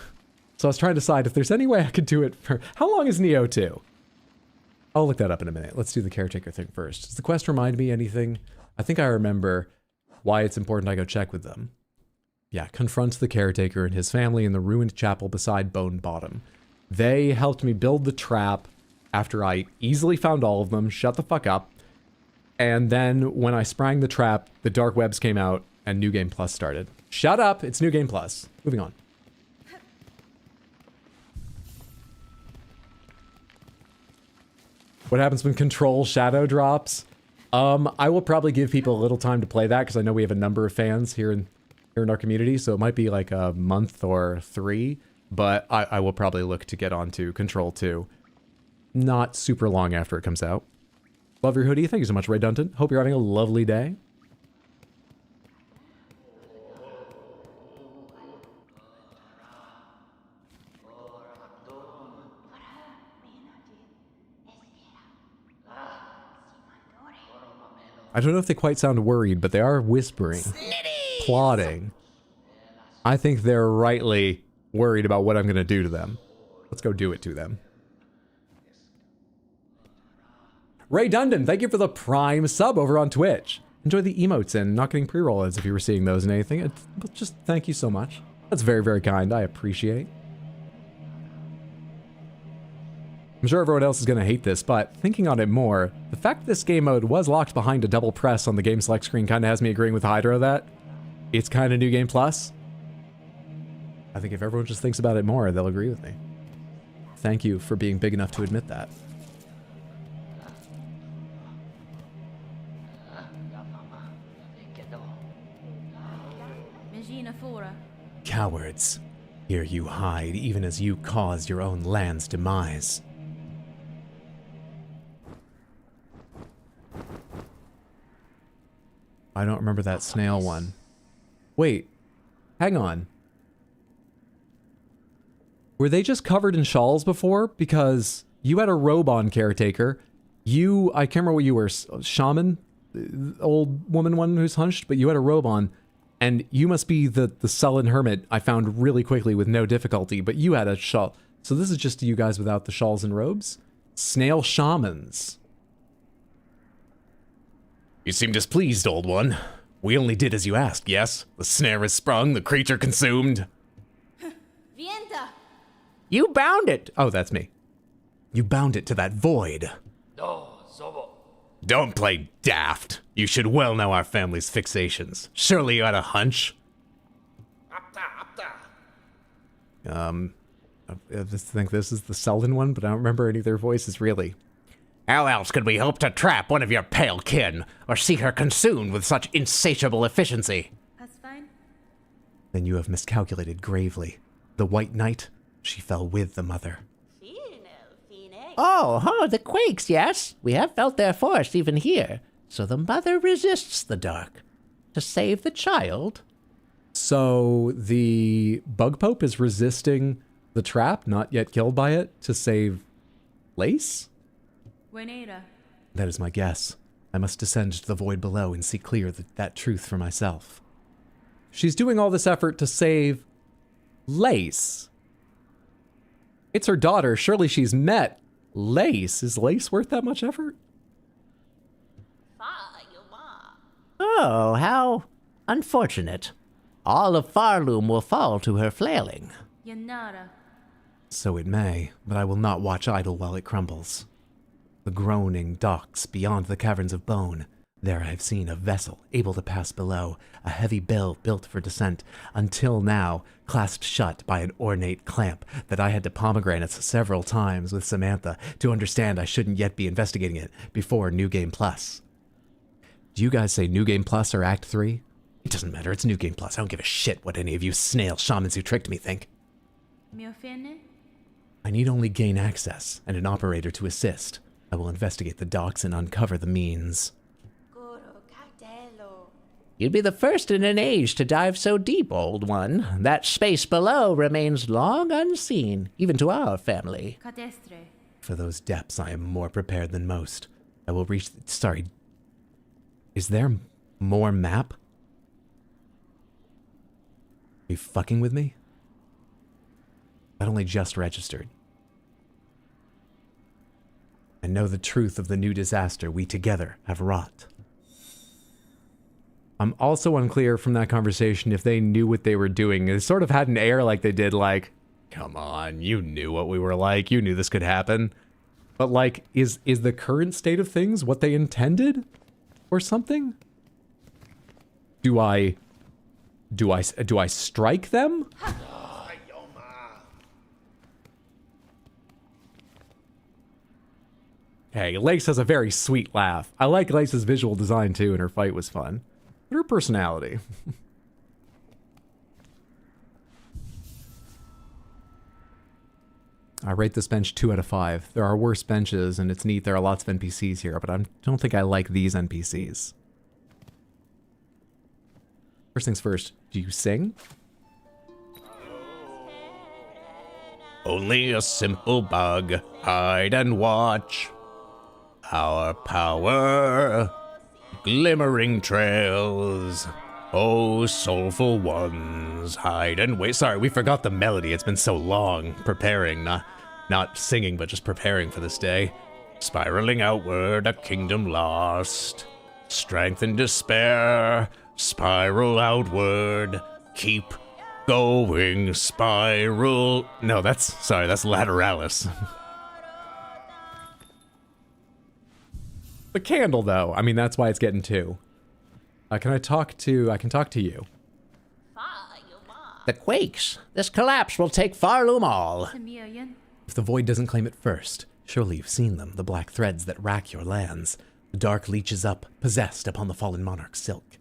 So I was trying to decide if there's any way I could do it for... How long is Neo 2? I'll look that up in a minute. Let's do the caretaker thing first. Does the quest remind me anything? I think I remember why it's important I go check with them. Yeah, confront the caretaker and his family in the ruined chapel beside Bone Bottom. They helped me build the trap after I easily found all of them, shut the fuck up. And then when I sprang the trap, the dark webs came out and New Game Plus started. Shut up, it's New Game Plus. Moving on. What happens when Control Shadow drops? I will probably give people a little time to play that because I know we have a number of fans here in our community, so it might be like a month or 3, but I will probably look to get onto Control 2. Not super long after it comes out. Love your hoodie. Thank you so much, Redundant. Hope you're having a lovely day. I don't know if they quite sound worried, but they are whispering, plotting. I think they're rightly worried about what I'm going to do to them. Let's go do it to them. Ray Dundon, thank you for the Prime sub over on Twitch. Enjoy the emotes and not getting pre-roll ads if you were seeing those and anything. Just thank you so much. That's very, very kind. I appreciate. I'm sure everyone else is going to hate this, but thinking on it more, the fact that this game mode was locked behind a double press on the game select screen kind of has me agreeing with Hydro that it's kind of New Game Plus. I think if everyone just thinks about it more, they'll agree with me. Thank you for being big enough to admit that. Cowards. Here you hide, even as you cause your own land's demise. I don't remember that snail one. Wait, hang on. Were they just covered in shawls before? Because you had a robe on, caretaker. I can't remember what you were, shaman? Old woman one who's hunched, but you had a robe on. And you must be the sullen hermit I found really quickly with no difficulty, but you had a shawl. So this is just you guys without the shawls and robes? Snail shamans. You seem displeased, old one. We only did as you asked, yes? The snare is sprung, the creature consumed. Vienta. You bound it. Oh, that's me. You bound it to that void. Don't play daft. You should well know our family's fixations. Surely you had a hunch. I just think this is the Selden one, but I don't remember any of their voices really. How else could we hope to trap one of your pale kin, or see her consumed with such insatiable efficiency? That's fine. Then you have miscalculated gravely. The White Knight, she fell with the mother. Oh, the quakes, yes. We have felt their force even here. So the mother resists the dark. To save the child. So the Bug Pope is resisting the trap, not yet killed by it, to save Lace? Buenera. That is my guess. I must descend to the void below and see clear that truth for myself. She's doing all this effort to save Lace. It's her daughter. Surely she's met Lace. Is Lace worth that much effort? Oh, how unfortunate. All of Farloom will fall to her flailing. Yanara. So it may, but I will not watch idle while it crumbles. The groaning docks beyond the caverns of bone. There I have seen a vessel able to pass below, a heavy bell built for descent, until now clasped shut by an ornate clamp that I had to pomegranates several times with Samantha to understand I shouldn't yet be investigating it before New Game Plus. Do you guys say New Game Plus or Act 3? It doesn't matter, it's New Game Plus. I don't give a shit what any of you snail shamans who tricked me think. Miofene. I need only gain access and an operator to assist. I will investigate the docks and uncover the means. You'd be the first in an age to dive so deep, old one. That space below remains long unseen, even to our family. Cadestre. For those depths, I am more prepared than most. I will reach... Sorry. Is there more map? Are you fucking with me? That only just registered. I know the truth of the new disaster we together have wrought. I'm also unclear from that conversation if they knew what they were doing. It sort of had an air like they did, like, come on, you knew what we were like. You knew this could happen. But, like, is the current state of things what they intended? Or something? Do I strike them? Hey, Lace has a very sweet laugh. I like Lace's visual design too, and her fight was fun. But her personality. I rate this bench 2 out of 5. There are worse benches, and it's neat there are lots of NPCs here, but I don't think I like these NPCs. First things first, do you sing? Only a simple bug, hide and watch. Our power glimmering trails. Oh, soulful ones, hide and wait. Sorry, we forgot the melody. It's been so long preparing, not singing, but just preparing for this day. Spiraling outward, a kingdom lost. Strength and despair, spiral outward. Keep going, spiral. No, that's Lateralis. The candle, though. I mean, that's why it's getting 2. I can talk to you. The quakes. This collapse will take Farloom all. Chameleon. If the void doesn't claim it first, surely you've seen them, the black threads that rack your lands. The dark leeches up, possessed upon the fallen monarch's silk.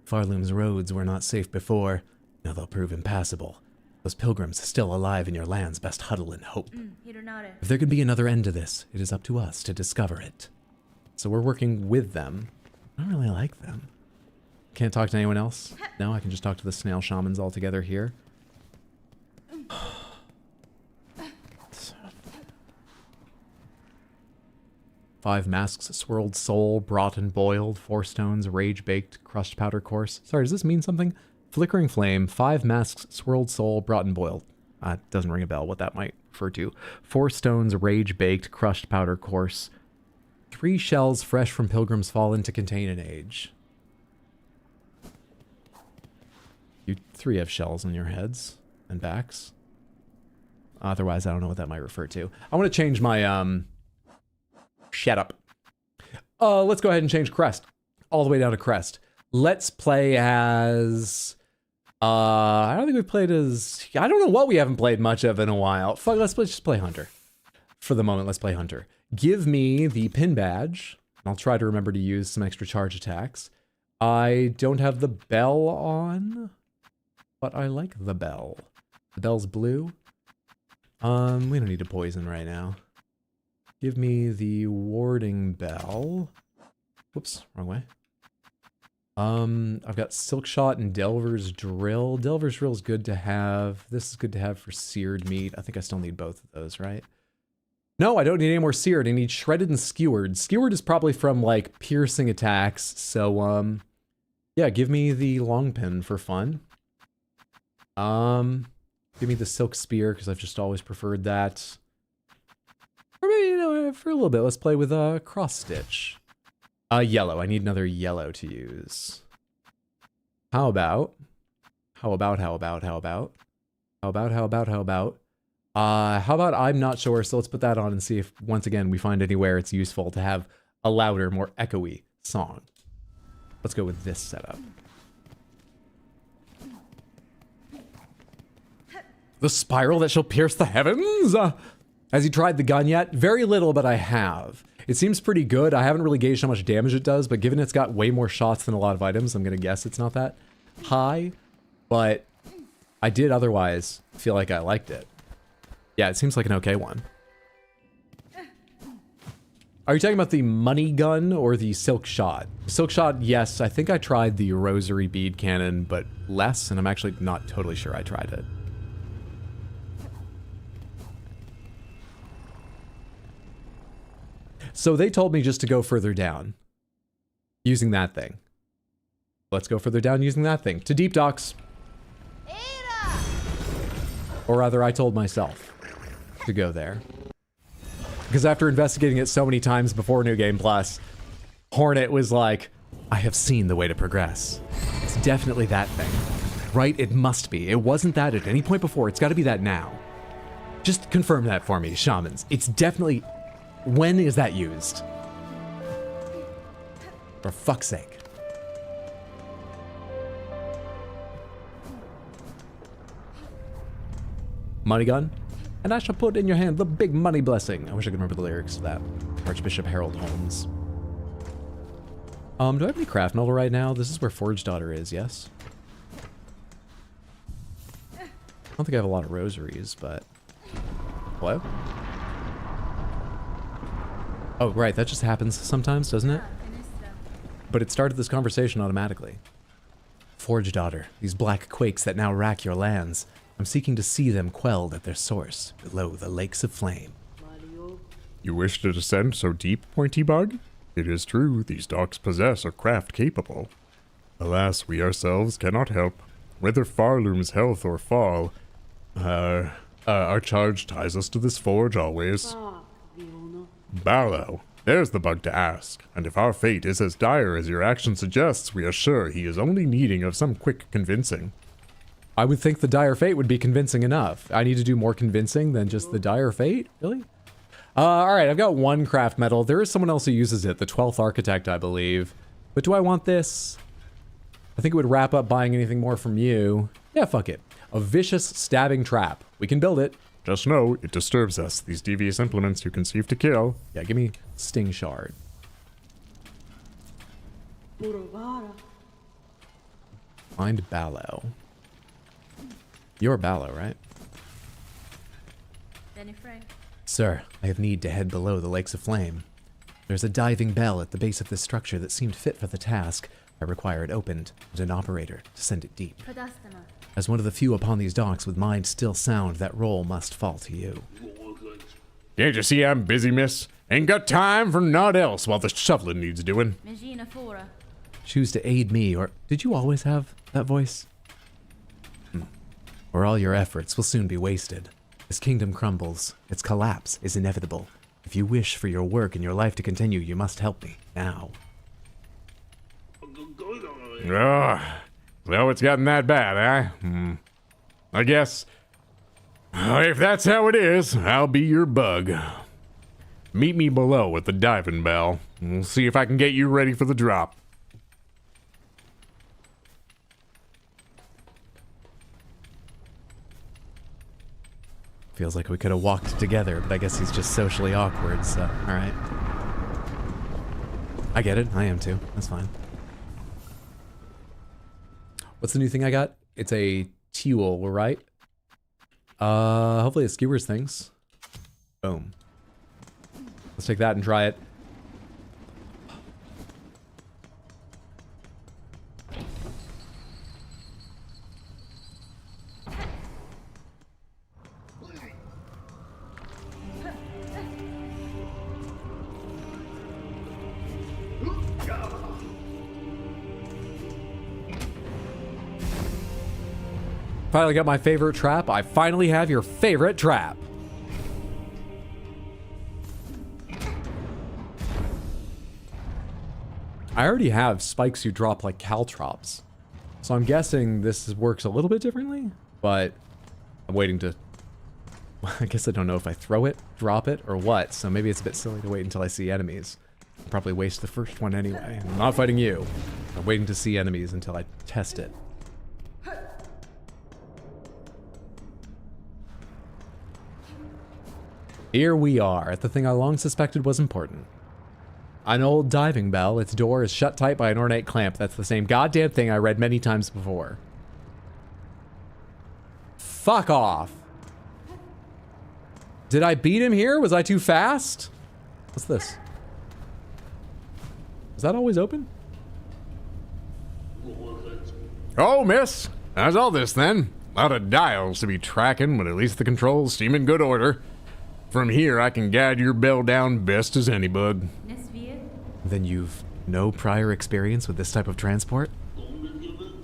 Farloom's roads were not safe before. Now they'll prove impassable. Those pilgrims still alive in your lands best huddle in hope. Hironare. If there can be another end to this, it is up to us to discover it. So we're working with them. I don't really like them. Can't talk to anyone else? No, I can just talk to the snail shamans all together here. Five masks, swirled soul, brought and boiled, 4 stones, rage baked, crushed powder course. Sorry, does this mean something? Flickering flame, 5 masks, swirled soul, brought and boiled. Doesn't ring a bell what that might refer to. 4 stones, rage baked, crushed powder course. 3 shells fresh from Pilgrim's Fallen to contain an age. You 3 have shells on your heads and backs. Otherwise, I don't know what that might refer to. I want to change my, shut up. Let's go ahead and change Crest. All the way down to Crest. Let's play as... I don't think we've played as... I don't know what we haven't played much of in a while. Fuck, let's just play Hunter. For the moment, let's play Hunter. Give me the pin badge. I'll try to remember to use some extra charge attacks. I don't have the bell on, but I like the bell. The bell's blue. We don't need to poison right now. Give me the warding bell. Whoops, wrong way. I've got Silk Shot and Delver's Drill. Delver's Drill is good to have. This is good to have for seared meat. I think I still need both of those, right? No, I don't need any more seared. I need shredded and skewered. Skewered is probably from, like, piercing attacks. So, yeah, give me the long pin for fun. Give me the silk spear, because I've just always preferred that. Or maybe, you know, for a little bit, let's play with, cross stitch. Yellow. I need another yellow to use. How about I'm not sure, so let's put that on and see if, once again, we find anywhere it's useful to have a louder, more echoey song. Let's go with this setup. The spiral that shall pierce the heavens? Has he tried the gun yet? Very little, but I have. It seems pretty good. I haven't really gauged how much damage it does, but given it's got way more shots than a lot of items, I'm gonna guess it's not that high. But I did otherwise feel like I liked it. Yeah, it seems like an okay one. Are you talking about the money gun or the silk shot? Silk shot, yes. I think I tried the rosary bead cannon, but less, and I'm actually not totally sure I tried it. So they told me just to go further down using that thing. Let's go further down using that thing. To Deep Docks. Or rather, I told myself to go there. Because after investigating it so many times before New Game Plus, Hornet was like, I have seen the way to progress. It's definitely that thing. Right? It must be. It wasn't that at any point before. It's got to be that now. Just confirm that for me, shamans. It's definitely... When is that used? For fuck's sake. Money gun? And I shall put in your hand the big money blessing. I wish I could remember the lyrics to that. Archbishop Harold Holmes. Do I have any craft metal right now? This is where Forge Daughter is, yes? I don't think I have a lot of rosaries, but... Hello? Oh, right, that just happens sometimes, doesn't it? But it started this conversation automatically. Forge Daughter, these black quakes that now rack your lands. I'm seeking to see them quelled at their source, below the lakes of flame. You wish to descend so deep, Pointy Bug? It is true, these docks possess a craft capable. Alas, we ourselves cannot help. Whether Farloom's health or fall, our charge ties us to this forge always. Barlow, there's the bug to ask, and if our fate is as dire as your action suggests, we are sure he is only needing of some quick convincing. I would think the dire fate would be convincing enough. I need to do more convincing than just the dire fate? Really? Alright, I've got one craft metal. There is someone else who uses it, the 12th architect, I believe. But do I want this? I think it would wrap up buying anything more from you. Yeah, fuck it. A vicious stabbing trap. We can build it. Just know, it disturbs us, these devious implements you conceive to kill. Yeah, give me Sting Shard. Find Ballow. You're Ballow, right? Danny Frank. Sir, I have need to head below the Lakes of Flame. There's a diving bell at the base of this structure that seemed fit for the task. I require it opened and an operator to send it deep. Padastama. As one of the few upon these docks with mind still sound, that role must fall to you. Can't you see I'm busy, miss? Ain't got time for naught else while the shoveling needs doing. Megina Fora. Choose to aid me, or did you always have that voice? Or all your efforts will soon be wasted. This kingdom crumbles. Its collapse is inevitable. If you wish for your work and your life to continue, you must help me, now. Oh, so it's gotten that bad, eh? I guess, if that's how it is, I'll be your bug. Meet me below at the diving bell. We'll see if I can get you ready for the drop. Feels like we could have walked together, but I guess he's just socially awkward, so, alright. I get it, I am too, that's fine. What's the new thing I got? It's a Teal, right? Hopefully it skewers things. Boom. Let's take that and try it. Finally got my favorite trap. I finally have your favorite trap. I already have spikes you drop like caltrops. So I'm guessing this works a little bit differently, but I'm waiting to... I guess I don't know if I throw it, drop it, or what, so maybe it's a bit silly to wait until I see enemies. I'll probably waste the first one anyway. I'm not fighting you. I'm waiting to see enemies until I test it. Here we are, at the thing I long suspected was important. An old diving bell, its door is shut tight by an ornate clamp. That's the same goddamn thing I read many times before. Fuck off. Did I beat him here? Was I too fast? What's this? Is that always open? Oh, miss, how's all this then? A lot of dials to be tracking, but at least the controls seem in good order. From here, I can guide your bell down best as any bug. Nesvir. Then you've no prior experience with this type of transport?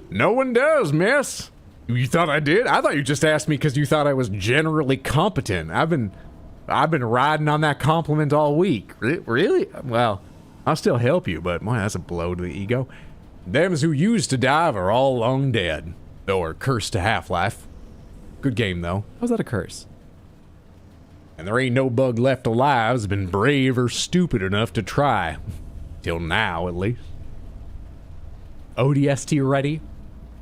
No one does, miss. You thought I did? I thought you just asked me because you thought I was generally competent. I've been riding on that compliment all week. Really? Well, I'll still help you, but boy, that's a blow to the ego. Thems who used to dive are all long dead, or cursed to half-life. Good game, though. How's that a curse? And there ain't no bug left alive who's been brave or stupid enough to try. Till now, at least. ODST ready?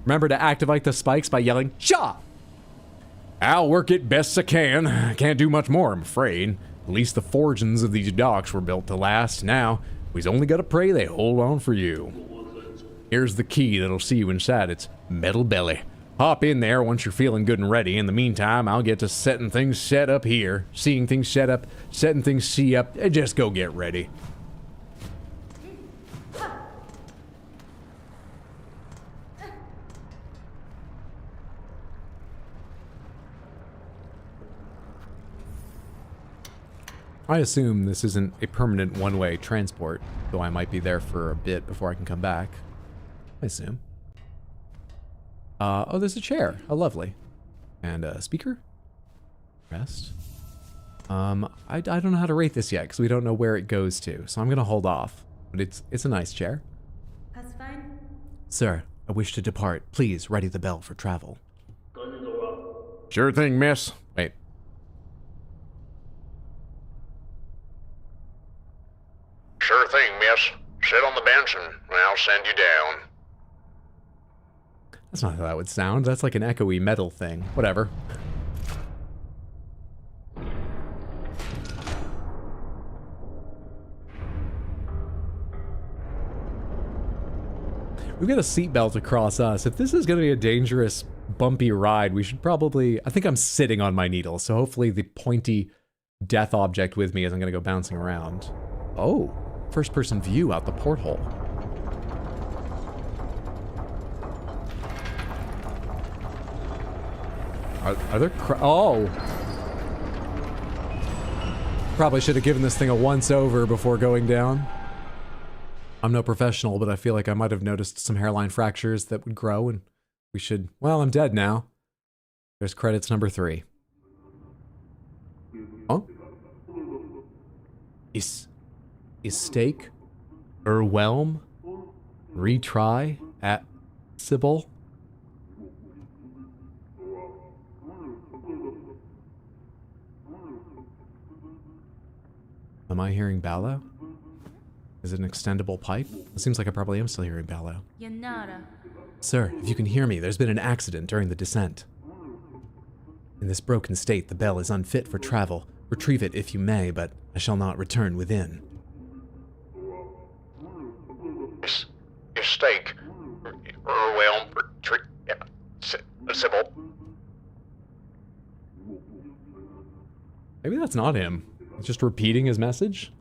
Remember to activate the spikes by yelling, "Shaw!" I'll work it best I can. Can't do much more, I'm afraid. At least the forgings of these docks were built to last. Now, we's only gotta pray they hold on for you. Here's the key that'll see you inside its metal belly. Hop in there once you're feeling good and ready. In the meantime, I'll get to setting things set up here. Seeing things set up, setting things see up. Just go get ready. I assume this isn't a permanent one-way transport, though I might be there for a bit before I can come back. I assume. Oh, there's a chair. How lovely. And a speaker? Rest. I don't know how to rate this yet, because we don't know where it goes to, so I'm going to hold off. But it's a nice chair. That's fine. Sir, I wish to depart. Please ready the bell for travel. Sure thing, miss. Wait. Sure thing, miss. Sit on the bench and I'll send you down. That's not how that would sound. That's like an echoey metal thing. Whatever. We've got a seatbelt across us. If this is going to be a dangerous, bumpy ride, we should probably... I think I'm sitting on my needle, so hopefully the pointy death object with me isn't going to go bouncing around. Oh, first-person view out the porthole. Are there... Oh! Probably should have given this thing a once-over before going down. I'm no professional, but I feel like I might have noticed some hairline fractures that would grow, and we should... Well, I'm dead now. There's credits number 3. Huh? Is stake? Whelm? Retry? At Sybil? Am I hearing Ballo? Is it an extendable pipe? It seems like I probably am still hearing Ballo. Yanara. Sir, if you can hear me, there's been an accident during the descent. In this broken state, the bell is unfit for travel. Retrieve it if you may, but I shall not return within. Stake. Whelm. Sybil. Maybe that's not him. He's just repeating his message?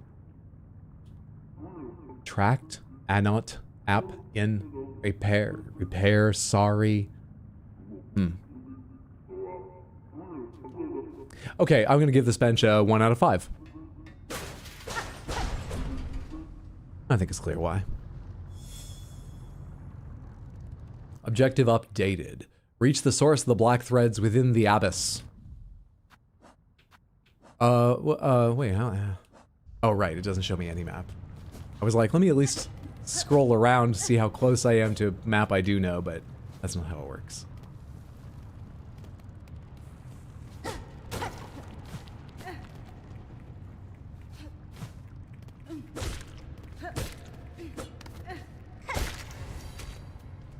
Tract, anot, app, in, repair, sorry. Okay, I'm gonna give this bench a 1 out of 5. I think it's clear why. Objective updated. Reach the source of the black threads within the abyss. Wait, how? Oh, right, it doesn't show me any map. I was like, let me at least scroll around to see how close I am to a map I do know, but that's not how it works.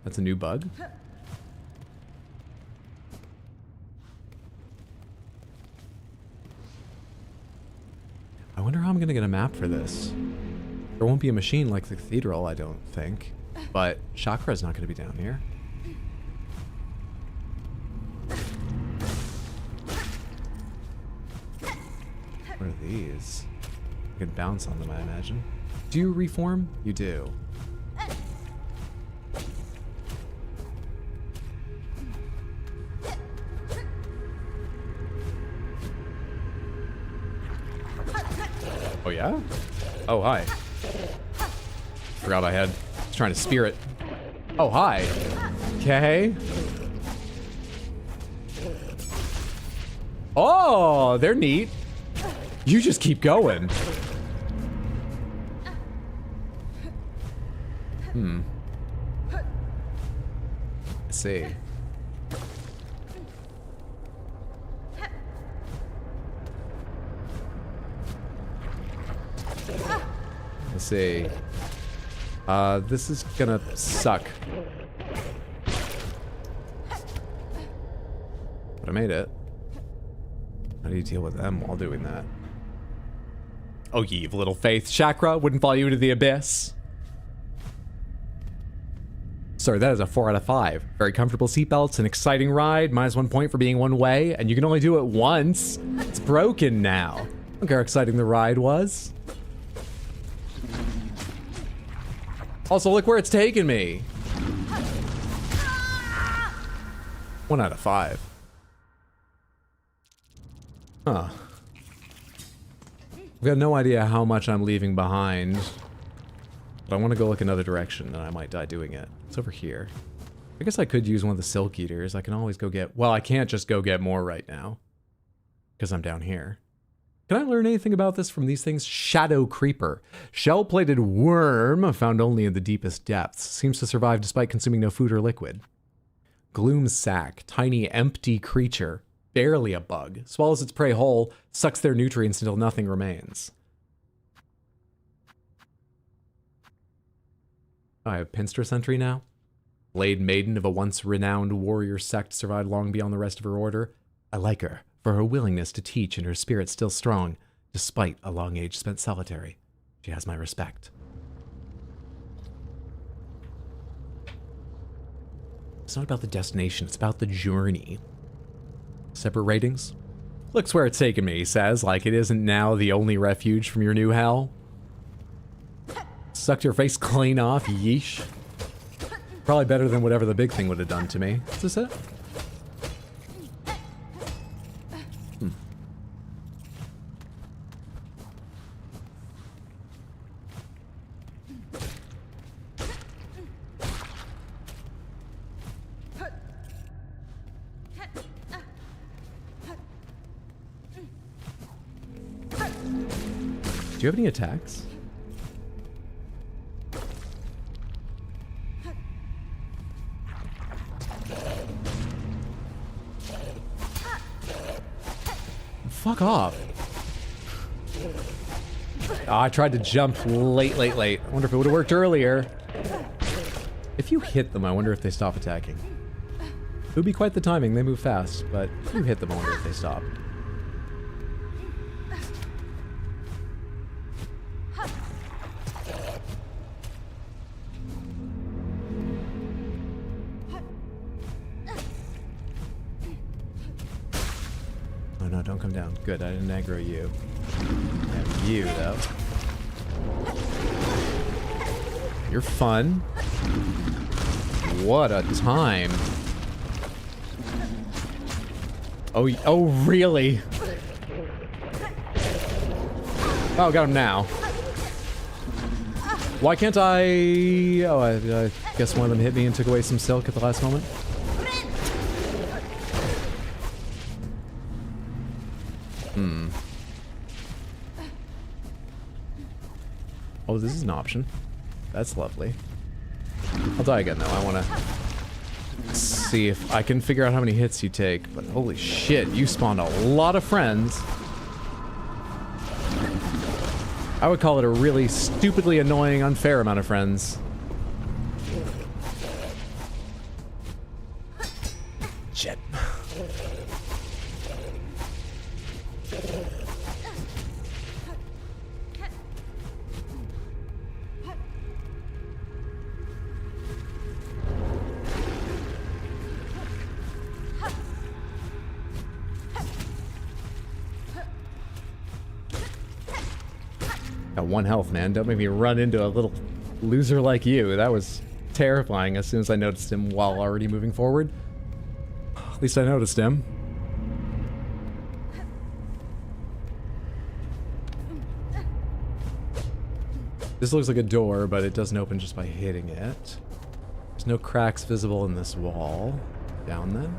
That's a new bug? I wonder how I'm gonna get a map for this. There won't be a machine like the cathedral, I don't think. But Chakra's not gonna be down here. What are these? You can bounce on them, I imagine. Do you reform? You do. Oh yeah? Oh, hi. Forgot I was trying to spear it. Oh, hi. Okay. Oh, they're neat. You just keep going. Let's see. Let's see. This is gonna suck. But I made it. How do you deal with them while doing that? Oh, ye of little faith. Chakra wouldn't follow you into the abyss. Sorry, that is a 4 out of 5. Very comfortable seatbelts, an exciting ride, -1 point for being one way, and you can only do it once. It's broken now. Look how exciting the ride was. Also, look where it's taken me. 1 out of 5. Huh. I've got no idea how much I'm leaving behind. But I want to go look another direction, and I might die doing it. It's over here. I guess I could use one of the Silk Eaters. I can always go get... Well, I can't just go get more right now. Because I'm down here. Can I learn anything about this from these things? Shadow Creeper. Shell-plated worm found only in the deepest depths. Seems to survive despite consuming no food or liquid. Gloom Sack. Tiny, empty creature. Barely a bug. Swallows its prey whole. Sucks their nutrients until nothing remains. I have Pinster Sentry now. Blade Maiden of a once renowned warrior sect survived long beyond the rest of her order. I like her for her willingness to teach and her spirit still strong, despite a long age spent solitary. She has my respect. It's not about the destination, it's about the journey. Separate ratings? Looks where it's taken me, he says, like it isn't now the only refuge from your new hell. Sucked your face clean off, yeesh. Probably better than whatever the big thing would have done to me. Is this it? Do you have any attacks? Fuck off. Oh, I tried to jump late. I wonder if it would have worked earlier. If you hit them, I wonder if they stop attacking. It would be quite the timing. They move fast, but if you hit them, I wonder if they stop. Oh no, don't come down. Good, I didn't aggro you. And you, though. You're fun. What a time. Oh, really? Oh, got him now. Why can't I... Oh, I guess one of them hit me and took away some silk at the last moment. Oh, this is an option. That's lovely. I'll die again, though. I want to see if I can figure out how many hits you take. But holy shit, you spawned a lot of friends. I would call it a really stupidly annoying, unfair amount of friends. Shit. Got 1 health, man. Don't make me run into a little loser like you. That was terrifying as soon as I noticed him while already moving forward. At least I noticed him. This looks like a door, but it doesn't open just by hitting it. There's no cracks visible in this wall. Down then.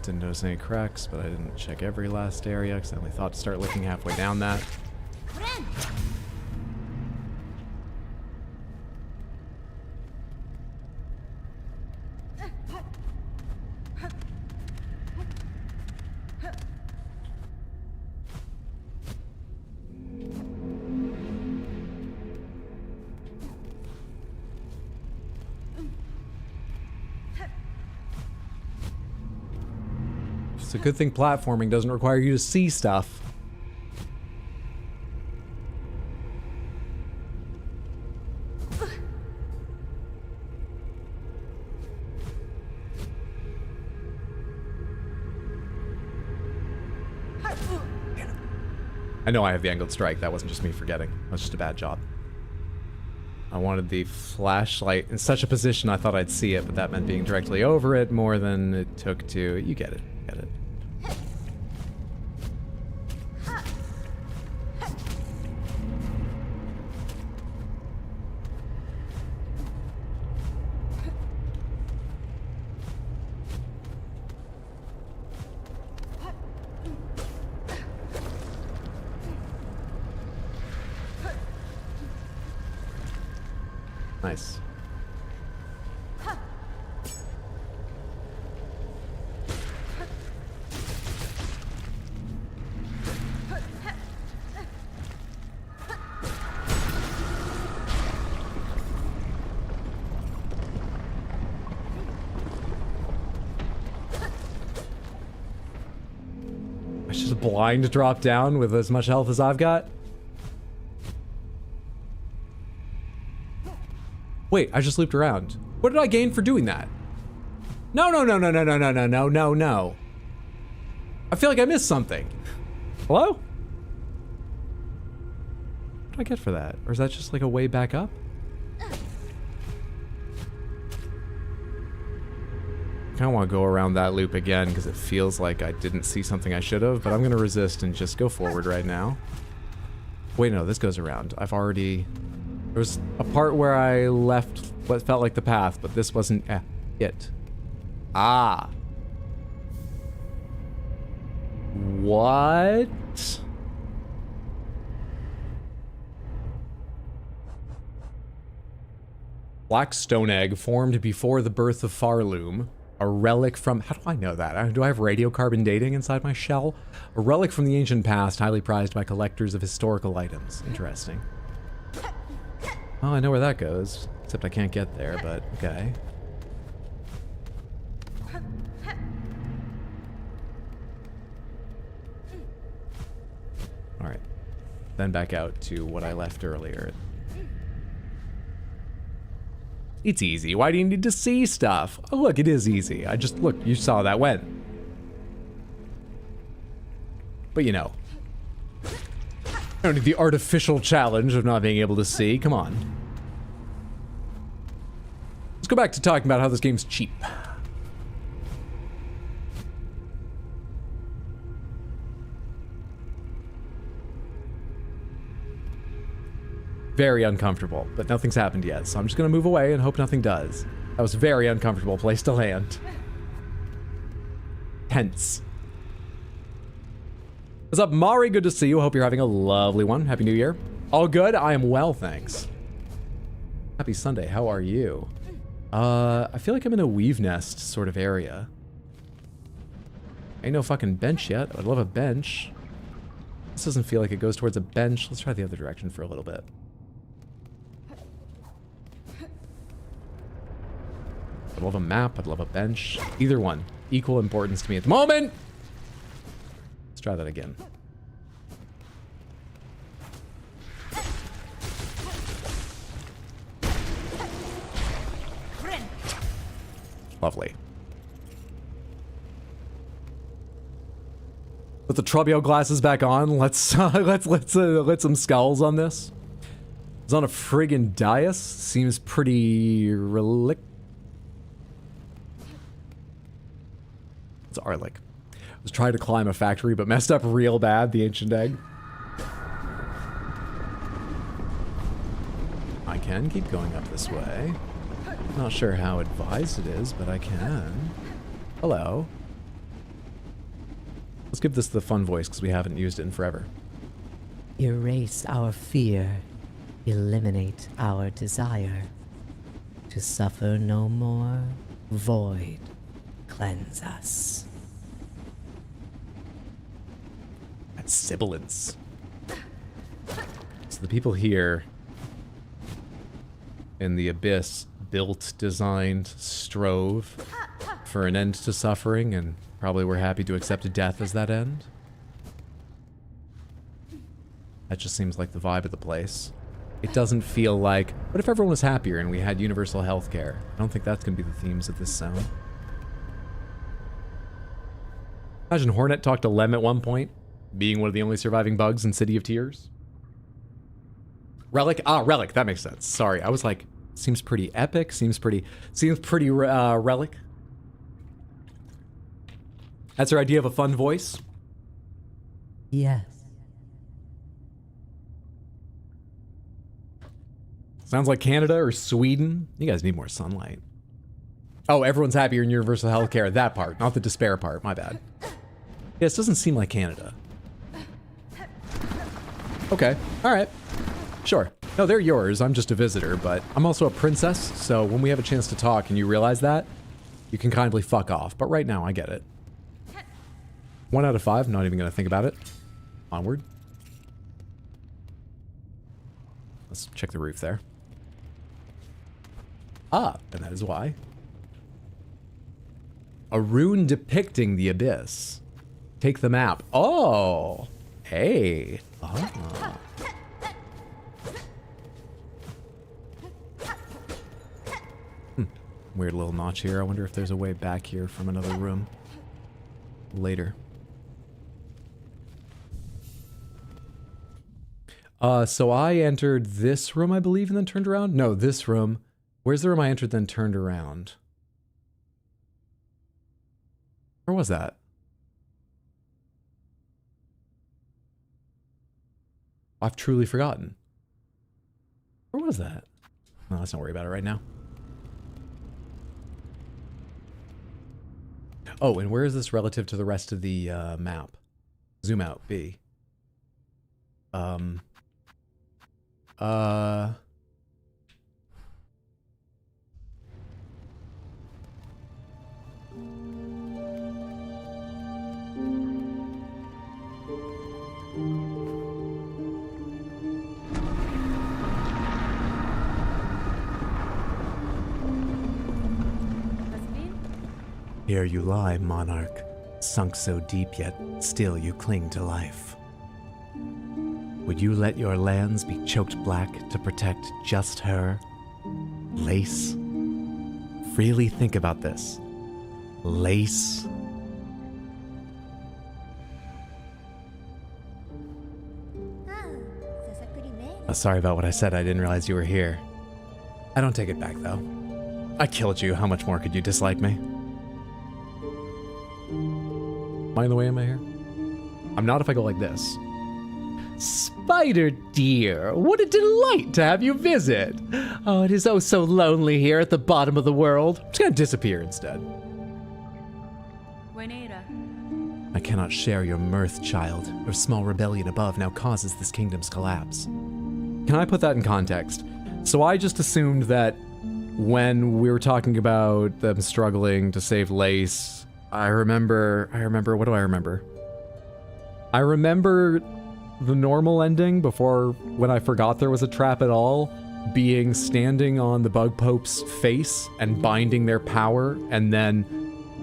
Didn't notice any cracks, but I didn't check every last area because I only thought to start looking halfway down that. It's a good thing platforming doesn't require you to see stuff. I know I have the angled strike. That wasn't just me forgetting. That was just a bad job. I wanted the flashlight in such a position I thought I'd see it, but that meant being directly over it more than it took to... You get it. Get it. Nice. I should blind drop down with as much health as I've got. Wait, I just looped around. What did I gain for doing that? No. I feel like I missed something. Hello? What did I get for that? Or is that just like a way back up? I kind of want to go around that loop again because it feels like I didn't see something I should have, but I'm going to resist and just go forward right now. Wait, no, this goes around. I've already... There was a part where I left what felt like the path, but this wasn't it. Ah. What? Black stone egg formed before the birth of Farloom. A relic from... How do I know that? Do I have radiocarbon dating inside my shell? A relic from the ancient past, highly prized by collectors of historical items. Interesting. Oh, I know where that goes. Except I can't get there, but okay. Alright. Then back out to what I left earlier. It's easy. Why do you need to see stuff? Oh, look, it is easy. Look, you saw that when. But you know. I don't need the artificial challenge of not being able to see. Come on. Let's go back to talking about how this game's cheap. Very uncomfortable, but nothing's happened yet, so I'm just gonna move away and hope nothing does. That was a very uncomfortable place to land. Tense. What's up, Mari? Good to see you. Hope you're having a lovely one. Happy New Year. All good? I am well, thanks. Happy Sunday. How are you? I feel like I'm in a weave nest sort of area. Ain't no fucking bench yet. I'd love a bench. This doesn't feel like it goes towards a bench. Let's try the other direction for a little bit. I'd love a map. I'd love a bench. Either one. Equal importance to me at the moment. Let's try that again. Lovely. Put the Trubio glasses back on. Let's some skulls on this. It's on a friggin' dais. Seems pretty relic. It's Arlic. Was trying to climb a factory, but messed up real bad. The ancient egg. I can keep going up this way. Not sure how advised it is, but I can. Hello. Let's give this the fun voice because we haven't used it in forever. Erase our fear. Eliminate our desire. To suffer no more. Void. Cleanse us. That's sibilance. So the people here in the abyss built, designed, strove for an end to suffering, and probably were happy to accept death as that end. That just seems like the vibe of the place. It doesn't feel like, what if everyone was happier and we had universal healthcare? I don't think that's going to be the themes of this zone. Imagine Hornet talked to Lem at one point, being one of the only surviving bugs in City of Tears. Relic? Ah, Relic. That makes sense. Sorry, I was like, seems pretty epic. Seems pretty Relic. That's her idea of a fun voice? Yes. Sounds like Canada or Sweden. You guys need more sunlight. Oh, everyone's happier in universal healthcare. That part, not the despair part. My bad. Yeah, this doesn't seem like Canada. Okay, all right. Sure. No, they're yours. I'm just a visitor, but I'm also a princess, so when we have a chance to talk and you realize that, you can kindly fuck off. But right now, I get it. 1 out of 5, not even gonna think about it. Onward. Let's check the roof there. Ah, and that is why. A rune depicting the abyss. Take the map. Oh, hey. Ah. Weird little notch here. I wonder if there's a way back here from another room. Later. So I entered this room, I believe, and then turned around? No, this room. Where's the room I entered, then turned around? Where was that? I've truly forgotten. Where was that? No, let's not worry about it right now. Oh, and where is this relative to the rest of the map? Zoom out, B. Here you lie, monarch, sunk so deep yet still you cling to life. Would you let your lands be choked black to protect just her? Lace? Freely think about this. Lace? Oh, sorry about what I said. I didn't realize you were here. I don't take it back, though. I killed you. How much more could you dislike me? Am I in the way? Am I here? I'm not if I go like this. Spider dear, what a delight to have you visit. Oh, it is oh so lonely here at the bottom of the world. I'm just gonna disappear instead. I cannot share your mirth, child. Your small rebellion above now causes this kingdom's collapse. Can I put that in context? So I just assumed that when we were talking about them struggling to save Lace, I remember, what do I remember? I remember the normal ending before, when I forgot there was a trap at all, being standing on the Bug Pope's face and binding their power, and then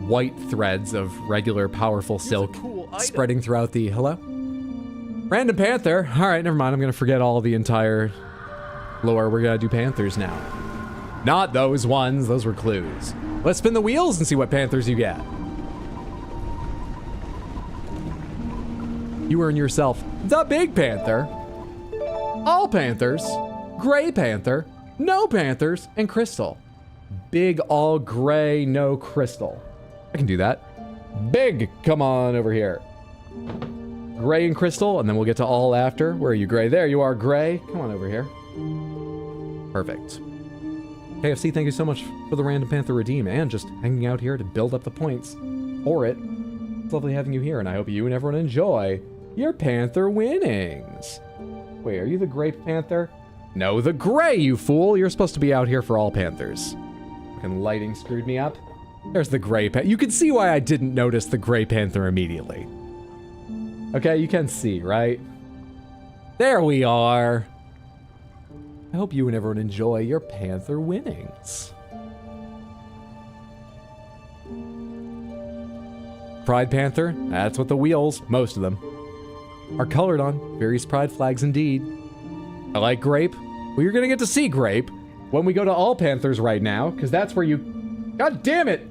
white threads of regular powerful silk spreading throughout the... Hello? Random Panther! Alright, never mind, I'm gonna forget all the entire lore. We're gonna do Panthers now. Not those ones, those were clues. Let's spin the wheels and see what Panthers you get. You earn yourself the Big Panther, All Panthers, Gray Panther, No Panthers, and Crystal. Big, all gray, no crystal. I can do that. Big, come on over here. Gray and crystal, and then we'll get to all after. Where are you, Gray? There you are, Gray. Come on over here. Perfect. KFC, thank you so much for the Random Panther Redeem and just hanging out here to build up the points for it. It's lovely having you here, and I hope you and everyone enjoy your Panther winnings. Wait, are you the Gray Panther? No, the Gray, you fool. You're supposed to be out here for all Panthers. Fucking lighting screwed me up. There's the Gray Panther. You can see why I didn't notice the Gray Panther immediately. Okay, you can see, right? There we are. I hope you and everyone enjoy your Panther winnings. Pride Panther, that's what the wheels, most of them, are colored on. Various pride flags indeed. I like Grape. Well, you're gonna get to see Grape when we go to all Panthers right now, because that's where you... God damn it!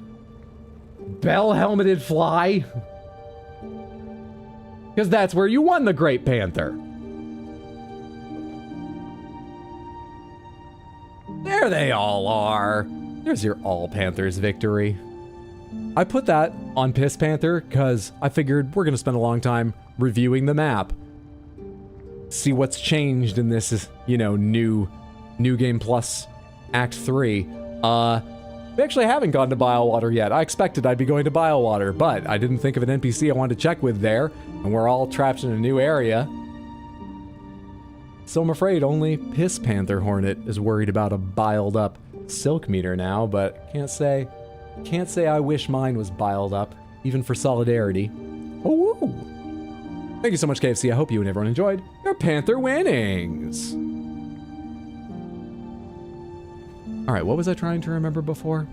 Bell-helmeted fly. Because that's where you won the Great Panther. There they all are. There's your all Panthers victory. I put that on Piss Panther because I figured we're going to spend a long time reviewing the map. See what's changed in this, new Game Plus Act 3. We actually haven't gone to Biowater yet. I expected I'd be going to Biowater, but I didn't think of an NPC I wanted to check with there, and we're all trapped in a new area. So I'm afraid only Piss Panther Hornet is worried about a biled up silk meter now, but can't say I wish mine was biled up, even for solidarity. Oh, woo. Thank you so much, KFC. I hope you and everyone enjoyed your Panther winnings. All right, what was I trying to remember before?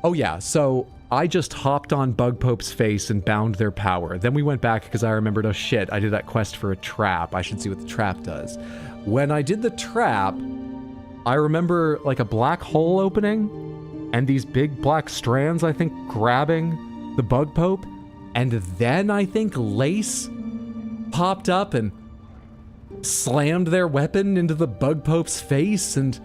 Oh yeah, so I just hopped on Bug Pope's face and bound their power. Then we went back because I remembered, oh shit, I did that quest for a trap. I should see what the trap does. When I did the trap, I remember like a black hole opening and these big black strands, I think, grabbing the Bug Pope. And then I think Lace popped up and slammed their weapon into the Bug Pope's face and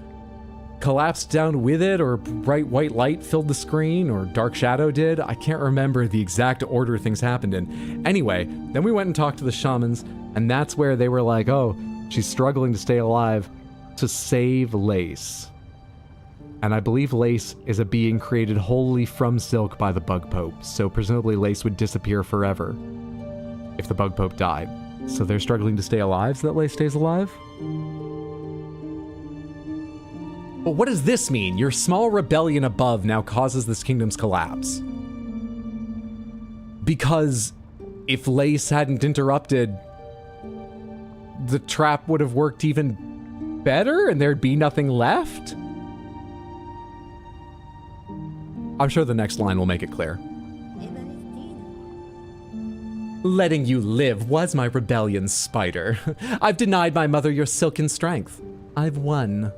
collapsed down with it, or bright white light filled the screen, or dark shadow did. I can't remember the exact order things happened in. Anyway, then we went and talked to the shamans, and that's where they were like, oh, she's struggling to stay alive to save Lace. And I believe Lace is a being created wholly from Silk by the Bug Pope, so presumably Lace would disappear forever if the Bug Pope died. So they're struggling to stay alive so that Lace stays alive? But what does this mean? Your small rebellion above now causes this kingdom's collapse. Because if Lace hadn't interrupted, the trap would have worked even better and there'd be nothing left? I'm sure the next line will make it clear. Letting you live was my rebellion, Spider. I've denied my mother your silken strength. I've won.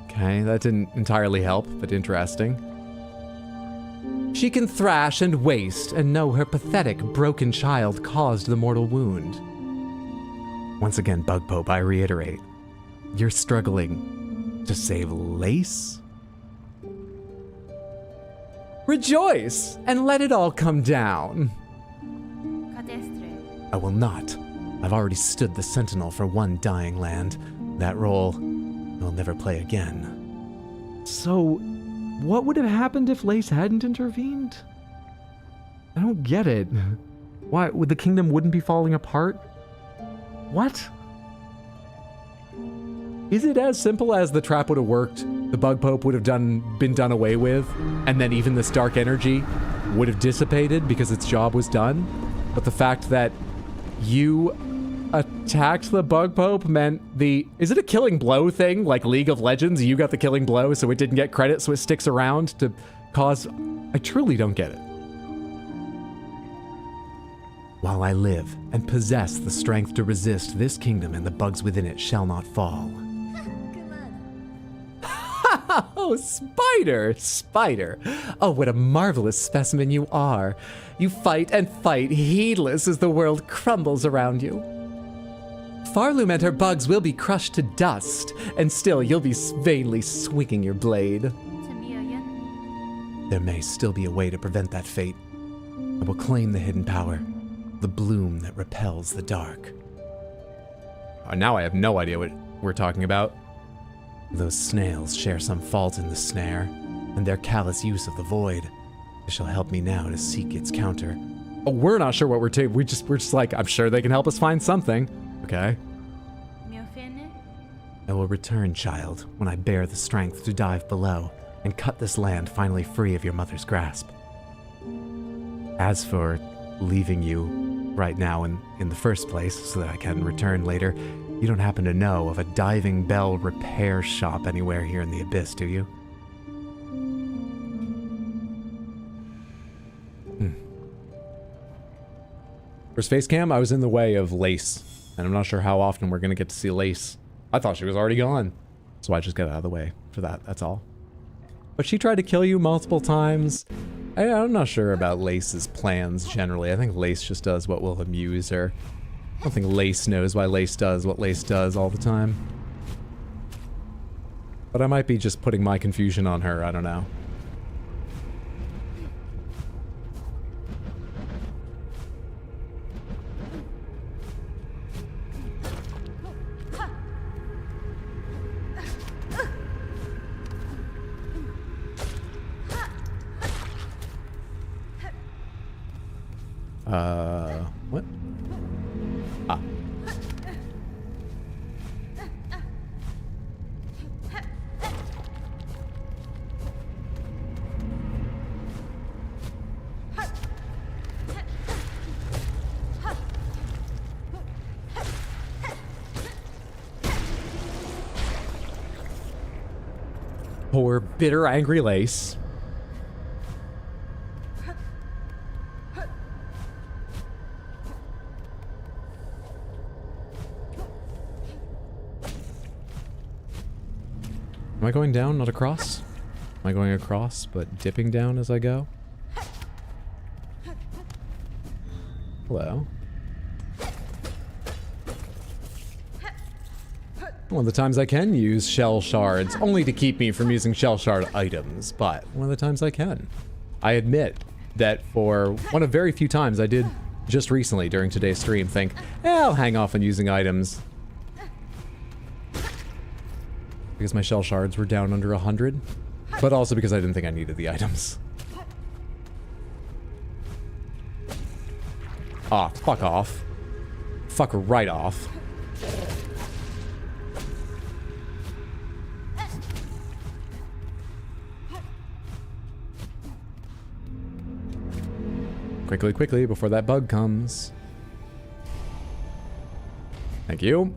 Okay, that didn't entirely help, but interesting. She can thrash and waste and know her pathetic, broken child caused the mortal wound. Once again, Bug Pope, I reiterate, you're struggling to save Lace? Rejoice and let it all come down. Cadestre. I will not. I've already stood the sentinel for one dying land. That role I'll never play again. So, what would have happened if Lace hadn't intervened? I don't get it. Why, the kingdom wouldn't be falling apart? What? Is it as simple as the trap would have worked, the Bug Pope would have been done away with, and then even this dark energy would have dissipated because its job was done? But the fact that you attacked the Bug Pope meant is it a killing blow thing, like League of Legends? You got the killing blow, so it didn't get credit, so it sticks around to cause... I truly don't get it. While I live and possess the strength to resist, this kingdom and the bugs within it shall not fall. Oh, Spider! Oh, what a marvelous specimen you are. You fight and fight, heedless as the world crumbles around you. Farloom and her bugs will be crushed to dust, and still you'll be vainly swinging your blade. There may still be a way to prevent that fate. I will claim the hidden power, the bloom that repels the dark. Now I have no idea what we're talking about. Those snails share some fault in the snare, and their callous use of the void. It shall help me now to seek its counter. Oh, we're not sure what we're taking. We're just like, I'm sure they can help us find something. Okay. I will return, child, when I bear the strength to dive below and cut this land finally free of your mother's grasp. As for leaving you right now in the first place so that I can return later, you don't happen to know of a diving bell repair shop anywhere here in the Abyss, do you? First face cam, I was in the way of Lace, and I'm not sure how often we're gonna get to see Lace. I thought she was already gone, so I just got out of the way for that, that's all. But she tried to kill you multiple times. I'm not sure about Lace's plans generally. I think Lace just does what will amuse her. I don't think Lace knows why Lace does what Lace does all the time. But I might be just putting my confusion on her, I don't know. What? Ah. Poor, bitter, angry Lace. Am I going down, not across? Am I going across, but dipping down as I go? Hello. One of the times I can use shell shards, only to keep me from using shell shard items, but one of the times I can. I admit that for one of very few times I did just recently during today's stream think, I'll hang off on using items. Because my shell shards were down under 100, but also because I didn't think I needed the items. Ah, fuck off. Fuck right off. Quickly, quickly, before that bug comes. Thank you.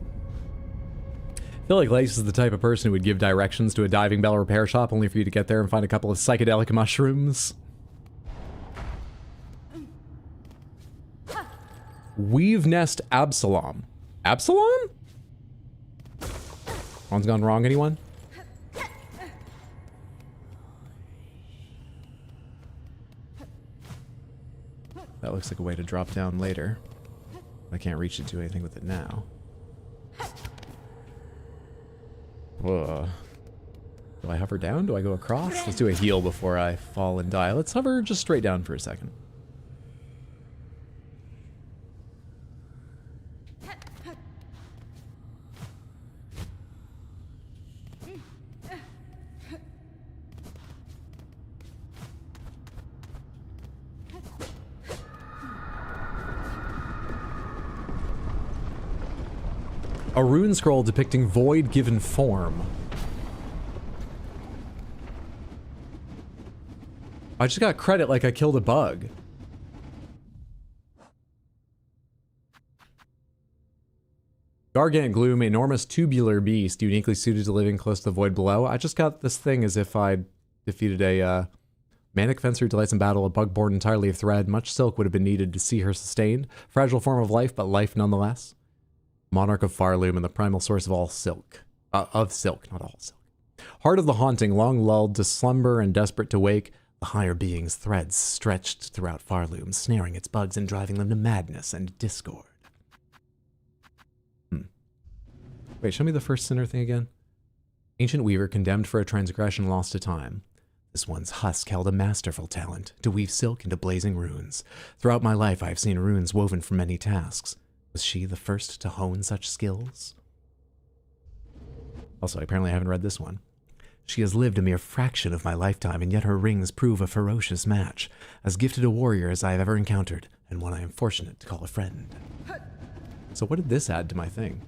I feel like Lace is the type of person who would give directions to a diving bell repair shop only for you to get there and find a couple of psychedelic mushrooms. Weave Nest Absalom. Absalom? One's gone wrong, anyone? That looks like a way to drop down later. I can't reach it to do anything with it now. Whoa. Do I hover down? Do I go across? Let's do a heal before I fall and die. Let's hover just straight down for a second. A rune scroll depicting void given form. I just got credit like I killed a bug. Gargant Gloom, enormous tubular beast, uniquely suited to living close to the void below. I just got this thing as if I defeated a manic fencer who delights in battle, a bug born entirely of thread. Much silk would have been needed to see her sustained. Fragile form of life, but life nonetheless. Monarch of Farloom and the primal source of all silk. Of silk, not all silk. Heart of the haunting, long lulled to slumber and desperate to wake, the higher being's threads stretched throughout Farloom, snaring its bugs and driving them to madness and discord. Wait, show me the first sinner thing again. Ancient weaver condemned for a transgression lost to time. This one's husk held a masterful talent to weave silk into blazing runes. Throughout my life I have seen runes woven from many tasks. Was she the first to hone such skills? Also, apparently I haven't read this one. She has lived a mere fraction of my lifetime, and yet her rings prove a ferocious match. As gifted a warrior as I have ever encountered, and one I am fortunate to call a friend. So what did this add to my thing?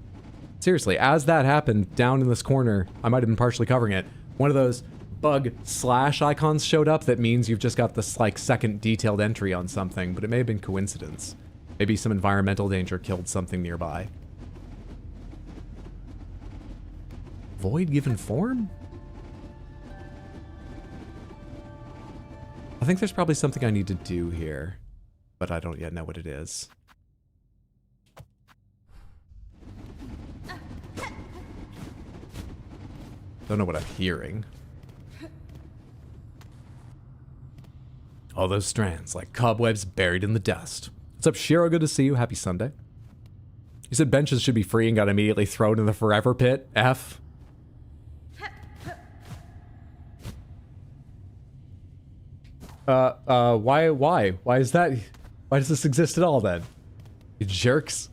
Seriously, as that happened, down in this corner, I might have been partially covering it, one of those bug slash icons showed up that means you've just got this, like, second detailed entry on something, but it may have been coincidence. Maybe some environmental danger killed something nearby. Void given form? I think there's probably something I need to do here, but I don't yet know what it is. Don't know what I'm hearing. All those strands, like cobwebs buried in the dust. What's up, Shiro? Good to see you. Happy Sunday. You said benches should be free and got immediately thrown in the forever pit. F. Why? Why is that? Why does this exist at all then? You jerks.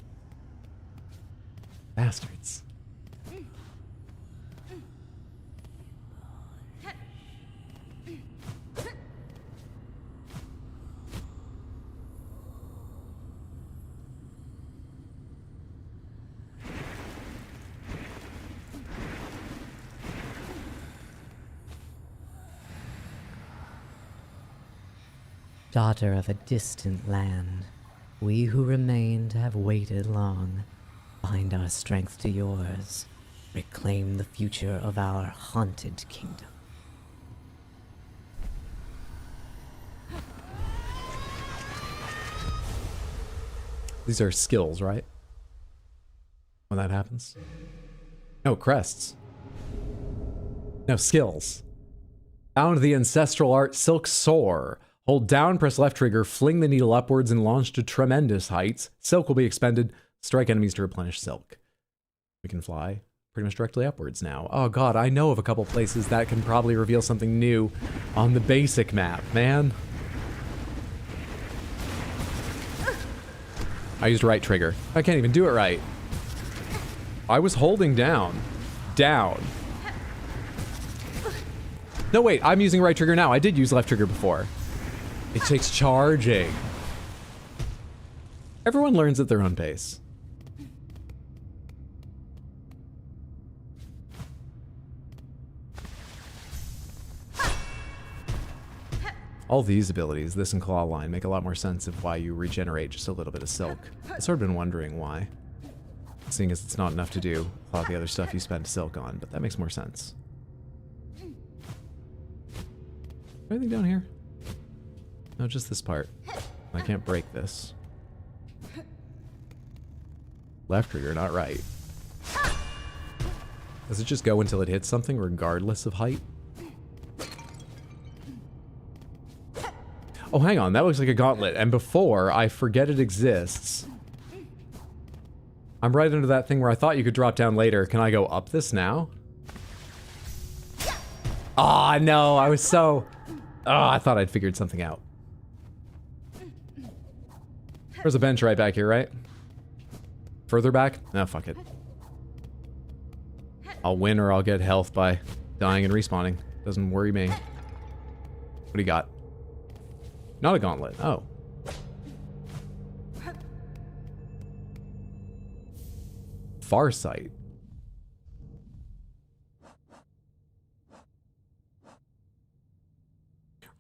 Bastards. Daughter of a distant land, we who remained have waited long. Bind our strength to yours. Reclaim the future of our haunted kingdom. These are skills, right? When that happens. No, crests. No, skills. Found the ancestral art Silksong. Hold down, press left trigger, fling the needle upwards, and launch to tremendous heights. Silk will be expended. Strike enemies to replenish silk. We can fly pretty much directly upwards now. Oh god, I know of a couple places that can probably reveal something new on the basic map, man. I used right trigger. I can't even do it right. I was holding down. Down. No, wait, I'm using right trigger now. I did use left trigger before. It takes charging. Everyone learns at their own pace. All these abilities, this and claw line, make a lot more sense of why you regenerate just a little bit of silk. I've sort of been wondering why. Seeing as it's not enough to do a lot of the other stuff you spend silk on, but that makes more sense. Anything down here? No, just this part. I can't break this. Left trigger, not right. Does it just go until it hits something regardless of height? Oh, hang on. That looks like a gauntlet. And before I forget it exists. I'm right under that thing where I thought you could drop down later. Can I go up this now? Ah, oh, no. I was so... Oh, I thought I'd figured something out. There's a bench right back here, right? Further back? No, fuck it. I'll win or I'll get health by dying and respawning. Doesn't worry me. What do you got? Not a gauntlet. Oh. Farsight.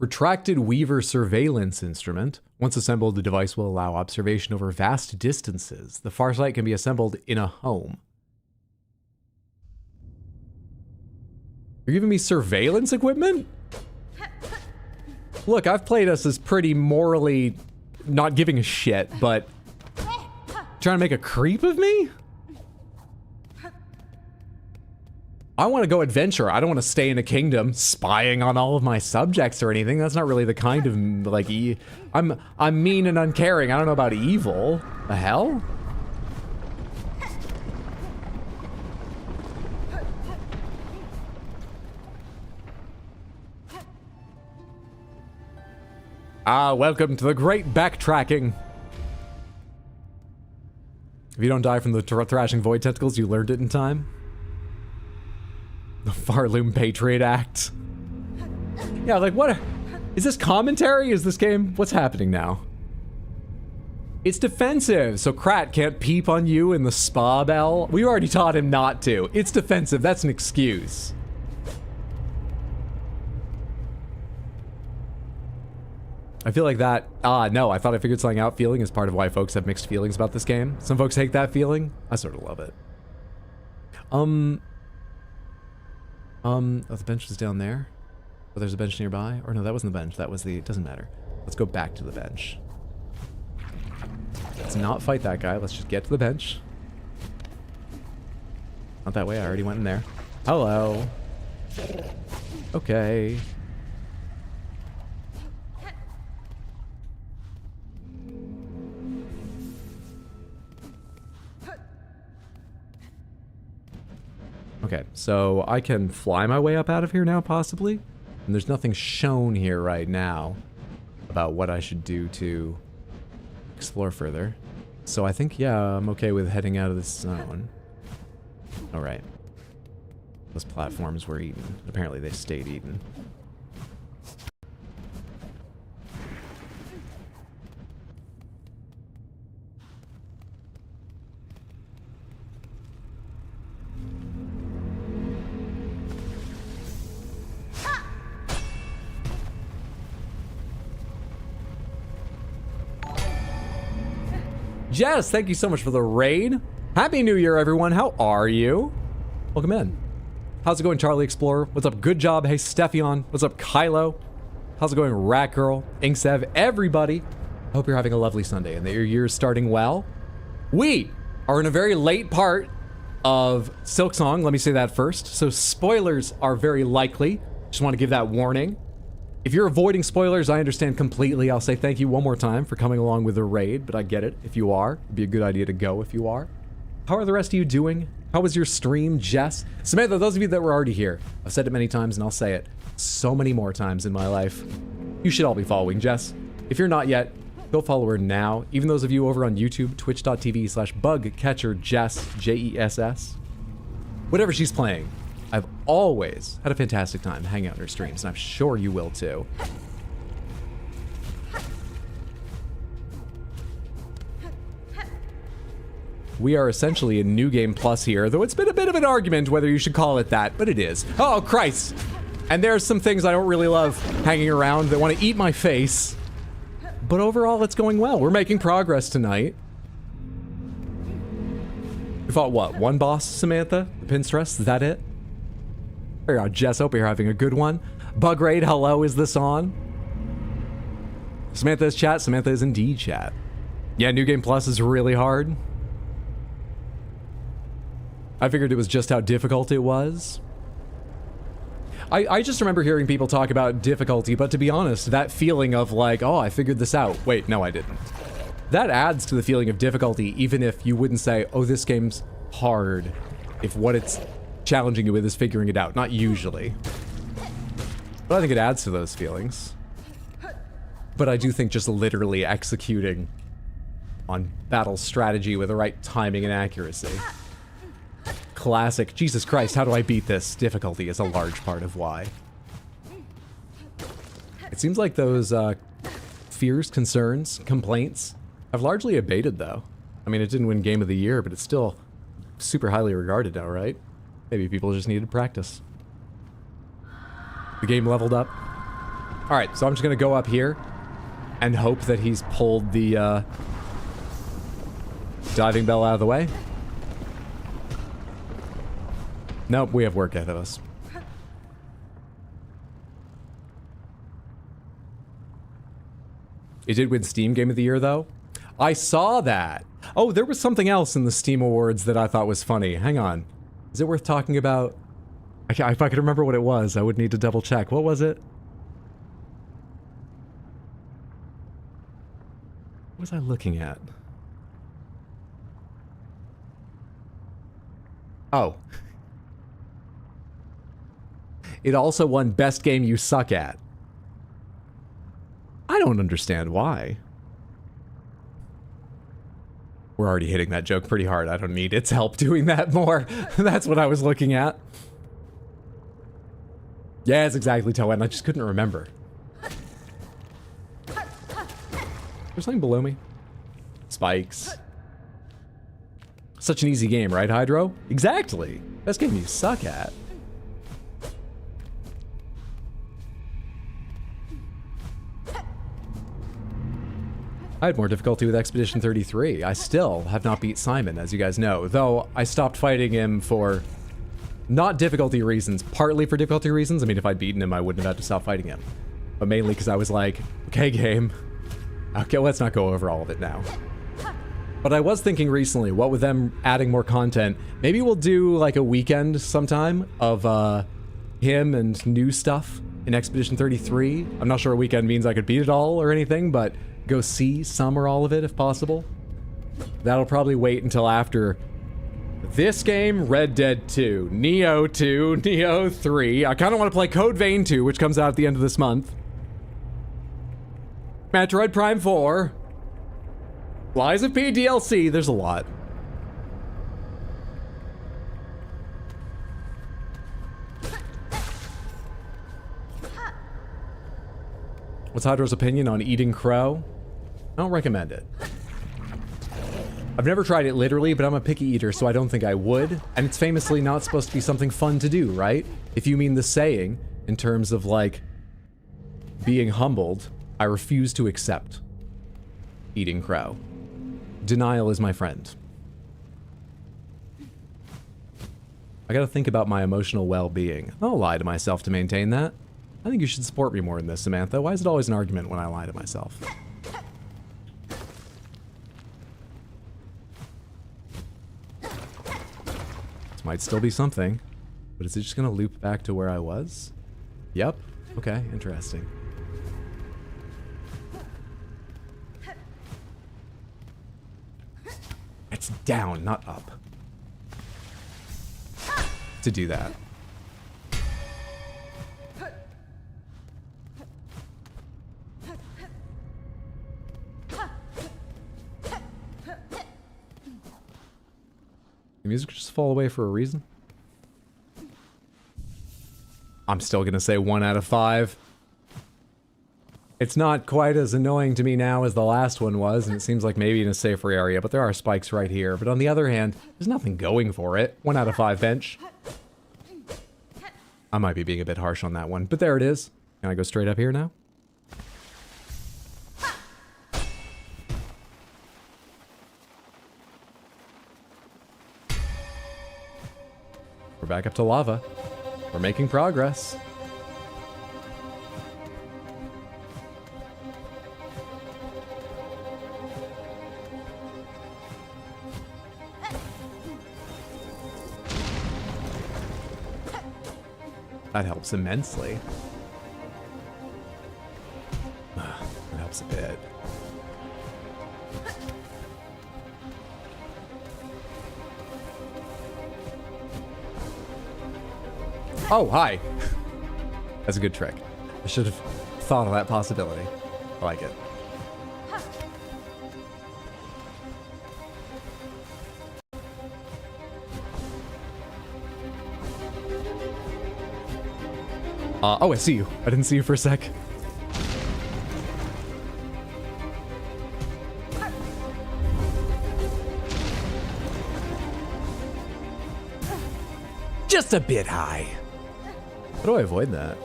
Retracted Weaver surveillance instrument. Once assembled, the device will allow observation over vast distances. The Farsight can be assembled in a home. You're giving me surveillance equipment? Look, I've played us as pretty morally not giving a shit, but trying to make a creep of me? I want to go adventure. I don't want to stay in a kingdom spying on all of my subjects or anything. That's not really the kind of, like, I'm mean and uncaring. I don't know about evil. The hell? Ah, welcome to the great backtracking. If you don't die from the thrashing void tentacles, you learned it in time. The Farloom Patriot Act. Yeah, like what? Is this commentary? Is this game? What's happening now? It's defensive, so Krat can't peep on you in the spa bell. We already taught him not to. It's defensive, that's an excuse. I feel like that, no, I thought I figured something out. Feeling is part of why folks have mixed feelings about this game. Some folks hate that feeling. I sort of love it. Oh, the bench was down there. Oh, there's a bench nearby. Or no, that wasn't the bench. That was the, it doesn't matter. Let's go back to the bench. Let's not fight that guy. Let's just get to the bench. Not that way. I already went in there. Hello. Okay. Okay, so I can fly my way up out of here now, possibly? And there's nothing shown here right now. about what I should do to explore further. So I think, yeah, I'm okay with heading out of this zone. All right. Those platforms were eaten. Apparently they stayed eaten. Jess, thank you so much for the raid. Happy New Year, everyone. How are you? Welcome in. How's it going, Charlie Explorer? What's up? Good job. Hey, Stephion. What's up, Kylo? How's it going, Rat Girl, Inksev, everybody? I hope you're having a lovely Sunday and that your year's starting well. We are in a very late part of Silksong. Let me say that first. So spoilers are very likely. Just want to give that warning. If you're avoiding spoilers, I understand completely. I'll say thank you one more time for coming along with the raid, but I get it. If you are, it'd be a good idea to go if you are. How are the rest of you doing? How was your stream, Jess? Samantha, those of you that were already here, I've said it many times and I'll say it so many more times in my life. You should all be following Jess. If you're not yet, go follow her now. Even those of you over on YouTube, twitch.tv/bugcatcherjess, Jess. Whatever she's playing, I've always had a fantastic time hanging out in her streams, and I'm sure you will too. We are essentially in New Game Plus here, though it's been a bit of an argument whether you should call it that, but it is. Oh, Christ! And there's some things I don't really love hanging around that want to eat my face. But overall, it's going well. We're making progress tonight. We fought what? One boss, Samantha? The Pinstress? Is that it? There you go, Jess. Hope you're having a good one. Bug Raid, hello, is this on? Samantha is chat. Samantha is indeed chat. Yeah, New Game Plus is really hard. I figured it was just how difficult it was. I just remember hearing people talk about difficulty, but to be honest, that feeling of like, oh, I figured this out. Wait, no, I didn't. That adds to the feeling of difficulty, even if you wouldn't say, oh, this game's hard, if what it's challenging you with is figuring it out. Not usually. But I think it adds to those feelings. But I do think just literally executing on battle strategy with the right timing and accuracy. Classic. Jesus Christ, how do I beat this? Difficulty is a large part of why. It seems like those fears, concerns, complaints have largely abated, though. I mean, it didn't win Game of the Year, but it's still super highly regarded now, right? Maybe people just needed practice. The game leveled up. All right, so I'm just going to go up here and hope that he's pulled the diving bell out of the way. Nope, we have work ahead of us. It did win Steam Game of the Year, though. I saw that. Oh, there was something else in the Steam Awards that I thought was funny. Hang on. Is it worth talking about? If I could remember what it was, I would need to double check. What was it? What was I looking at? Oh. It also won Best Game You Suck At. I don't understand why. We're already hitting that joke pretty hard. I don't need its help doing that more. That's what I was looking at. Yeah, it's exactly Toen. I just couldn't remember. There's something below me. Spikes. Such an easy game, right, Hydro? Exactly. Best game you suck at. I had more difficulty with Expedition 33. I still have not beat Simon, as you guys know, though I stopped fighting him for not difficulty reasons, partly for difficulty reasons. I mean, if I'd beaten him, I wouldn't have had to stop fighting him. But mainly because I was like, okay, game. Okay, let's not go over all of it now. But I was thinking recently, what with them adding more content, maybe we'll do like a weekend sometime of him and new stuff in Expedition 33. I'm not sure a weekend means I could beat it all or anything, but go see some or all of it if possible. That'll probably wait until after this game, Red Dead 2, Neo 2, Neo 3. I kind of want to play Code Vein 2, which comes out at the end of this month. Metroid Prime 4. Lies of P DLC. There's a lot. What's Hydra's opinion on eating crow? I don't recommend it. I've never tried it literally, but I'm a picky eater, so I don't think I would. And it's famously not supposed to be something fun to do, right? If you mean the saying, in terms of, like, being humbled, I refuse to accept eating crow. Denial is my friend. I gotta think about my emotional well-being. I'll lie to myself to maintain that. I think you should support me more in this, Samantha. Why is it always an argument when I lie to myself? This might still be something, but is it just gonna loop back to where I was? Yep. Okay, interesting. It's down, not up. To do that. The music just fall away for a reason? I'm still gonna say 1 out of 5. It's not quite as annoying to me now as the last one was, and it seems like maybe in a safer area, but there are spikes right here. But on the other hand, there's nothing going for it. 1 out of 5 bench. I might be being a bit harsh on that one, but there it is. Can I go straight up here now? We're back up to lava. We're making progress. That helps immensely. That helps a bit. Oh, hi. That's a good trick. I should have thought of that possibility. I like it. Oh, I see you. I didn't see you for a sec. Just a bit high. How do I avoid that?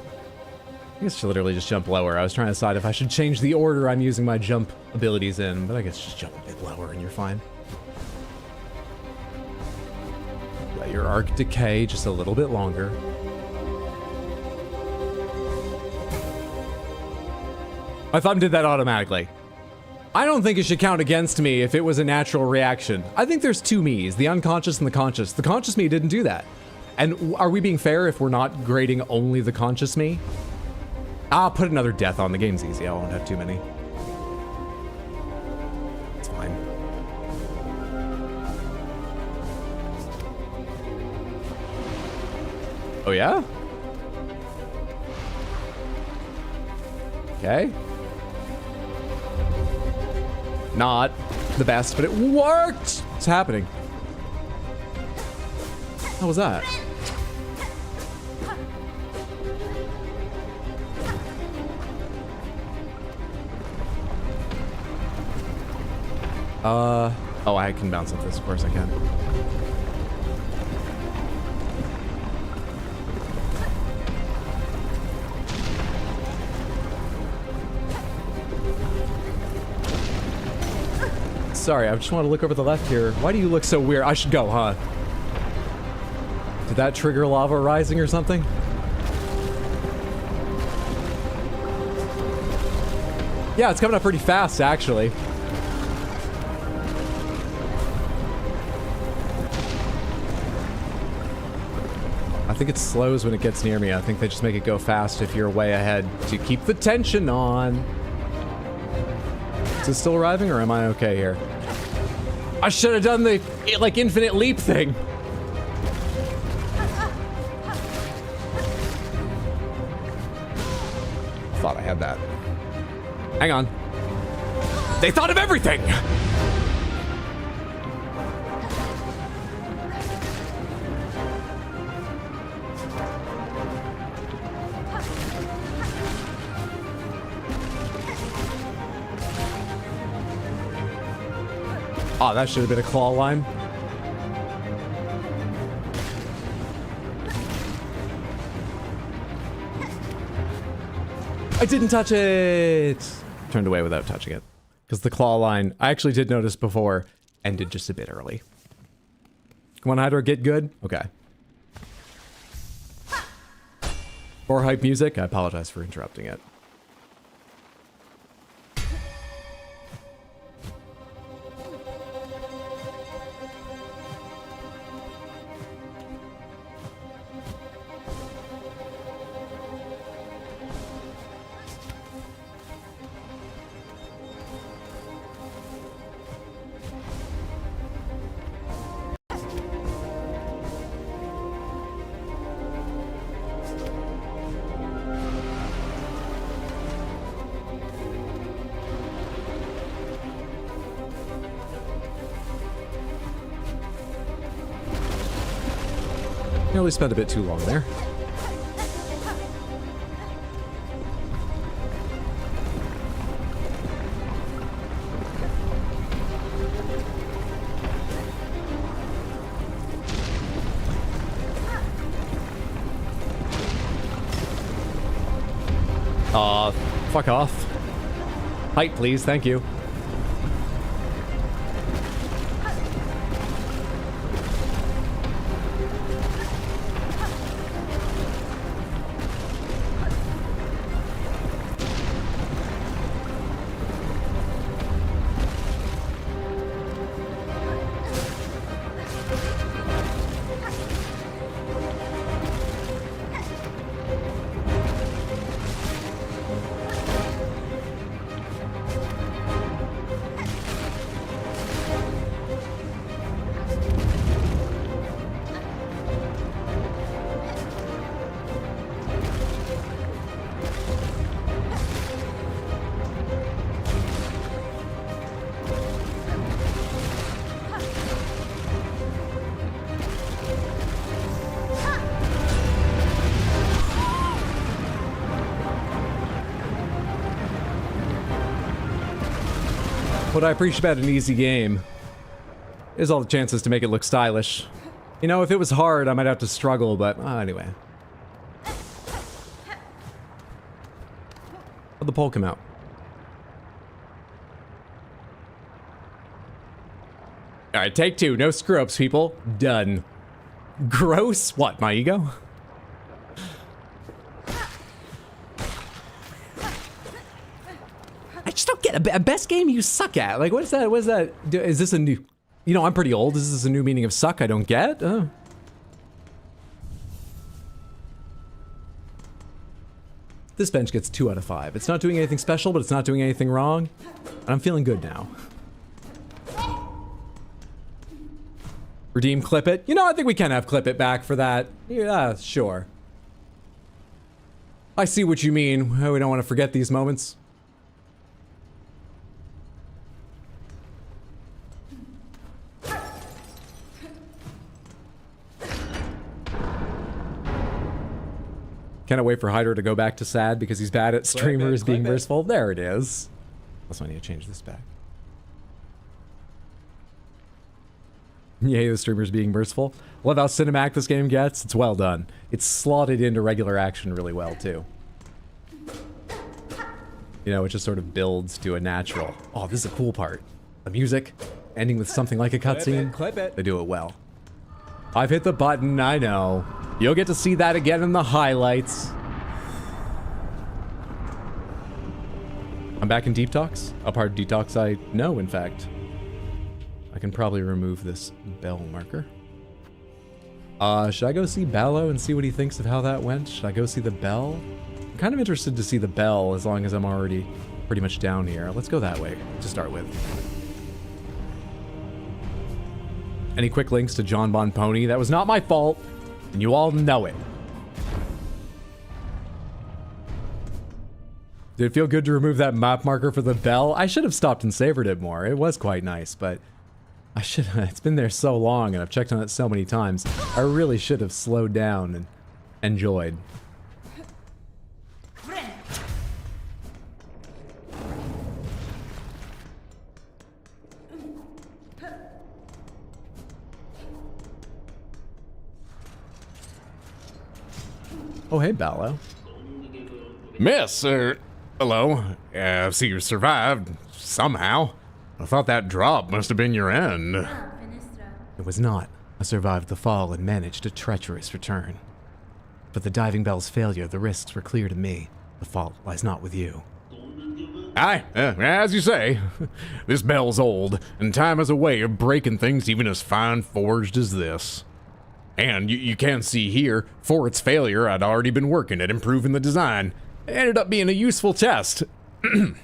I guess I should literally just jump lower. I was trying to decide if I should change the order I'm using my jump abilities in, but I guess just jump a bit lower and you're fine. Let your arc decay just a little bit longer. My thumb did that automatically. I don't think it should count against me if it was a natural reaction. I think there's two me's, the unconscious and the conscious. The conscious me didn't do that. And are we being fair if we're not grading only the conscious me? I'll put another death on. The game's easy. I won't have too many. It's fine. Oh, yeah? Okay. Not the best, but it worked! What's happening? How was that? Oh, I can bounce up this, of course I can. Sorry, I just want to look over the left here. Why do you look so weird? I should go, huh? Did that trigger lava rising or something? Yeah, it's coming up pretty fast, actually. I think it slows when it gets near me. I think they just make it go fast if you're way ahead to keep the tension on. Is it still arriving, or am I okay here? I should have done the, like, infinite leap thing. Thought I had that. Hang on. They thought of everything! Oh, that should have been a claw line. I didn't touch it! Turned away without touching it. Because the claw line, I actually did notice before, ended just a bit early. Come on, Hydra, get good? Okay. Or hype music? I apologize for interrupting it. Nearly spent a bit too long there. Fuck off. Height, please. Thank you. What I appreciate about an easy game is all the chances to make it look stylish. You know, if it was hard, I might have to struggle, but anyway. How'd the poll come out? Alright, take two. No screw-ups, people. Done. Gross. What, my ego? I just don't get a best game you suck at. Like, what is that? What is that? Is this a new... You know, I'm pretty old. Is this a new meaning of suck I don't get? This bench gets 2 out of 5. It's not doing anything special, but it's not doing anything wrong. And I'm feeling good now. Redeem clip it. You know, I think we can have clip it back for that. Yeah, sure. I see what you mean. We don't want to forget these moments. Cannot wait for Hydra to go back to sad because he's bad at streamers being merciful. There it is. Also, I need to change this back. Yay, the streamers being merciful. Love how cinematic this game gets. It's well done. It's slotted into regular action really well, too. You know, it just sort of builds to a natural. Oh, this is a cool part. The music, ending with something like a cutscene. Clip it. They do it well. I've hit the button, I know. You'll get to see that again in the highlights. I'm back in Deep Talks. A part of Deep Talks I know, in fact. I can probably remove this bell marker. Should I go see Ballo and see what he thinks of how that went? Should I go see the bell? I'm kind of interested to see the bell as long as I'm already pretty much down here. Let's go that way to start with. Any quick links to John Bon Pony? That was not my fault, and you all know it. Did it feel good to remove that map marker for the bell? I should have stopped and savored it more. It was quite nice, but I should have. It's been there so long and I've checked on it so many times. I really should have slowed down and enjoyed. Oh, hey, Ballo. Miss, hello. See you survived, somehow. I thought that drop must have been your end. Ah, Finestra. It was not. I survived the fall and managed a treacherous return. But the diving bell's failure, the risks were clear to me. The fault lies not with you. Aye, as you say. This bell's old, and time has a way of breaking things even as fine forged as this. And you can see here, for its failure, I'd already been working at improving the design. It ended up being a useful test. Peter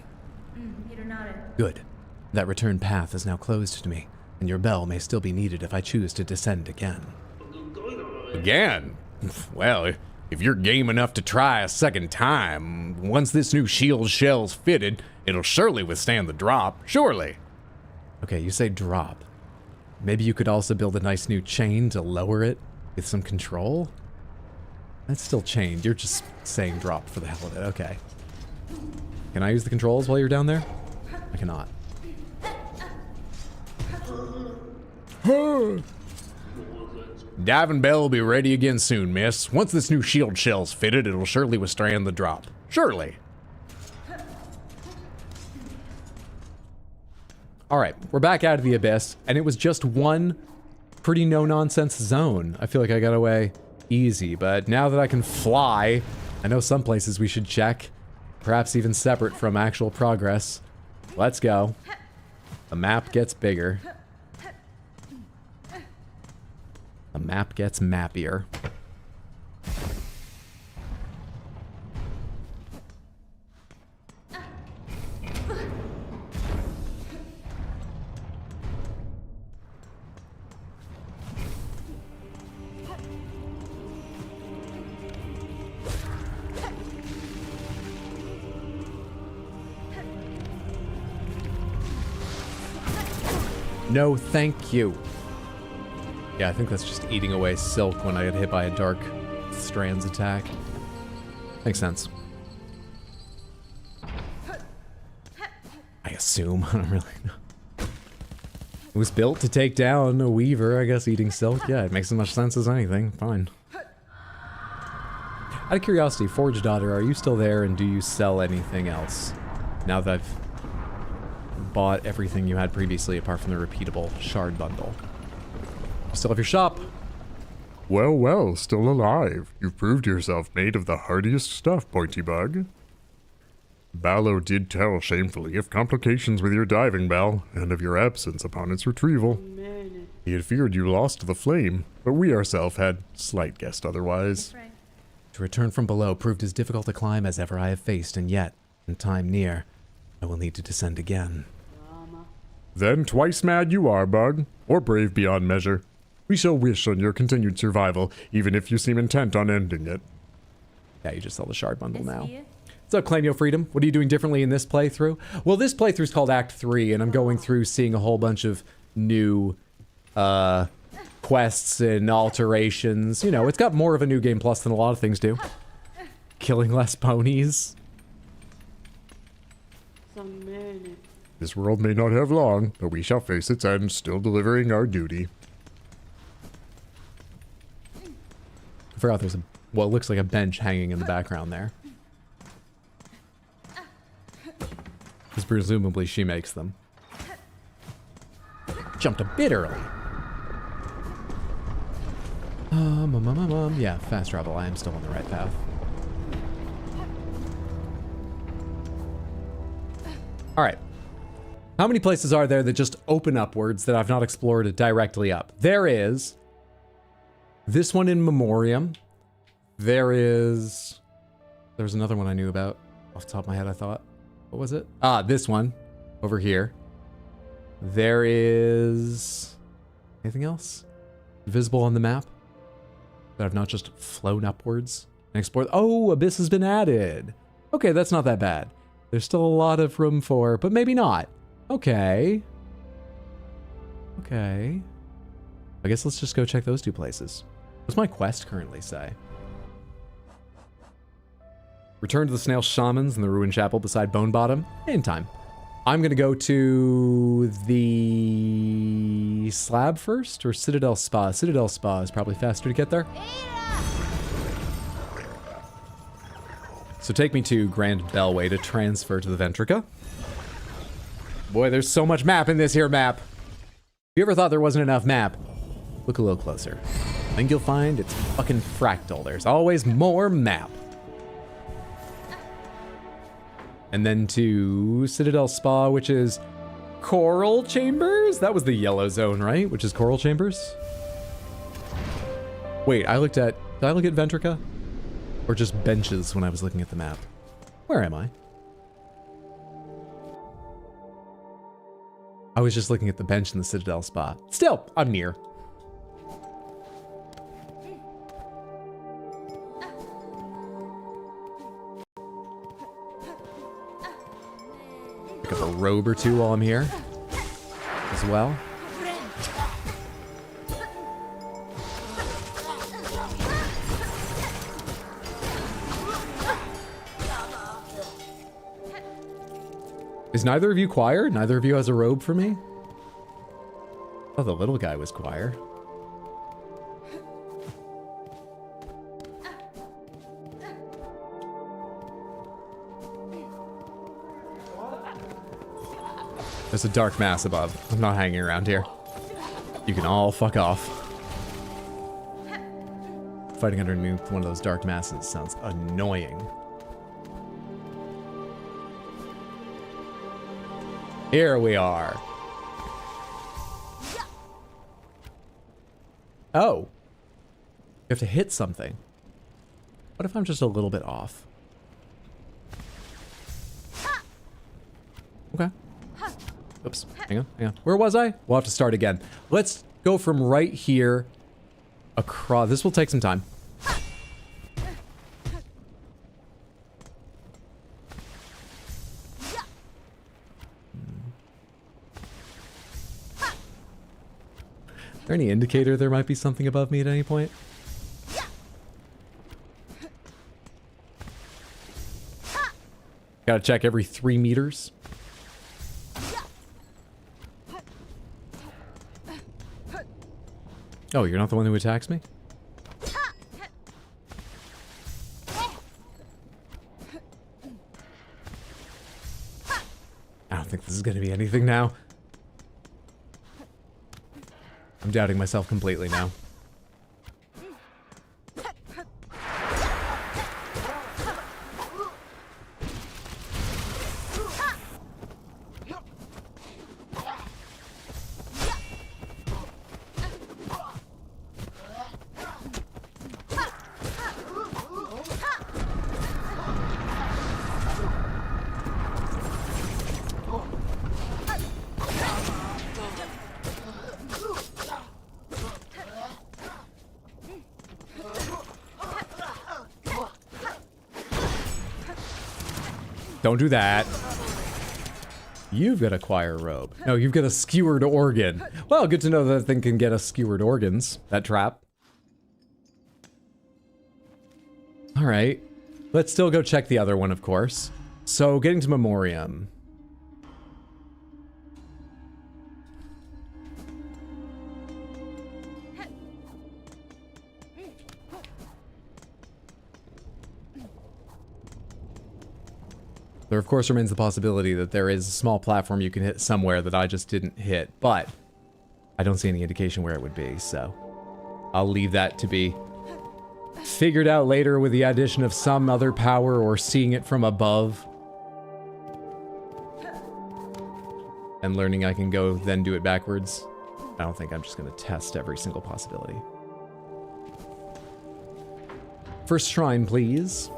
nodded. Good. That return path is now closed to me, and your bell may still be needed if I choose to descend again. Again? Well, if you're game enough to try a second time, once this new shield shell's fitted, it'll surely withstand the drop, surely. Okay, you say drop. Maybe you could also build a nice new chain to lower it with some control? That's still chained. You're just saying drop for the hell of it. Okay. Can I use the controls while you're down there? I cannot. Diving bell will be ready again soon, miss. Once this new shield shell's fitted, it'll surely withstand the drop. Surely. Alright, we're back out of the abyss, and it was just one pretty no-nonsense zone. I feel like I got away easy, but now that I can fly, I know some places we should check. Perhaps even separate from actual progress. Let's go. The map gets bigger. The map gets mappier. No, thank you. Yeah, I think that's just eating away silk when I get hit by a dark strands attack. Makes sense. I assume. I don't really know. It was built to take down a weaver. I guess eating silk. Yeah, it makes as much sense as anything. Fine. Out of curiosity, Forge Daughter, are you still there and do you sell anything else? Now that I've bought everything you had previously apart from the repeatable shard bundle. Still have your shop. Well, well, still alive. You've proved yourself made of the hardiest stuff, Pointy Bug. Ballo did tell shamefully of complications with your diving bell, and of your absence upon its retrieval. He had feared you lost the flame, but we ourselves had slight guessed otherwise. Right. To return from below proved as difficult a climb as ever I have faced, and yet, in time near, I will need to descend again. Then twice mad you are, Bug, or brave beyond measure. We shall wish on your continued survival, even if you seem intent on ending it. Yeah, you just sell the shard bundle now. Here. What's up, Claim Your Freedom? What are you doing differently in this playthrough? Well, this playthrough is called Act 3, and I'm going through seeing a whole bunch of new quests and alterations. You know, it's got more of a new game plus than a lot of things do. Killing less ponies. This world may not have long, but we shall face its end, still delivering our duty. I forgot there's a, what looks like a bench hanging in the background there. Because presumably she makes them. Jumped a bit early. Yeah, fast travel. I am still on the right path. Alright. How many places are there that just open upwards that I've not explored directly up? There is this one in Memoriam. There's another one I knew about off the top of my head, I thought. What was it? Ah, this one over here. There is anything else visible on the map that I've not just flown upwards and explored? Oh, Abyss has been added. Okay, that's not that bad. There's still a lot of room for, but maybe not. Okay. Okay. I guess let's just go check those two places. What's my quest currently say? Return to the Snail Shamans in the Ruined Chapel beside Bone Bottom. In time. I'm gonna go to the slab first, or Citadel Spa. Citadel Spa is probably faster to get there. So take me to Grand Bellway to transfer to the Ventrica. Boy, there's so much map in this here map. If you ever thought there wasn't enough map, look a little closer. I think you'll find it's fucking fractal. There's always more map. And then to Citadel Spa, which is Coral Chambers? That was the yellow zone, right? Which is Coral Chambers? Wait, did I look at Ventrica? Or just benches when I was looking at the map? Where am I? I was just looking at the bench in the Citadel Spa. Still, I'm near. Pick up a robe or two while I'm here as well. Is neither of you choir? Neither of you has a robe for me? Oh, the little guy was choir. There's a dark mass above. I'm not hanging around here. You can all fuck off. Fighting underneath one of those dark masses sounds annoying. Here we are. Oh. You have to hit something. What if I'm just a little bit off? Okay. Oops. Hang on. Where was I? We'll have to start again. Let's go from right here across. This will take some time. Is there any indicator there might be something above me at any point? Gotta check every 3 meters. Oh, you're not the one who attacks me? I don't think this is gonna be anything now. I'm doubting myself completely now. Don't do that. You've got a choir robe. No, you've got a skewered organ. Well, good to know that thing can get us skewered organs. That trap. All right. Let's still go check the other one, of course. So, getting to Memoriam. There, of course, remains the possibility that there is a small platform you can hit somewhere that I just didn't hit, but I don't see any indication where it would be, so I'll leave that to be figured out later with the addition of some other power or seeing it from above. And learning I can go then do it backwards. I don't think I'm just going to test every single possibility. First shrine, please.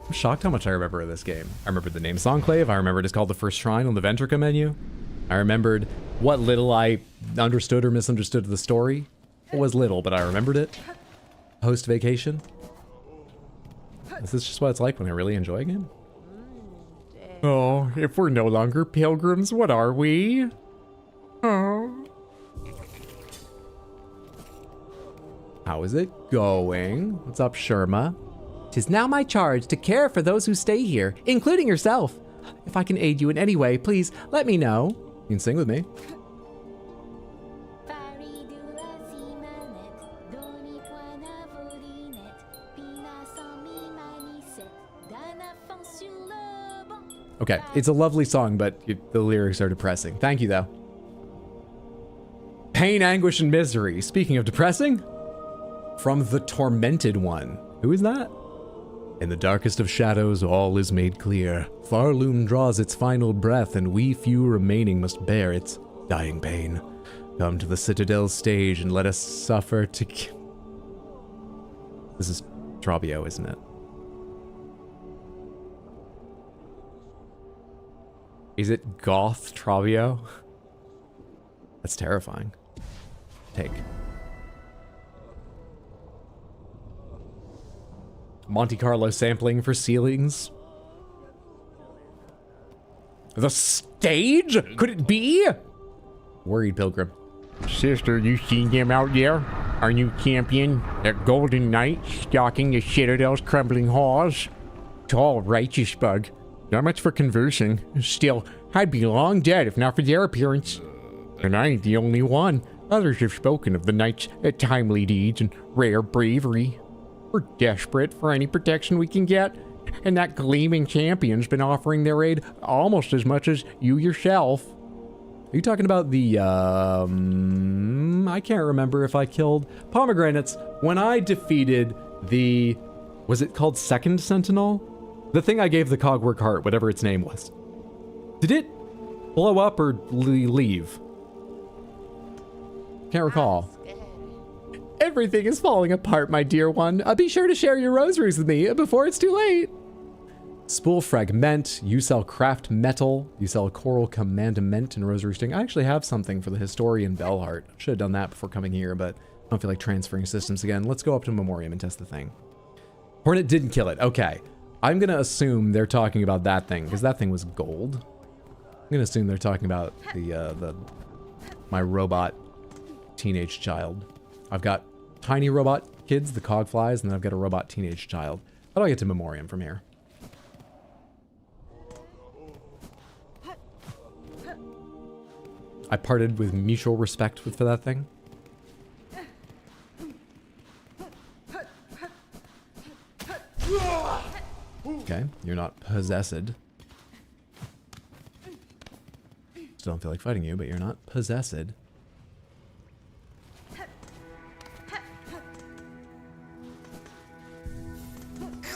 I'm shocked how much I remember of this game. I remembered the name Songclave. I remembered it's called the First Shrine on the Ventrica menu. I remembered what little I understood or misunderstood of the story. It was little, but I remembered it. Post-vacation. This is just what it's like when I really enjoy a game. Oh, if we're no longer pilgrims, what are we? Oh. How is it going? What's up, Sherma? 'Tis now my charge to care for those who stay here, including yourself. If I can aid you in any way, please let me know. You can sing with me. Okay, it's a lovely song, but the lyrics are depressing. Thank you, though. Pain, anguish, and misery. Speaking of depressing, from the Tormented One. Who is that? In the darkest of shadows, all is made clear. Farloom draws its final breath, and we few remaining must bear its dying pain. Come to the Citadel stage and let us suffer to... This is Trabio, isn't it? Is it Goth Trabio? That's terrifying. Take. Monte Carlo sampling for ceilings. The stage? Could it be? Worried pilgrim. Sister, you seen them out there? Our new champion, that golden knight stalking the Citadel's crumbling halls? Tall, righteous bug. Not much for conversing. Still, I'd be long dead if not for their appearance. And I ain't the only one. Others have spoken of the knight's timely deeds and rare bravery. We're desperate for any protection we can get, and that gleaming champion's been offering their aid almost as much as you yourself. Are you talking about the, I can't remember if I killed pomegranates when I defeated the, was it called Second Sentinel? The thing I gave the Cogwork Heart, whatever its name was. Did it blow up or leave? Can't recall. Everything is falling apart, my dear one. Be sure to share your rosaries with me before it's too late. Spool Fragment. You sell craft metal. You sell coral commandment and rosary sting. I actually have something for the historian Bellheart. Should have done that before coming here, but I don't feel like transferring systems again. Let's go up to Memoriam and test the thing. Hornet didn't kill it. Okay. I'm going to assume they're talking about that thing, because that thing was gold. I'm going to assume they're talking about my robot teenage child. I've got tiny robot kids, the Cogflies, and then I've got a robot teenage child. How do I get to Memoriam from here? I parted with mutual respect for that thing. Okay, you're not possessed. Still don't feel like fighting you, but you're not possessed.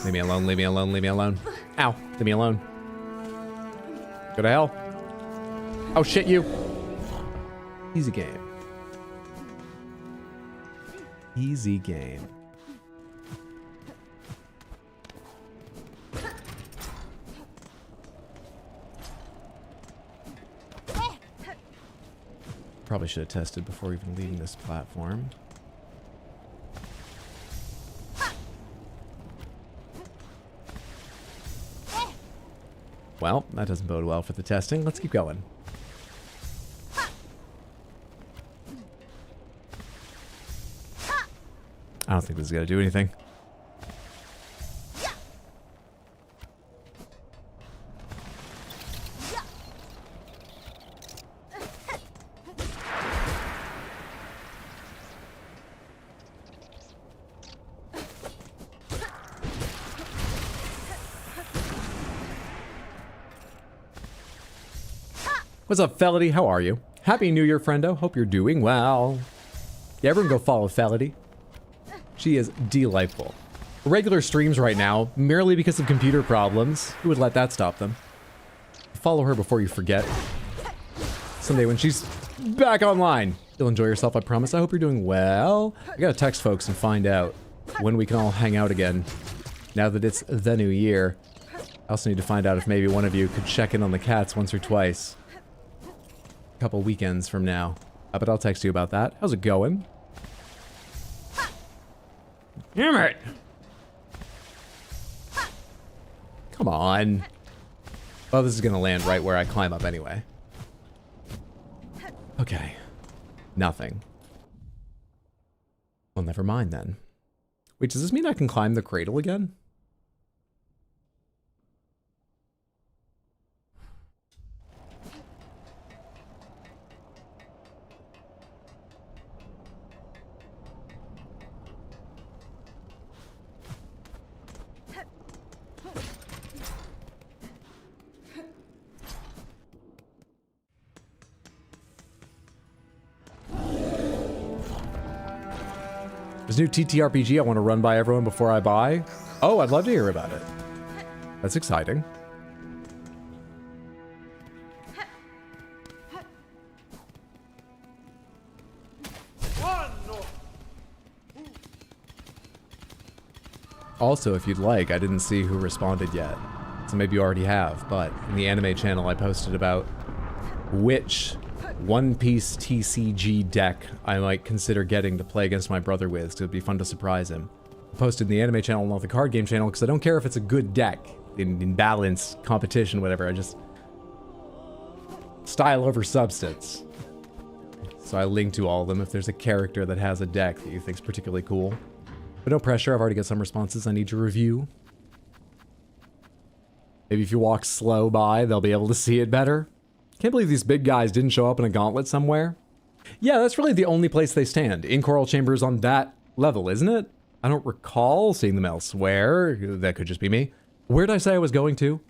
Leave me alone, leave me alone, leave me alone. Ow, leave me alone. Go to hell. Oh shit, you. Easy game. Easy game. Probably should have tested before even leaving this platform. Well, that doesn't bode well for the testing. Let's keep going. I don't think this is going to do anything. What's up, Felody? How are you? Happy New Year, friendo. Hope you're doing well. Yeah, everyone go follow Felody. She is delightful. Regular streams right now, merely because of computer problems. Who would let that stop them? Follow her before you forget. Someday when she's back online, you'll enjoy yourself, I promise. I hope you're doing well. I gotta text folks and find out when we can all hang out again, now that it's the new year. I also need to find out if maybe one of you could check in on the cats once or twice. A couple weekends from now. But I'll text you about that. How's it going? Damn it! Come on. Oh, this is gonna land right where I climb up anyway. Okay. Nothing. Well, never mind then. Wait, does this mean I can climb the cradle again? There's a new TTRPG I want to run by everyone before I buy. Oh, I'd love to hear about it. That's exciting. Also, if you'd like, I didn't see who responded yet. So maybe you already have, but in the anime channel I posted about which One Piece TCG deck I might consider getting to play against my brother with, because it would be fun to surprise him. I posted in the anime channel, not the card game channel, because I don't care if it's a good deck in balance, competition, whatever. I just style over substance. So I link to all of them if there's a character that has a deck that you think's particularly cool. But no pressure, I've already got some responses I need to review. Maybe if you walk slow by, they'll be able to see it better. Can't believe these big guys didn't show up in a gauntlet somewhere. Yeah, that's really the only place they stand. In Coral Chambers on that level, isn't it? I don't recall seeing them elsewhere. That could just be me. Where did I say I was going to?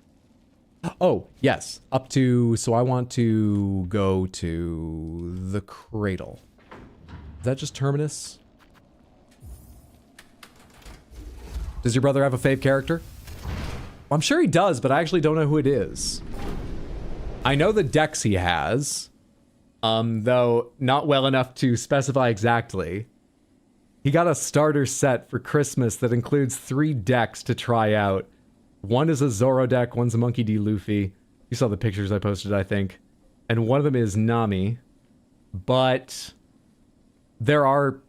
Oh, yes. Up to... So I want to go to the cradle. Is that just Terminus? Does your brother have a fave character? I'm sure he does, but I actually don't know who it is. I know the decks he has, though not well enough to specify exactly. He got a starter set for Christmas that includes 3 decks to try out. One is a Zoro deck, one's a Monkey D. Luffy. You saw the pictures I posted, I think. And one of them is Nami. But there are,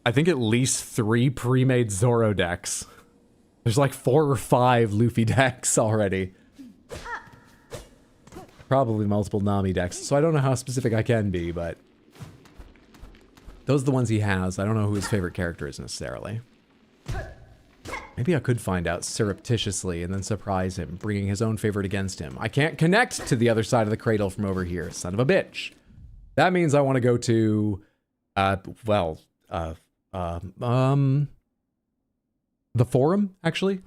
I think, at least 3 pre-made Zoro decks. There's like 4 or 5 Luffy decks already. Probably multiple Nami decks, so I don't know how specific I can be, but those are the ones he has. I don't know who his favorite character is necessarily. Maybe I could find out surreptitiously and then surprise him, bringing his own favorite against him. I can't connect to the other side of the cradle from over here, son of a bitch. That means I want to go to, the forum, actually. I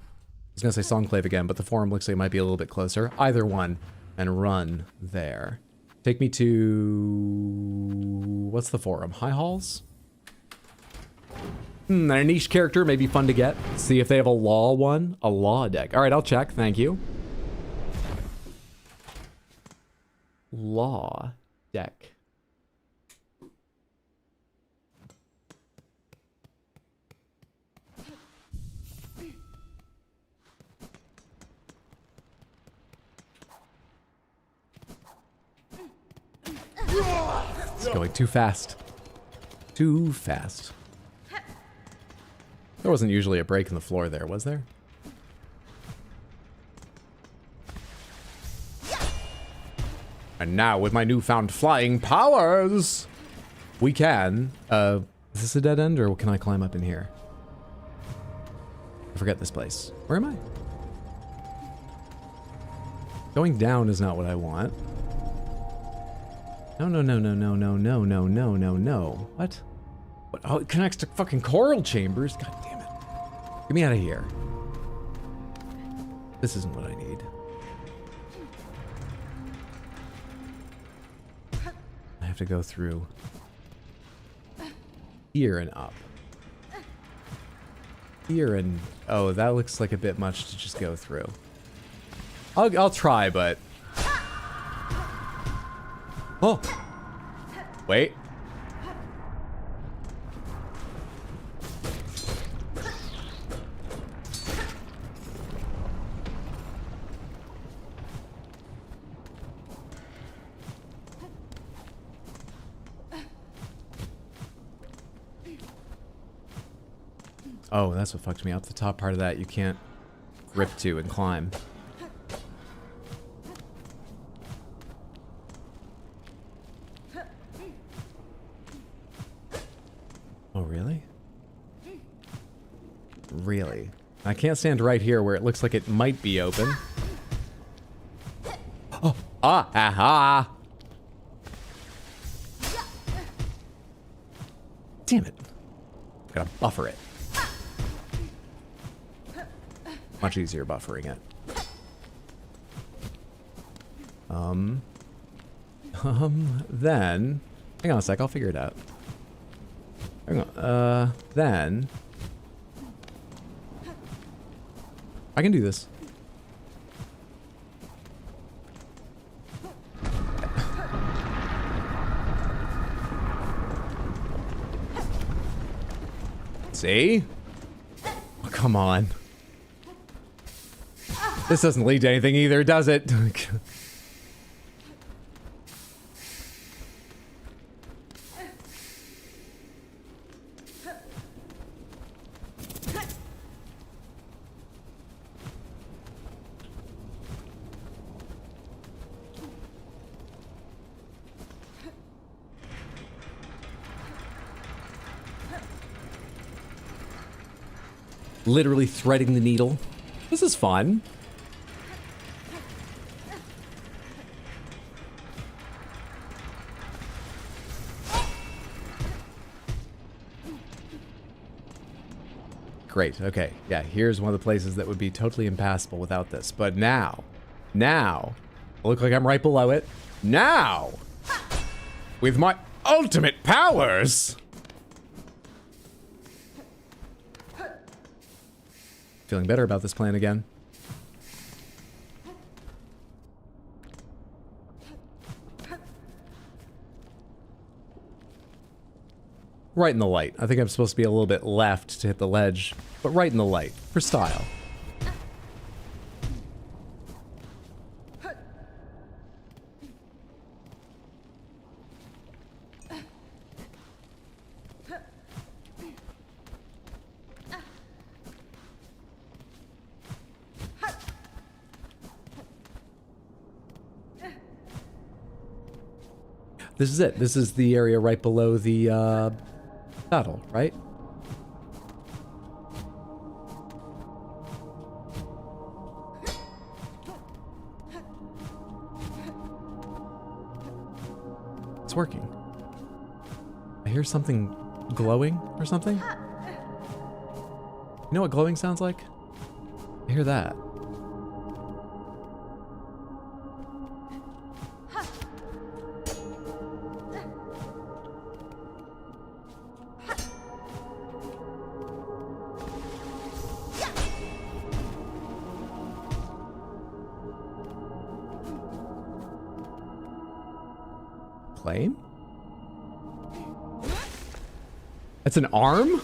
was gonna say Songclave again, but the forum looks like it might be a little bit closer. Either one. And run there. Take me to... What's the forum? High Halls? A niche character may be fun to get. See if they have a law one. A law deck. Alright, I'll check. Thank you. Law deck. It's going too fast. Too fast. There wasn't usually a break in the floor there, was there? And now, with my newfound flying powers, we can... is this a dead end, or can I climb up in here? I forget this place. Where am I? Going down is not what I want. No, no, no, no, no, no, no, no, no, no, no. What? What? Oh, it connects to fucking Coral Chambers? God damn it. Get me out of here. This isn't what I need. I have to go through here and up. Here and... Oh, that looks like a bit much to just go through. I'll try, but... Oh! Wait. Oh, that's what fucked me up. The top part of that you can't grip to and climb. Oh, really? Really? I can't stand right here where it looks like it might be open. Oh, aha! Damn it. Gotta buffer it. Much easier buffering it. Then... Hang on a sec, I'll figure it out. Hang on, then... I can do this. See? Oh, come on. This doesn't lead to anything either, does it? Literally threading the needle. This is fun. Great, okay. Yeah, here's one of the places that would be totally impassable without this. But now, I look like I'm right below it. Now, with my ultimate powers! Feeling better about this plan again. Right in the light. I think I'm supposed to be a little bit left to hit the ledge, but right in the light, for style. This is it. This is the area right below the battle, right? It's working. I hear something glowing or something. You know what glowing sounds like? I hear that. Flame? That's an arm?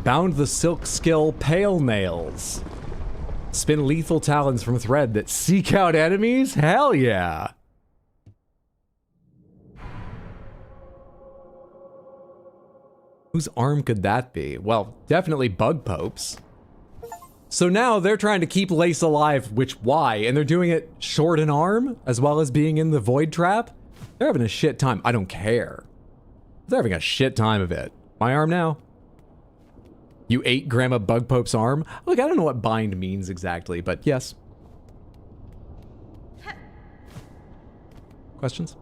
Bound the silk skill pale nails. Spin lethal talons from thread that seek out enemies? Hell yeah! Whose arm could that be? Well, definitely Bug Pope's. So now they're trying to keep Lace alive, which why? And they're doing it short an arm, as well as being in the Void Trap? They're having a shit time. I don't care. They're having a shit time of it. My arm now. You ate Grandma Bug Pope's arm? Look, I don't know what bind means exactly, but yes. Questions?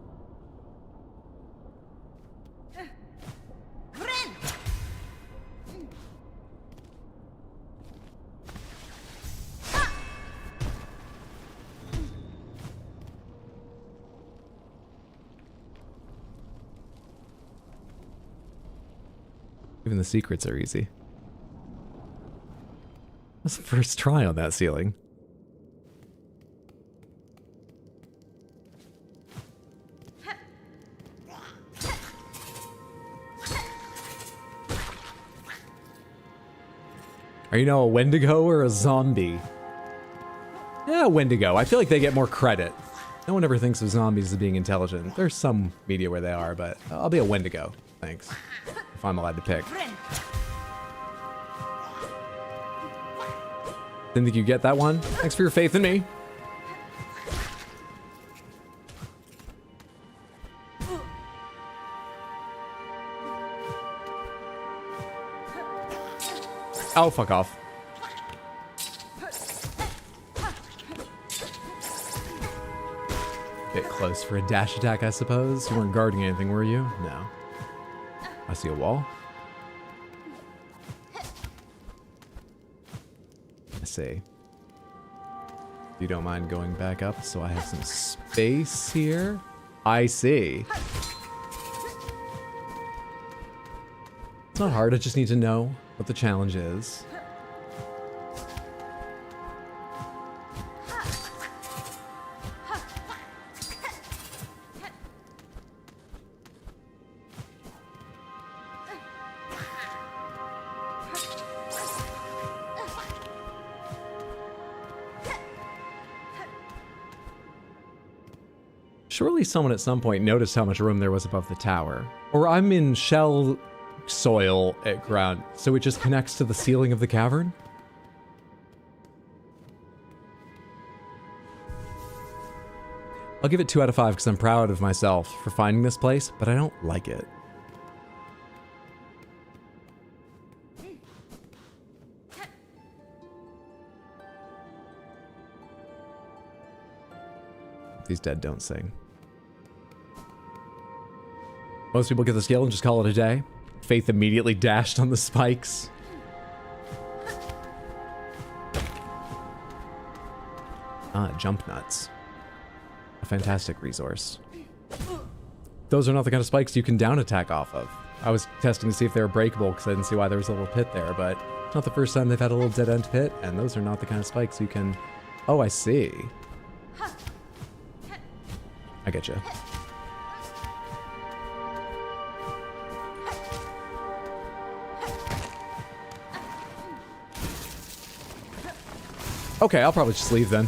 Even the secrets are easy. That's the first try on that ceiling. Are you now a Wendigo or a zombie? Yeah, Wendigo. I feel like they get more credit. No one ever thinks of zombies as being intelligent. There's some media where they are, but I'll be a Wendigo. Thanks. If I'm allowed to pick. Didn't think you'd get that one. Thanks for your faith in me. Oh, fuck off. Bit close for a dash attack, I suppose. You weren't guarding anything, were you? No. I see a wall. I see. You don't mind going back up so I have some space here? I see. It's not hard, I just need to know what the challenge is. Surely someone at some point noticed how much room there was above the tower. Or I'm in shell soil at ground, so it just connects to the ceiling of the cavern? I'll give it 2 out of 5 because I'm proud of myself for finding this place, but I don't like it. These dead don't sing. Most people get the skill and just call it a day. Faith immediately dashed on the spikes. Ah, jump nuts. A fantastic resource. Those are not the kind of spikes you can down attack off of. I was testing to see if they were breakable because I didn't see why there was a little pit there, but it's not the first time they've had a little dead end pit, and those are not the kind of spikes you can... Oh, I see. I get you. Okay, I'll probably just leave then.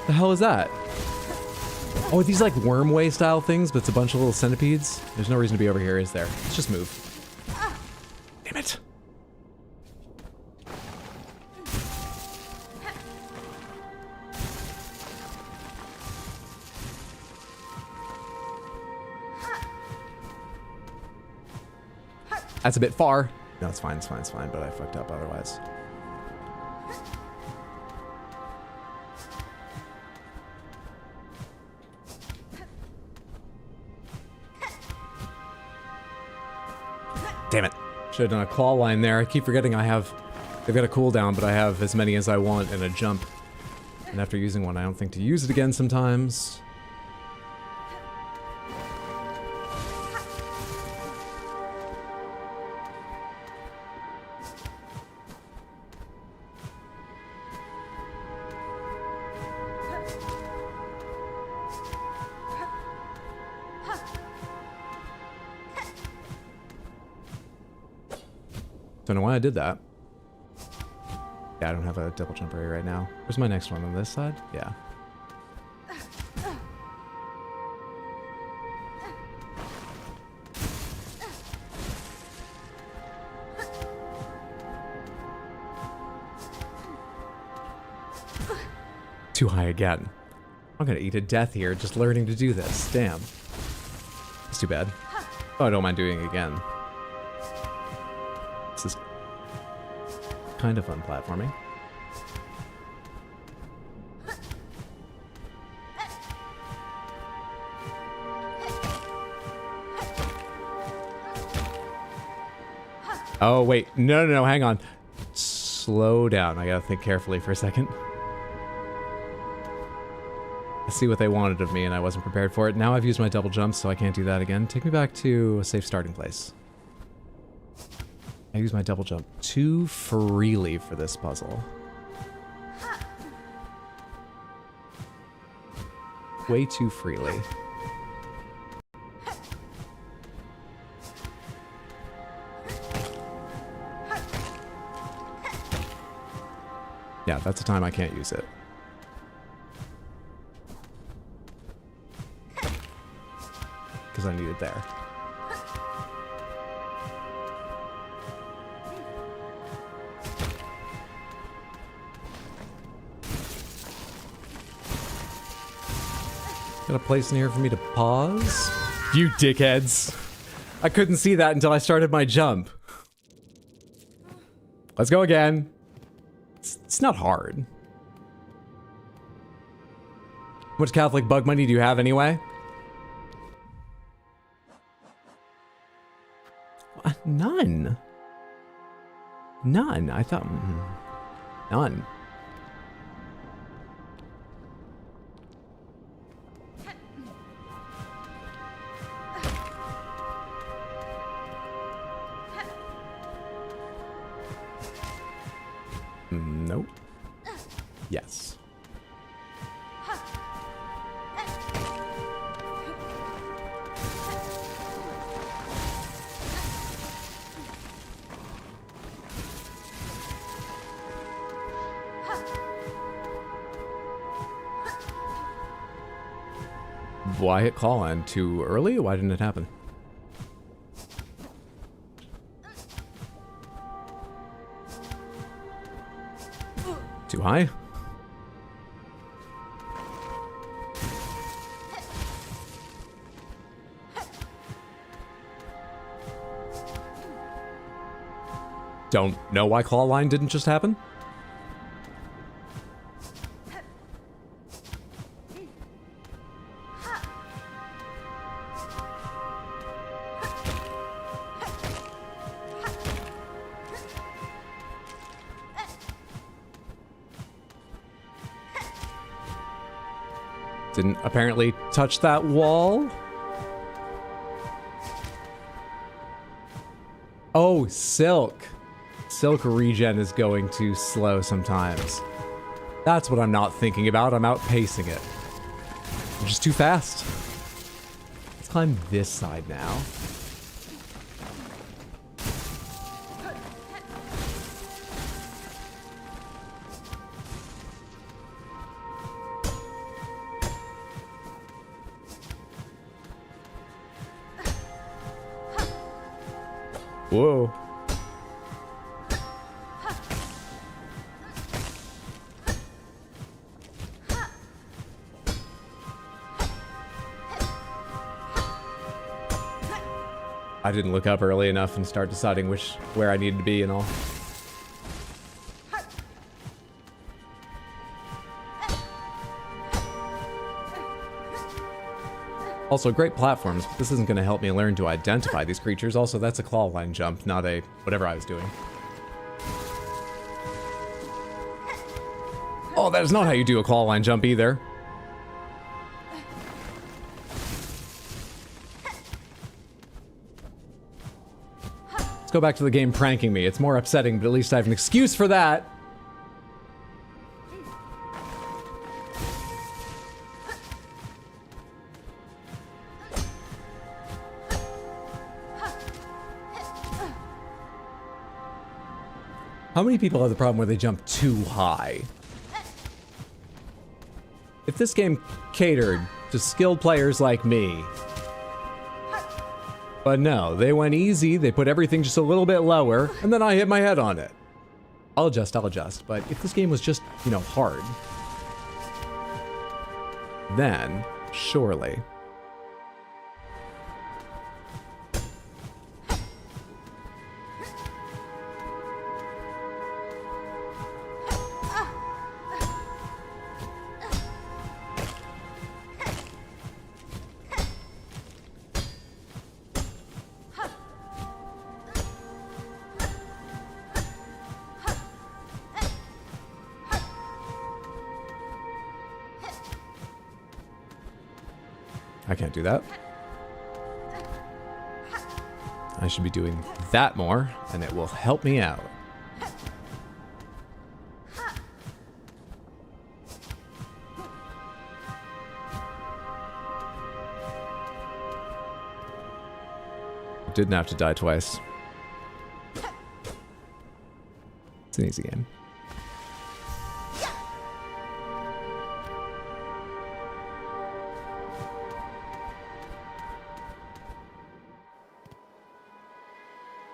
The hell is that? Oh, are these like wormway style things, but it's a bunch of little centipedes? There's no reason to be over here, is there? Let's just move. Damn it. That's a bit far. No, it's fine, it's fine, it's fine, but I fucked up otherwise. Damn it. Should have done a claw line there. I keep forgetting they've got a cooldown, but I have as many as I want in a jump. And after using one, I don't think to use it again sometimes. Don't know why I did that. Yeah, I don't have a double jump area right now. Where's my next one? On this side? Yeah. Too high again. I'm gonna eat a death here just learning to do this. Damn. It's too bad. Oh, I don't mind doing it again. This is kind of fun platforming. Oh, wait. No, hang on. Slow down. I gotta think carefully for a second. I see what they wanted of me and I wasn't prepared for it. Now I've used my double jump, so I can't do that again. Take me back to a safe starting place. I use my double jump too freely for this puzzle. Way too freely. Yeah, that's a time I can't use it. Because I need it there. Got a place in here for me to pause? You dickheads. I couldn't see that until I started my jump. Let's go again. It's not hard. How much Catholic bug money do you have anyway? None. None. I thought... None. Nope. Yes. Why hit call on too early? Why didn't it happen? Too high? Don't know why call line didn't just happen? Didn't apparently touch that wall. Oh, Silk. Silk regen is going too slow sometimes. That's what I'm not thinking about. I'm outpacing it. I'm just too fast. Let's climb this side now. Whoa. I didn't look up early enough and start deciding where I needed to be and all. Also, great platforms, but this isn't going to help me learn to identify these creatures. Also, that's a claw line jump, not a whatever I was doing. Oh, that is not how you do a claw line jump either. Let's go back to the game pranking me. It's more upsetting, but at least I have an excuse for that. How many people have the problem where they jump too high? If this game catered to skilled players like me. But no, they went easy, they put everything just a little bit lower, and then I hit my head on it. I'll adjust, but if this game was just, you know, hard, then surely. I can't do that. I should be doing that more, and it will help me out. Didn't have to die twice. It's an easy game.